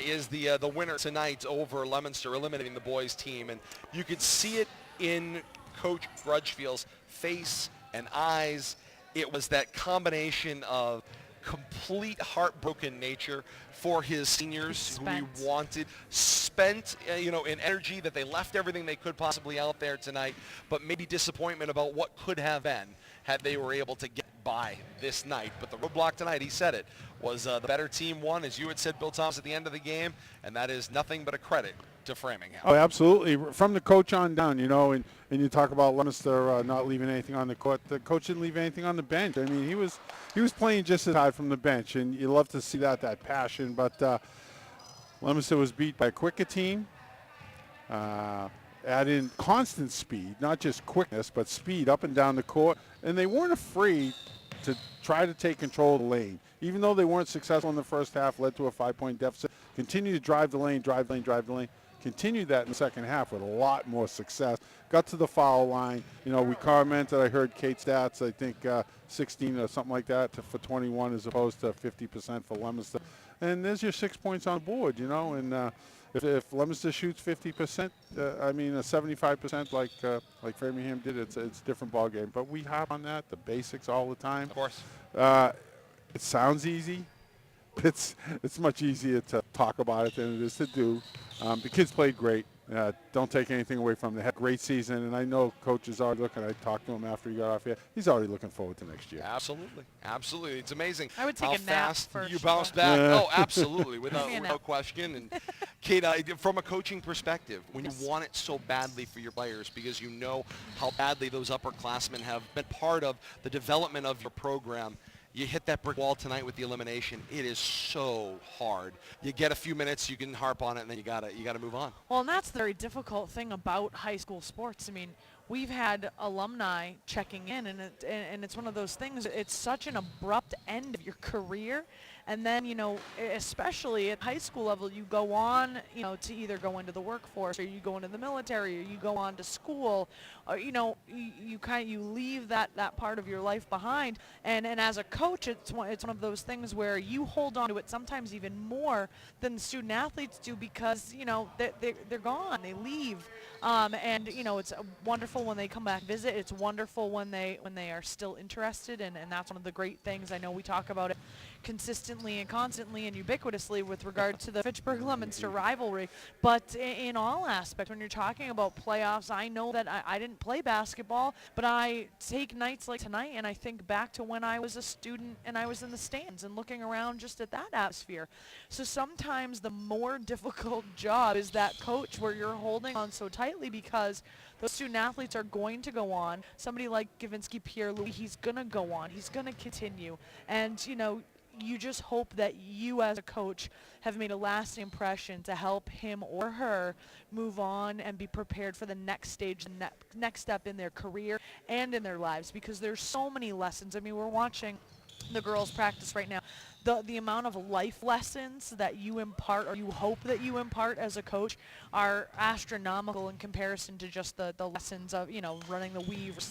is the winner tonight over Leominster, eliminating the boys team. And you could see it in Coach Grudgefield's face and eyes. It was that combination of complete heartbroken nature for his seniors who he wanted, spent in energy that they left everything they could possibly out there tonight, but maybe disappointment about what could have been had they were able to get by this night. But the roadblock tonight, he said it, was the better team won, as you had said, Bill Thomas, at the end of the game, and that is nothing but a credit to Framingham. Oh, absolutely. From the coach on down, and you talk about Leominster not leaving anything on the court. The coach didn't leave anything on the bench. I mean, he was playing just as hard from the bench, and you love to see that passion. But Leominster was beat by a quicker team. Add in constant speed, not just quickness, but speed up and down the court. And they weren't afraid to try to take control of the lane. Even though they weren't successful in the first half, led to a 5-point deficit, continue to drive the lane, continued that in the second half with a lot more success. Got to the foul line. You know, we commented, I heard Kate's stats, I think 16 or something like that for 21 as opposed to 50% for Leominster. And there's your 6 points on board, you know, and if Leominster shoots 50%, I mean 75% like Framingham did, it's a different ball game. But we hop on that, the basics all the time. Of course. It sounds easy. It's much easier to talk about it than it is to do. The kids played great. Don't take anything away from them. They had a great season, and I know Coach is already looking. I talked to him after he got off here. He's already looking forward to next year. Absolutely. Absolutely. It's amazing I would take how a nap fast first. you bounce back. Oh, absolutely, without Maybe a no nap. question. And Kate, from a coaching perspective, when you want it so badly for your players because you know how badly those upperclassmen have been part of the development of your program, you hit that brick wall tonight with the elimination. It is so hard. You get a few minutes, you can harp on it, and then you gotta move on. Well, and that's the very difficult thing about high school sports. I mean, we've had alumni checking in, and it's one of those things. It's such an abrupt end of your career. And then, you know, especially at high school level, you go on, you know, to either go into the workforce or you go into the military or you go on to school, or, you know, you leave that part of your life behind. And as a coach, it's one of those things where you hold on to it sometimes even more than the student athletes do because, you know, they're gone, they leave. And, you know, it's wonderful when they come back visit. It's wonderful when they are still interested, and that's one of the great things. I know we talk about it consistently and constantly and ubiquitously with regard to the Fitchburg-Leominster rivalry. But in all aspects, when you're talking about playoffs, I know that I didn't play basketball, but I take nights like tonight and I think back to when I was a student and I was in the stands and looking around just at that atmosphere. So sometimes the more difficult job is that coach where you're holding on so tightly because those student athletes are going to go on. Somebody like Gavinsky Pierre-Louis, he's going to go on. He's going to continue. And, you know, you just hope that you as a coach have made a lasting impression to help him or her move on and be prepared for the next stage, the next step in their career and in their lives, because there's so many lessons. I mean, we're watching the girls practice right now. The amount of life lessons that you impart or you hope that you impart as a coach are astronomical in comparison to just the lessons of, you know, running the weave or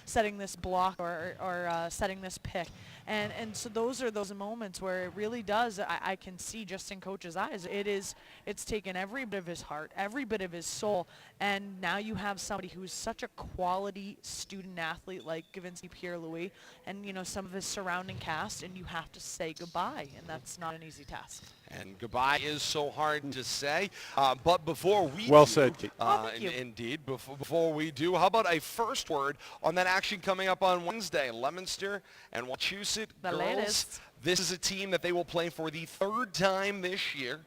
setting this block or setting this pick. And so those are those moments where it really does, I can see just in Coach's eyes, it's taken every bit of his heart, every bit of his soul, and now you have somebody who's such a quality student athlete like Gavinsky Pierre-Louis and, you know, some of his surrounding cast, and you have to say goodbye, and that's not an easy task. And goodbye is so hard to say. But before we Well said, Kate. Thank you. Indeed. Before we do, how about a first word on that action coming up on Wednesday? Leominster and Wachusett The girls. latest. This is a team that they will play for the third time this year.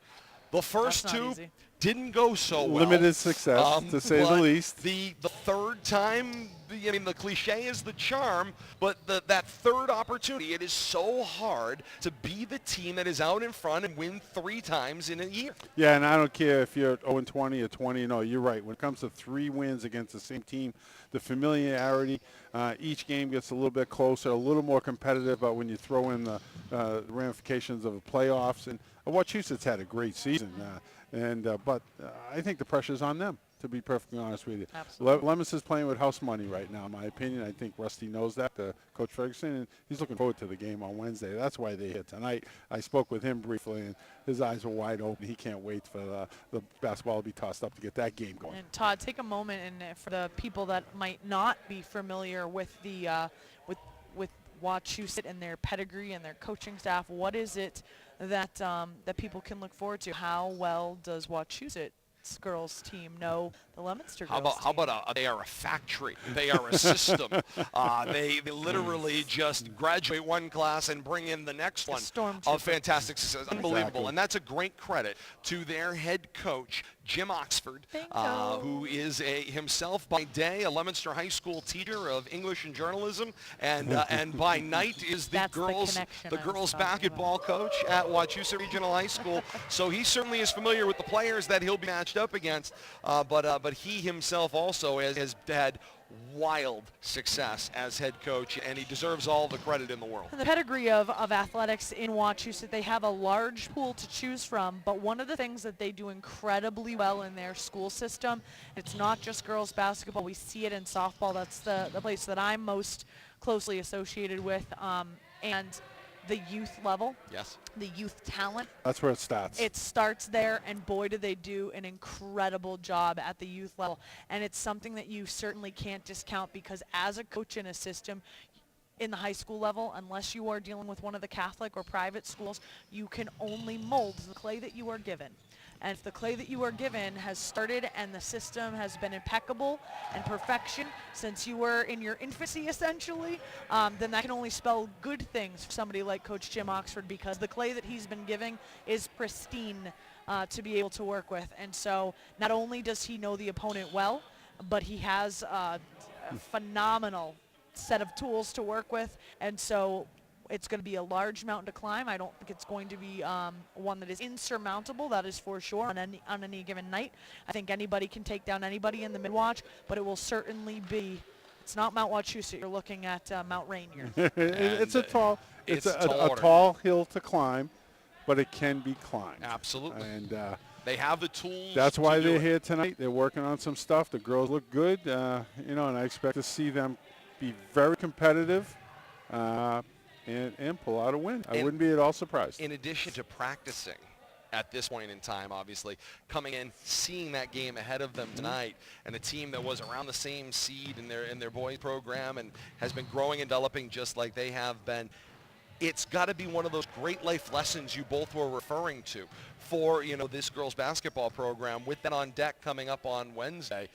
The first That's not two easy. didn't go so well. Limited success, to say the but least. The third time, I mean, the cliche is the charm, but that third opportunity, it is so hard to be the team that is out in front and win 3 times in a year. Yeah, and I don't care if you're 0-20 or 20-0. You're right. When it comes to 3 wins against the same team, the familiarity, each game gets a little bit closer, a little more competitive, but when you throw in the ramifications of the playoffs, and Wachusett's had a great season, but I think the pressure's on them, to be perfectly honest with you. Absolutely. Leominster's playing with house money right now, in my opinion. I think Rusty knows that, Coach Ferguson, and he's looking forward to the game on Wednesday. That's why they're here tonight. I spoke with him briefly, and his eyes were wide open. He can't wait for the basketball to be tossed up to get that game going. And Todd, take a moment, and for the people that might not be familiar with the with Wachusett and their pedigree and their coaching staff, what is it that that people can look forward to? How well does Wachusett's girls team know the Leominster girls How about they are a factory? They are a system. They literally just graduate one class and bring in the next one of fantastic success. Unbelievable. Exactly. And that's a great credit to their head coach, Jim Oxford, who is himself by day a Leominster High School teacher of English and journalism, and by night is the girls basketball coach at Wachusett Regional High School. So he certainly is familiar with the players that he'll be matched up against, but he himself also has had wild success as head coach, and he deserves all the credit in the world. The pedigree of athletics in Wachusett, they have a large pool to choose from, but one of the things that they do incredibly well in their school system, it's not just girls basketball, we see it in softball. That's the place that I'm most closely associated with, and the youth level, yes, the youth talent. That's where it starts. It starts there, and boy, do they do an incredible job at the youth level. And it's something that you certainly can't discount, because as a coach in a system in the high school level, unless you are dealing with one of the Catholic or private schools, you can only mold the clay that you are given. And if the clay that you are given has started and the system has been impeccable and perfection since you were in your infancy, essentially, then that can only spell good things for somebody like Coach Jim Oxford, because the clay that he's been giving is pristine to be able to work with. And so not only does he know the opponent well, but he has a phenomenal set of tools to work with. And so it's going to be a large mountain to climb. I don't think it's going to be one that is insurmountable, that is for sure, on any given night. I think anybody can take down anybody in the Midwatch, but it will certainly be, it's not Mount Wachusett, you're looking at Mount Rainier. It's a tall tall hill to climb, but it can be climbed. Absolutely. And they have the tools. that's why to do they're it. here tonight. They're working on some stuff. The girls look good, and I expect to see them be very competitive. And pull out a win. I wouldn't be at all surprised. In addition to practicing at this point in time, obviously, coming in, seeing that game ahead of them tonight, and a team that was around the same seed in their boys program and has been growing and developing just like they have been, it's got to be one of those great life lessons you both were referring to for, this girls basketball program, with that on deck coming up on Wednesday.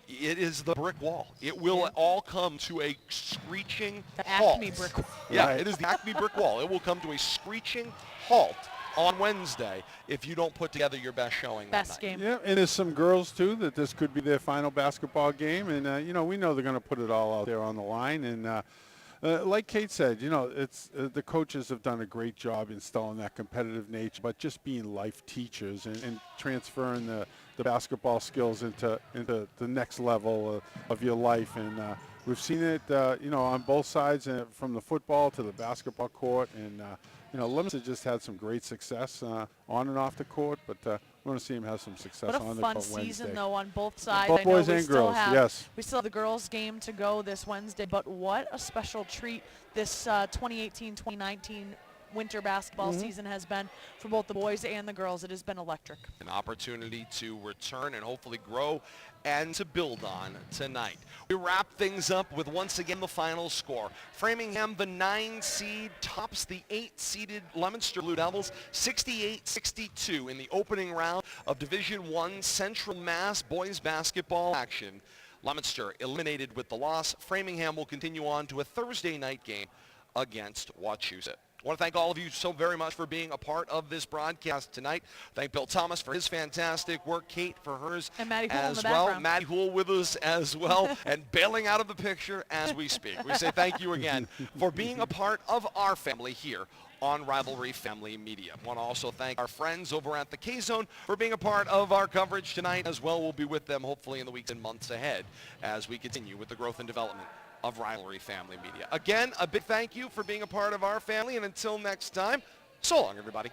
It is the brick wall. It will all come to a screeching halt. Acme brick wall. Yeah, it is the Acme brick wall. It will come to a screeching halt on Wednesday if you don't put together your best showing that Best night. game. Yeah, and there's some girls, too, that this could be their final basketball game. And, we know they're going to put it all out there on the line. And like Kate said, it's the coaches have done a great job installing that competitive nature, but just being life teachers and transferring the basketball skills into the next level of your life. And we've seen it, on both sides, from the football to the basketball court. And, Leominster just had some great success on and off the court, but we want to see him have some success What a on the fun court Wednesday. season, though, on both sides. Both I know boys we and still girls, have, yes. We still have the girls' game to go this Wednesday, but what a special treat this 2018-2019 winter basketball season has been for both the boys and the girls. It has been electric. An opportunity to return and hopefully grow and to build on tonight. We wrap things up with, once again, the final score. Framingham, the 9 seed, tops the 8-seeded Leominster Blue Devils 68-62 in the opening round of Division I Central Mass boys basketball action. Leominster eliminated with the loss. Framingham will continue on to a Thursday night game against Wachusett. I want to thank all of you so very much for being a part of this broadcast tonight. Thank Bill Thomas for his fantastic work, Kate for hers And Maddie Hoole as in the well. background. Maddie Hoole with us as well and bailing out of the picture as we speak. We say thank you again for being a part of our family here on Rivalry Family Media. I want to also thank our friends over at the K-Zone for being a part of our coverage tonight as well. We'll be with them hopefully in the weeks and months ahead as we continue with the growth and development of Rivalry Family Media. Again, a big thank you for being a part of our family, and until next time, so long, everybody.